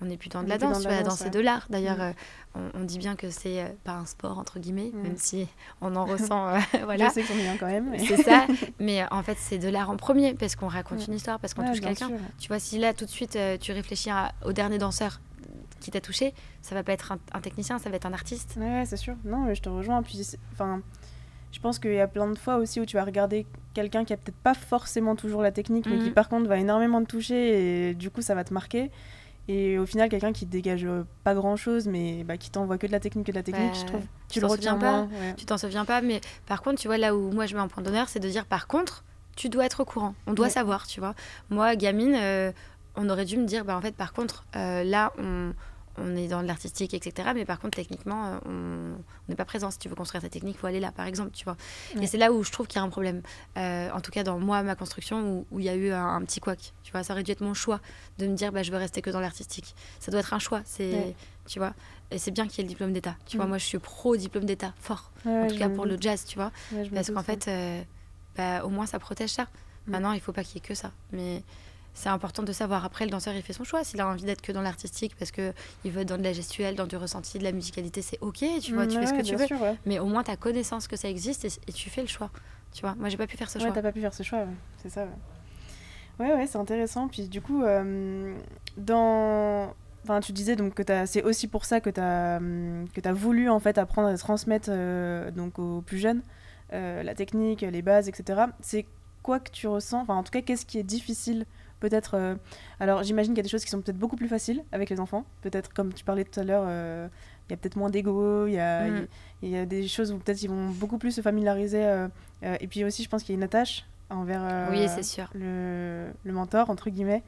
on n'est plus dans de la danse, la danse c'est de l'art. D'ailleurs on dit bien que c'est pas un sport entre guillemets, même si on en ressent voilà. Je sais qu'on est bien quand même, mais... c'est ça, mais en fait c'est de l'art en premier parce qu'on raconte une histoire, parce qu'on touche quelqu'un sûr. Tu vois, si là tout de suite tu réfléchis au dernier danseur qui t'a touché, ça va pas être un technicien, ça va être un artiste. Ouais, c'est sûr. Non, mais je te rejoins. Puis je pense qu'il y a plein de fois aussi où tu vas regarder quelqu'un qui a peut-être pas forcément toujours la technique, mais qui par contre va énormément te toucher, et du coup ça va te marquer. Et au final, quelqu'un qui dégage pas grand-chose, mais qui t'envoie que de la technique, je trouve. Tu le retiens pas. Tu t'en souviens pas, mais par contre, tu vois, là où moi je mets un point d'honneur, c'est de dire par contre, tu dois être au courant. On doit savoir, tu vois. Moi, gamine, on aurait dû me dire, en fait, par contre, là, on est dans l'artistique, etc. Mais par contre, techniquement, on n'est pas présent. Si tu veux construire ta technique, il faut aller là, par exemple, tu vois. Et c'est là où je trouve qu'il y a un problème. En tout cas, dans ma construction, où il y a eu un petit couac. Tu vois, ça aurait dû être mon choix de me dire, je veux rester que dans l'artistique. Ça doit être un choix, tu vois. Et c'est bien qu'il y ait le diplôme d'État. Tu vois, moi, je suis pro diplôme d'État, fort. En tout cas, pour le jazz, tu vois. Parce qu'en fait, au moins, ça protège ça. Maintenant, il ne faut pas qu'il y ait que ça. Mais... c'est important de savoir. Après, le danseur, il fait son choix. S'il a envie d'être que dans l'artistique parce qu'il veut être dans de la gestuelle, dans du ressenti, de la musicalité, c'est ok, tu vois, tu fais ce que tu veux. Sûr, mais au moins, tu as connaissance que ça existe et tu fais le choix. Tu vois, moi, j'ai pas pu faire ce choix. Ouais, t'as pas pu faire ce choix, c'est ça. Ouais, c'est intéressant. Puis du coup, dans enfin, tu disais donc que c'est aussi pour ça que tu as voulu en fait apprendre à transmettre donc aux plus jeunes la technique, les bases, etc. C'est quoi que tu ressens, enfin en tout cas qu'est-ce qui est difficile peut-être alors j'imagine qu'il y a des choses qui sont peut-être beaucoup plus faciles avec les enfants, peut-être comme tu parlais tout à l'heure, il y a peut-être moins d'ego, il y a des choses où peut-être ils vont beaucoup plus se familiariser et puis aussi je pense qu'il y a une attache envers Oui, c'est sûr. le mentor entre guillemets.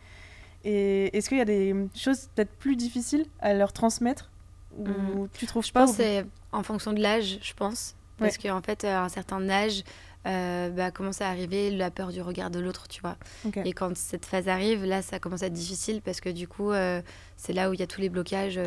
Et est-ce qu'il y a des choses peut-être plus difficiles à leur transmettre ou tu trouves Je pas pense que c'est en fonction de l'âge, je pense. Parce qu'en fait, à un certain âge, commence à arriver la peur du regard de l'autre, tu vois. Okay. Et quand cette phase arrive, là, ça commence à être difficile parce que du coup, c'est là où il y a tous les blocages,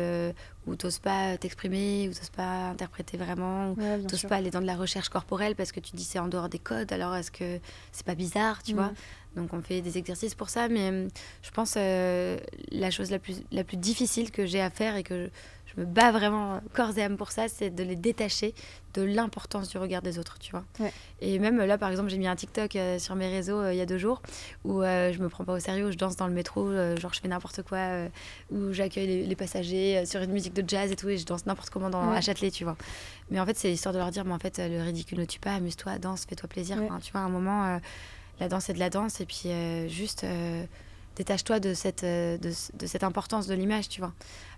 où tu n'oses pas t'exprimer, où tu n'oses pas interpréter vraiment, où tu n'oses pas aller dans de la recherche corporelle parce que tu dis c'est en dehors des codes, alors est-ce que c'est pas bizarre, tu vois. Donc on fait des exercices pour ça, mais je pense la chose la plus difficile que j'ai à faire et que je me bats vraiment corps et âme pour ça, c'est de les détacher de l'importance du regard des autres, tu vois. Ouais. Et même là, par exemple, j'ai mis un TikTok sur mes réseaux il y a 2 jours où je me prends pas au sérieux, où je danse dans le métro, genre je fais n'importe quoi, où j'accueille les passagers sur une musique de jazz et tout, et je danse n'importe comment à Châtelet, tu vois. Mais en fait, c'est l'histoire de leur dire, mais en fait, le ridicule ne tue pas, amuse-toi, danse, fais-toi plaisir. Enfin, tu vois, à un moment, la danse est de la danse, et puis juste détache-toi de cette importance de l'image, tu vois.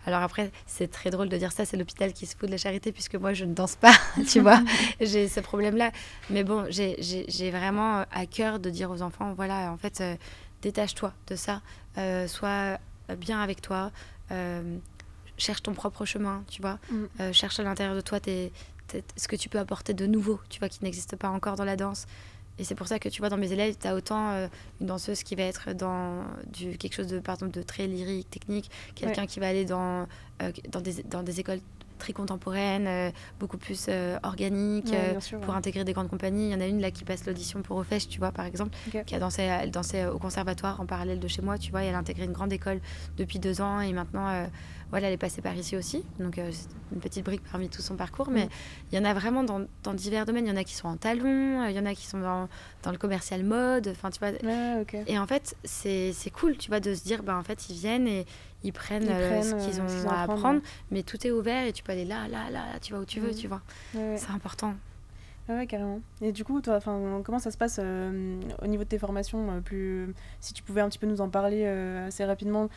Alors après, c'est très drôle de dire ça, c'est l'hôpital qui se fout de la charité, puisque moi, je ne danse pas, tu vois. J'ai ce problème-là. Mais bon, j'ai vraiment à cœur de dire aux enfants, voilà, en fait, détache-toi de ça, sois bien avec toi, cherche ton propre chemin, tu vois. Cherche à l'intérieur de toi ce que tu peux apporter de nouveau, tu vois, qui n'existe pas encore dans la danse. Et c'est pour ça que tu vois, dans mes élèves, tu as autant une danseuse qui va être dans quelque chose de, par exemple, de très lyrique, technique, quelqu'un qui va aller dans des écoles très contemporaines, beaucoup plus organiques, pour intégrer des grandes compagnies. Il y en a une là qui passe l'audition pour Ofèche, tu vois, par exemple, qui a dansé, elle dansait au conservatoire en parallèle de chez moi, tu vois, et elle a intégré une grande école depuis 2 ans, et maintenant, voilà, elle est passée par ici aussi, donc c'est une petite brique parmi tout son parcours, mais il y en a vraiment dans divers domaines. Il y en a qui sont en talons, il y en a qui sont dans le commercial mode, enfin, tu vois. Et en fait, c'est cool, tu vois, de se dire, en fait, ils viennent et ils prennent ce qu'ils ont à apprendre, mais tout est ouvert et tu peux aller là, tu vas où tu veux, tu vois. C'est important. Ouais, carrément. Et du coup, toi, comment ça se passe au niveau de tes formations si tu pouvais un petit peu nous en parler assez rapidement.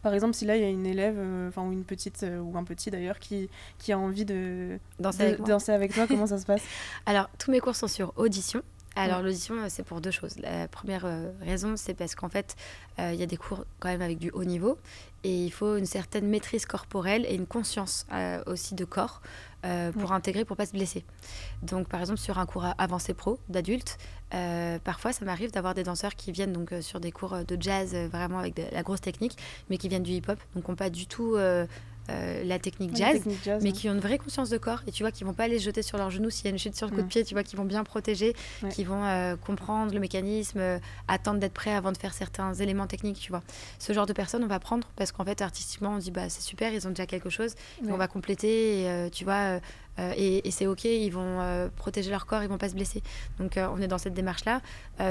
Par exemple, si là, il y a une élève, ou une petite, ou un petit d'ailleurs, qui a envie de danser avec toi, comment ça se passe? Alors, tous mes cours sont sur audition. Alors, l'audition, c'est pour 2 choses. La première raison, c'est parce qu'en fait, il y a des cours quand même avec du haut niveau et il faut une certaine maîtrise corporelle et une conscience aussi de corps pour intégrer, pour ne pas se blesser. Donc, par exemple, sur un cours avancé pro d'adultes, parfois, ça m'arrive d'avoir des danseurs qui viennent donc, sur des cours de jazz vraiment avec de la grosse technique, mais qui viennent du hip-hop, donc qui n'ont pas du tout... la technique jazz, mais qui ont une vraie conscience de corps et tu vois qu'ils vont pas aller se jeter sur leurs genoux s'il y a une chute sur le coup de pied, tu vois qu'ils vont bien protéger, qu'ils vont comprendre le mécanisme, attendre d'être prêts avant de faire certains éléments techniques, tu vois. Ce genre de personnes on va prendre parce qu'en fait artistiquement on se dit c'est super, ils ont déjà quelque chose et on va compléter et, tu vois et c'est ok, ils vont protéger leur corps, ils vont pas se blesser. Donc on est dans cette démarche là.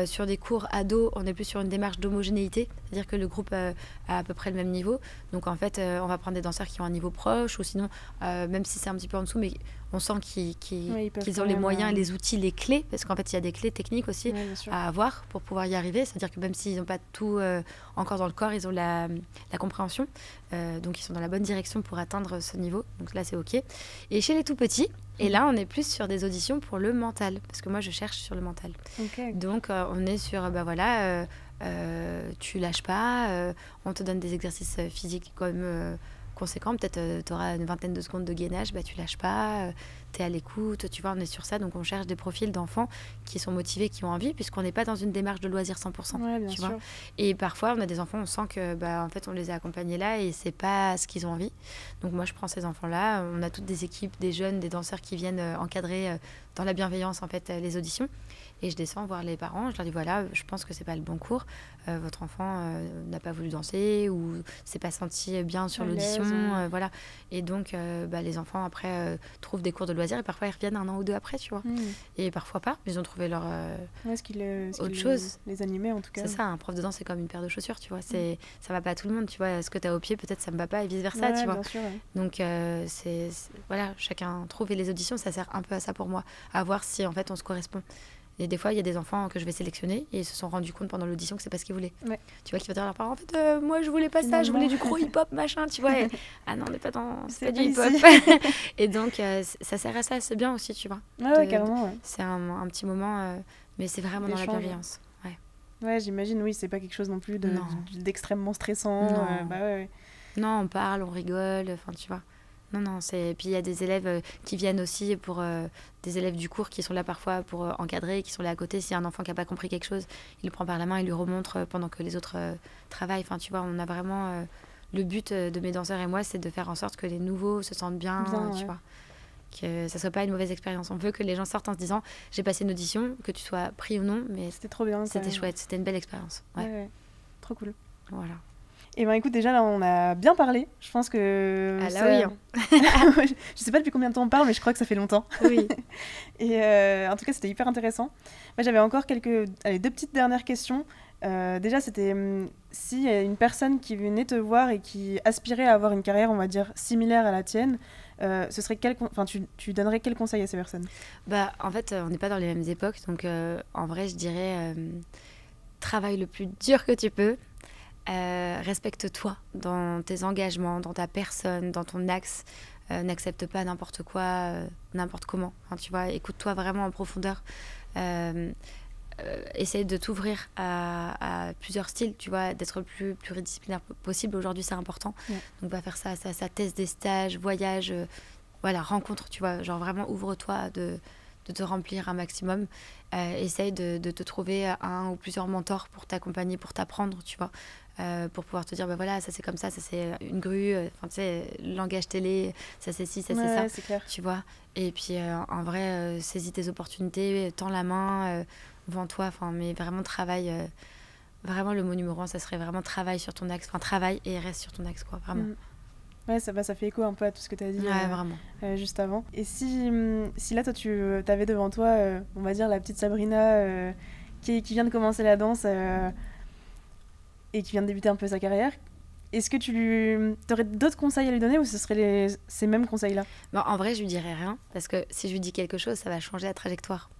Sur des cours ados, on est plus sur une démarche d'homogénéité, c'est-à-dire que le groupe a à peu près le même niveau. Donc en fait on va prendre des danseurs qui ont un niveau proche ou sinon même si c'est un petit peu en dessous, mais on sent qu'ils ont les moyens, les outils, les clés, parce qu'en fait il y a des clés techniques aussi à avoir pour pouvoir y arriver, c'est-à-dire que même s'ils n'ont pas tout encore dans le corps, ils ont la compréhension, donc ils sont dans la bonne direction pour atteindre ce niveau, donc là c'est ok. Et chez les tout petits, et là on est plus sur des auditions pour le mental, parce que moi je cherche sur le mental. Donc on est sur tu lâches pas, on te donne des exercices physiques quand même conséquent, peut-être tu auras une vingtaine de secondes de gainage, tu lâches pas, tu es à l'écoute, tu vois, on est sur ça, donc on cherche des profils d'enfants qui sont motivés, qui ont envie, puisqu'on n'est pas dans une démarche de loisir 100%, tu vois. Et parfois on a des enfants, on sent que en fait on les a accompagnés là et c'est pas ce qu'ils ont envie, donc moi je prends ces enfants là, on a toutes des équipes, des jeunes, des danseurs qui viennent encadrer dans la bienveillance en fait les auditions. Et je descends voir les parents, je leur dis voilà, je pense que c'est pas le bon cours, votre enfant n'a pas voulu danser ou s'est pas senti bien sur l'audition, voilà. Et donc les enfants après trouvent des cours de loisirs loisir et parfois ils reviennent 1 an ou 2 après, tu vois. Et parfois pas, ils ont trouvé leur autre chose. Les animait en tout cas. C'est ça, un prof de danse c'est comme une paire de chaussures, tu vois. Ça va pas à tout le monde, tu vois. Ce que t'as au pied, peut-être ça me va pas et vice versa, tu vois. Bien sûr, Donc voilà, chacun trouve, et les auditions ça sert un peu à ça pour moi, à voir si en fait on se correspond. Et des fois, il y a des enfants que je vais sélectionner et ils se sont rendus compte pendant l'audition que c'est pas ce qu'ils voulaient. Tu vois, qui va dire à leurs parents, en fait, moi, je voulais pas ça, je voulais du gros hip-hop, machin, tu vois. Ah non, on n'est pas dans... C'est pas du hip-hop. Et donc, ça sert à ça, c'est bien aussi, tu vois. Carrément. C'est un petit moment, mais c'est vraiment dans la bienveillance. Ouais, j'imagine, oui, c'est pas quelque chose non plus d'extrêmement stressant. Non. Non, on parle, on rigole, enfin, tu vois. Non, c'est... Puis il y a des élèves qui viennent aussi pour... des élèves du cours qui sont là parfois pour encadrer, qui sont là à côté. S'il y a un enfant qui n'a pas compris quelque chose, il le prend par la main, il lui remontre pendant que les autres travaillent. Enfin, tu vois, on a vraiment... le but de mes danseurs et moi, c'est de faire en sorte que les nouveaux se sentent bien, tu vois. Que ça soit pas une mauvaise expérience. On veut que les gens sortent en se disant, j'ai passé une audition, que tu sois pris ou non, mais c'était trop bien. C'était chouette, c'était une belle expérience. Ouais. Trop cool. Voilà. Et ben écoute, déjà là on a bien parlé. Je pense que oui. Hein. Je sais pas depuis combien de temps on parle, mais je crois que ça fait longtemps. Oui. Et en tout cas c'était hyper intéressant. Moi j'avais encore 2 petites dernières questions. Déjà c'était si y a une personne qui venait te voir et qui aspirait à avoir une carrière, on va dire similaire à la tienne, ce serait tu donnerais quel conseil à ces personnes? En fait on n'est pas dans les mêmes époques, donc en vrai je dirais travaille le plus dur que tu peux. Respecte-toi dans tes engagements, dans ta personne, dans ton axe. N'accepte pas n'importe quoi, n'importe comment. Enfin, tu vois, écoute-toi vraiment en profondeur. Essaye de t'ouvrir à plusieurs styles, tu vois, d'être le plus pluridisciplinaire possible. Aujourd'hui, c'est important. Donc, va faire ça, teste des stages, voyage, rencontre, tu vois. Genre, vraiment, ouvre-toi de te remplir un maximum. Essaye de te trouver un ou plusieurs mentors pour t'accompagner, pour t'apprendre, tu vois. Pour pouvoir te dire voilà, ça c'est comme ça c'est une grue, tu sais, langage télé, ça c'est ci, ça c'est ça, c'est clair. Tu vois. Et puis en vrai saisis tes opportunités, tends la main, vends-toi, mais vraiment travaille, vraiment le mot numéro 1 ça serait vraiment travaille sur ton axe, travaille et reste sur ton axe, quoi, vraiment. Ouais, ça fait écho un peu à tout ce que tu as dit vraiment. Juste avant. Et si là toi tu avais devant toi on va dire la petite Sabrina qui vient de commencer la danse et qui vient de débuter un peu sa carrière, est-ce que tu aurais d'autres conseils à lui donner ou ce seraient ces mêmes conseils-là? En vrai, je lui dirais rien, parce que si je lui dis quelque chose, ça va changer la trajectoire.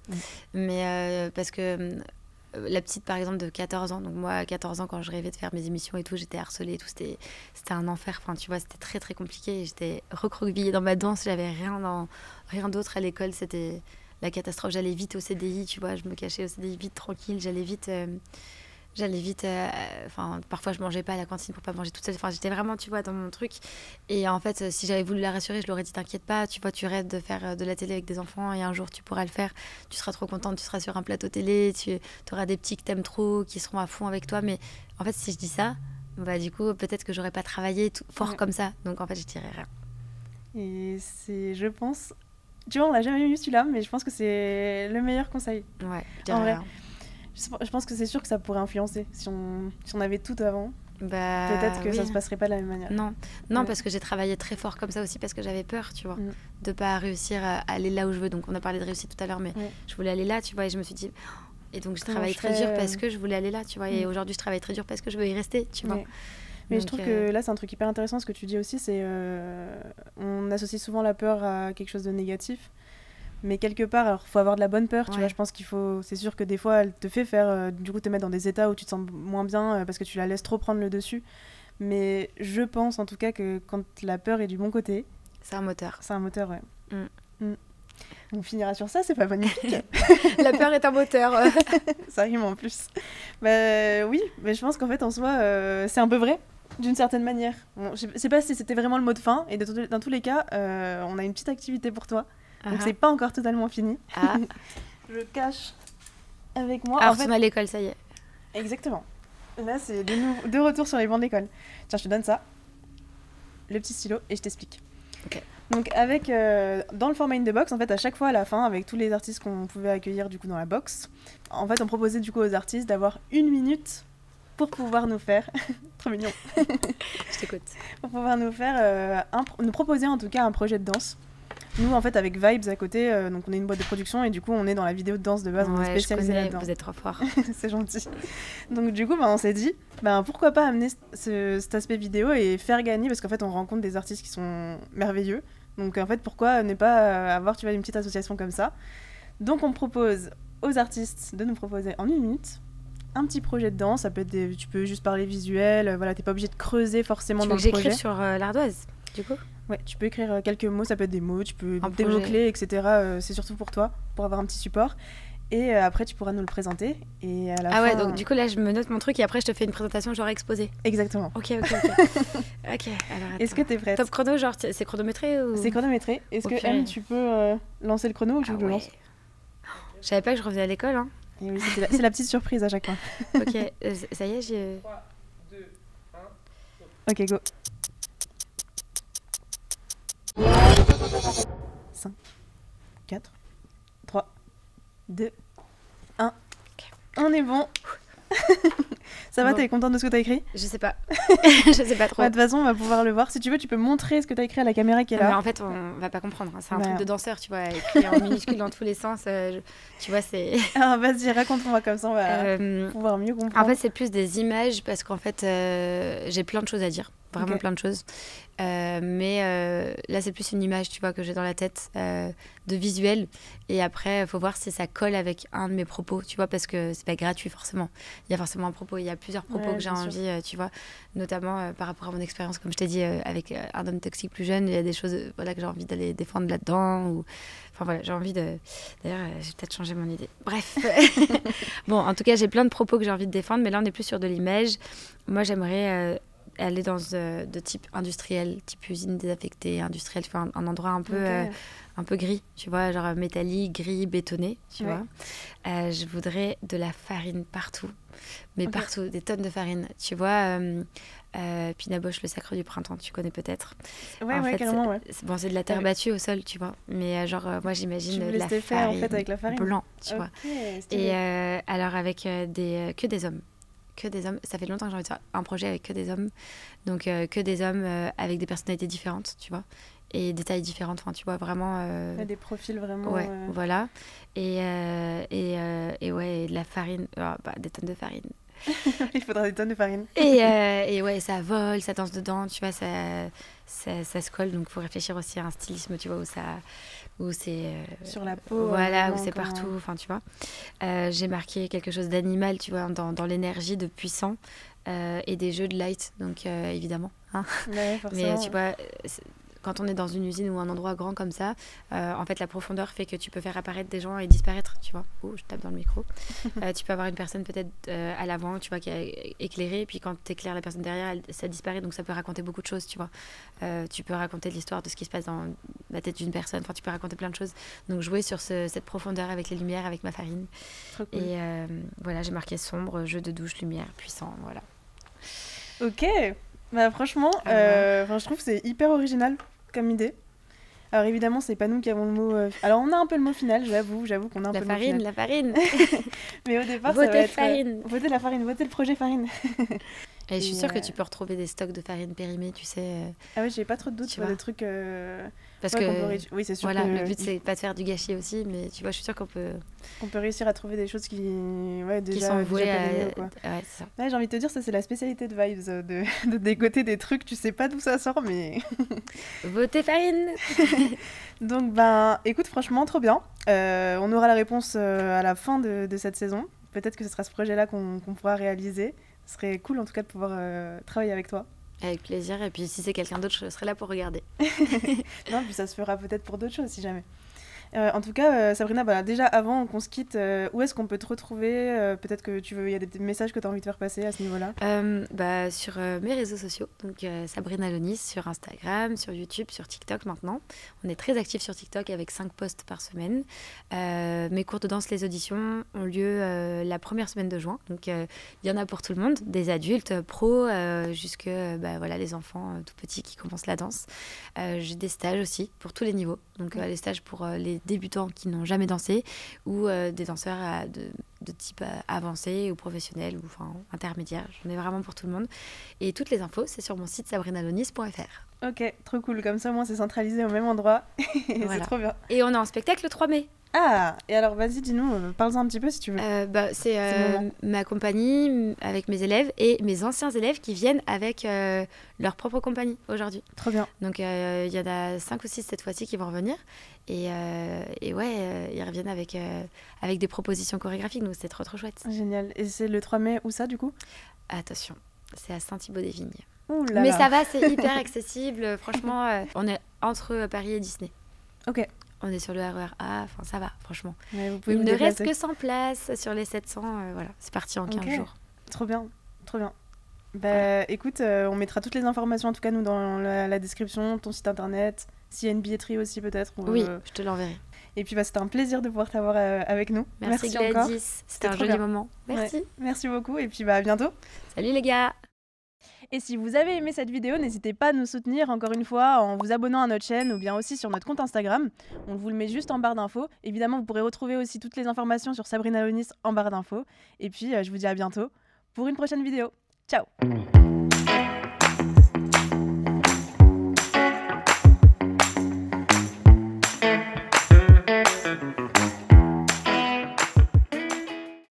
Mais parce que la petite, par exemple, de 14 ans, donc moi, à 14 ans, quand je rêvais de faire mes émissions et tout, j'étais harcelée et tout, c'était un enfer. Enfin, tu vois, c'était très, très compliqué. J'étais recroquevillée dans ma danse, j'avais rien d'autre à l'école, c'était la catastrophe. J'allais vite au CDI, tu vois, je me cachais au CDI vite, tranquille, j'allais vite, parfois je mangeais pas à la cantine pour pas manger toute seule, j'étais vraiment, tu vois, dans mon truc. Et en fait, si j'avais voulu la rassurer, je lui aurais dit t'inquiète pas, tu vois, tu rêves de faire de la télé avec des enfants et un jour tu pourras le faire, tu seras trop contente, tu seras sur un plateau télé, tu auras des petits que t'aimes trop, qui seront à fond avec toi. Mais en fait, si je dis ça, du coup, peut-être que j'aurais pas travaillé fort comme ça. Donc en fait, je dirais rien. Et c'est, je pense, tu vois, on l'a jamais eu celui-là, mais je pense que c'est le meilleur conseil. Ouais, je dirais rien. Je pense que c'est sûr que ça pourrait influencer. Si on avait tout avant, peut-être que ça se passerait pas de la même manière. Non, parce que j'ai travaillé très fort comme ça aussi, parce que j'avais peur, tu vois, de pas réussir à aller là où je veux. Donc on a parlé de réussite tout à l'heure, mais je voulais aller là, tu vois, et je me suis dit... Et donc je travaillais très dur parce que je voulais aller là, tu vois, et aujourd'hui je travaille très dur parce que je veux y rester, tu vois. Mais je trouve que là c'est un truc hyper intéressant, ce que tu dis aussi, c'est on associe souvent la peur à quelque chose de négatif. Mais quelque part, alors faut avoir de la bonne peur, tu vois. Je pense c'est sûr que des fois, elle te fait faire, du coup, te mettre dans des états où tu te sens moins bien parce que tu la laisses trop prendre le dessus. Mais je pense en tout cas que quand la peur est du bon côté, c'est un moteur. C'est un moteur, ouais. On finira sur ça, c'est pas magnifique. La peur est un moteur. Ça rime en plus. Oui, mais je pense qu'en fait, en soi, c'est un peu vrai, d'une certaine manière. Bon, je sais pas si c'était vraiment le mot de fin, et dans tous les cas, on a une petite activité pour toi. Donc c'est pas encore totalement fini. Je cache avec moi. Alors retourne à l'école, ça y est. Exactement. Là, c'est de retour sur les bancs de l'école. Tiens, je te donne ça, le petit stylo, et je t'explique. Ok. Donc dans le format In The Box, en fait, à chaque fois à la fin, avec tous les artistes qu'on pouvait accueillir du coup dans la box, en fait, on proposait du coup aux artistes d'avoir 1 minute pour pouvoir nous faire... Trop mignon. Je t'écoute. Pour pouvoir nous faire... nous proposer en tout cas un projet de danse. Nous, en fait, avec Vibes à côté, donc on est une boîte de production et du coup, on est dans la vidéo de danse de base, on est spécialisé là-dedans. Vous êtes trop fort. C'est gentil. Donc du coup, on s'est dit, pourquoi pas amener cet aspect vidéo et faire gagner, parce qu'en fait, on rencontre des artistes qui sont merveilleux. Donc en fait, pourquoi ne pas avoir, tu vois, une petite association comme ça. Donc on propose aux artistes de nous proposer en 1 minute un petit projet de danse. Ça peut être tu peux juste parler visuel, voilà, t'es pas obligé de creuser forcément dans le projet. Tu veux que j'écrive sur l'ardoise, du coup? Ouais, tu peux écrire quelques mots, ça peut être des mots, tu peux des mots-clés, etc. C'est surtout pour toi, pour avoir un petit support. Et après, tu pourras nous le présenter. Et à la fin... ouais, donc du coup, là, je me note mon truc et après, je te fais une présentation genre exposée. Exactement. Ok. Ok, alors est-ce que t'es prête? Top chrono, genre, c'est chronométré ou... C'est chronométré. Est-ce que, M, tu peux lancer le chrono ou tu veux que je le lance? Je savais pas que je revenais à l'école, hein. Et oui, c'est la petite surprise à chaque fois. Ok, ça y est, j'ai... 3, 2, 1... Ok, go. 5, 4, 3, 2, 1. Okay. On est bon. Ça va, t'es contente de ce que t'as écrit? Je sais pas. Je sais pas trop. De toute façon, on va pouvoir le voir. Si tu veux, tu peux montrer ce que t'as écrit à la caméra qui est là. Mais en fait, on va pas comprendre. C'est un truc de danseur, tu vois, écrit en minuscule dans tous les sens. Tu vois, c'est... Alors, vas-y, raconte-moi comme ça, on va pouvoir mieux comprendre. En fait, c'est plus des images parce qu'en fait, j'ai plein de choses à dire. Vraiment plein de choses. Mais là, c'est plus une image, tu vois, que j'ai dans la tête de visuel. Et après, il faut voir si ça colle avec un de mes propos, tu vois, parce que c'est pas gratuit forcément. Il y a forcément un propos. Il y a plusieurs propos que j'ai envie, tu vois, notamment par rapport à mon expérience, comme je t'ai dit, avec un homme toxique plus jeune. Il y a des choses voilà, que j'ai envie d'aller défendre là-dedans. Ou... Enfin voilà, j'ai envie de... D'ailleurs, j'ai peut-être changé mon idée. Bref. Bon, en tout cas, j'ai plein de propos que j'ai envie de défendre, mais là, on est plus sur de l'image. Moi, j'aimerais... aller dans de type industriel, type usine désaffectée, industrielle, enfin un endroit un peu gris, tu vois, genre métallique, gris, bétonné, tu vois. Je voudrais de la farine partout, mais partout, des tonnes de farine, tu vois. Pina Bausch, le sacre du printemps, tu connais peut-être. En fait, carrément, c'est de la terre battue au sol, tu vois. Mais genre, moi, j'imagine de la farine, en fait, avec la farine blanc, tu vois. Et alors, avec que des hommes. Que des hommes. Ça fait longtemps que j'ai envie de faire un projet avec que des hommes. Donc, que des hommes avec des personnalités différentes, tu vois. Et des tailles différentes, enfin, tu vois, vraiment... des profils vraiment... Ouais, voilà. Et ouais, de la farine, des tonnes de farine. Il faudra des tonnes de farine. Et ouais, ça vole, ça danse dedans, tu vois, ça se colle. Donc, il faut réfléchir aussi à un stylisme, tu vois, où c'est... sur la peau. Voilà, où c'est partout, enfin, tu vois. J'ai marqué quelque chose d'animal, tu vois, dans l'énergie de puissant et des jeux de light, donc évidemment. Hein. Ouais, mais tu vois... Quand on est dans une usine ou un endroit grand comme ça, en fait, la profondeur fait que tu peux faire apparaître des gens et disparaître, tu vois. Oh, je tape dans le micro. Tu peux avoir une personne peut-être à l'avant, tu vois, qui est éclairée, et puis quand tu éclaires la personne derrière, ça disparaît, donc ça peut raconter beaucoup de choses, tu vois. Tu peux raconter l'histoire de ce qui se passe dans la tête d'une personne, enfin, tu peux raconter plein de choses. Donc, jouer sur cette profondeur avec les lumières, avec ma farine. Trop cool. Et voilà, j'ai marqué sombre, jeu de douche, lumière, puissant, voilà. Ok, franchement, je trouve que c'est hyper original comme idée. Alors évidemment, c'est pas nous qui avons le mot... Alors on a un peu le mot final, j'avoue qu'on a un peu le mot final. La farine. Mais au départ, votez ça va être... farine. Votez la farine, votez le projet farine. Et je suis sûre que tu peux retrouver des stocks de farine périmée, tu sais. Ah oui, j'ai pas trop de doutes sur des trucs... Parce que oui, c'est sûr voilà, que... le but c'est pas de faire du gâchis aussi, mais tu vois, je suis sûre qu'on peut... On peut réussir à trouver des choses qui sont vouées à... quoi. Ouais, c'est ça. Ouais, j'ai envie de te dire, ça c'est la spécialité de Vibes, de dégoter des trucs, tu sais pas d'où ça sort, mais... Votez farine. Donc, écoute, franchement, trop bien. On aura la réponse à la fin de cette saison. Peut-être que ce sera ce projet-là qu'on pourra réaliser. Ce serait cool, en tout cas, de pouvoir travailler avec toi. Avec plaisir. Et puis, si c'est quelqu'un d'autre, je serai là pour regarder. Non, puis ça se fera peut-être pour d'autres choses, si jamais. En tout cas, Sabrina, déjà avant qu'on se quitte, où est-ce qu'on peut te retrouver? Peut-être que il y a des messages que tu as envie de faire passer à ce niveau-là. Sur mes réseaux sociaux, donc Sabrina Lonis sur Instagram, sur YouTube, sur TikTok maintenant. On est très actifs sur TikTok avec 5 posts par semaine. Mes cours de danse, les auditions ont lieu la première semaine de juin. Donc il y en a pour tout le monde, des adultes, pros, jusque les enfants tout petits qui commencent la danse. J'ai des stages aussi pour tous les niveaux. Donc les stages pour les débutants qui n'ont jamais dansé ou des danseurs de type avancé ou professionnel ou enfin, intermédiaire. J'en ai vraiment pour tout le monde. Et toutes les infos, c'est sur mon site sabrinalonis.fr. Ok, trop cool. Comme ça, moi, c'est centralisé au même endroit. Voilà. C'est trop bien. Et on est en spectacle le 3 mai. Ah, et alors vas-y, dis-nous, parle-en un petit peu si tu veux. C'est le moment. ma compagnie avec mes élèves et mes anciens élèves qui viennent avec leur propre compagnie aujourd'hui. Trop bien. Donc il y en a 5 ou 6 cette fois-ci qui vont revenir. Et ouais, ils reviennent avec des propositions chorégraphiques, donc c'est trop trop chouette. Génial. Et c'est le 3 mai, où ça du coup? Attention, c'est à Saint-Thibaud-des-Vignes. Ouh là Mais là. ça va, c'est hyper accessible. Franchement, on est entre Paris et Disney. Ok. On est sur le RER A, enfin ça va, franchement. Ouais, vous pouvez Il vous ne reste déplacer. que 100 places sur les 700. Voilà, c'est parti en 15 Ok. jours. Trop bien, trop bien. Bah écoute, on mettra toutes les informations, en tout cas nous, dans la description, ton site internet, s'il y a une billetterie aussi peut-être. Oui, je te l'enverrai. Et puis c'était un plaisir de pouvoir t'avoir avec nous. Merci encore. Gladys, c'était un trop joli bien. moment. Merci. Ouais. Merci beaucoup et puis à bientôt. Salut les gars. Et si vous avez aimé cette vidéo, n'hésitez pas à nous soutenir encore une fois en vous abonnant à notre chaîne ou bien aussi sur notre compte Instagram. On vous le met juste en barre d'infos. Évidemment, vous pourrez retrouver aussi toutes les informations sur Sabrina Lonis en barre d'infos. Et puis, je vous dis à bientôt pour une prochaine vidéo. Ciao!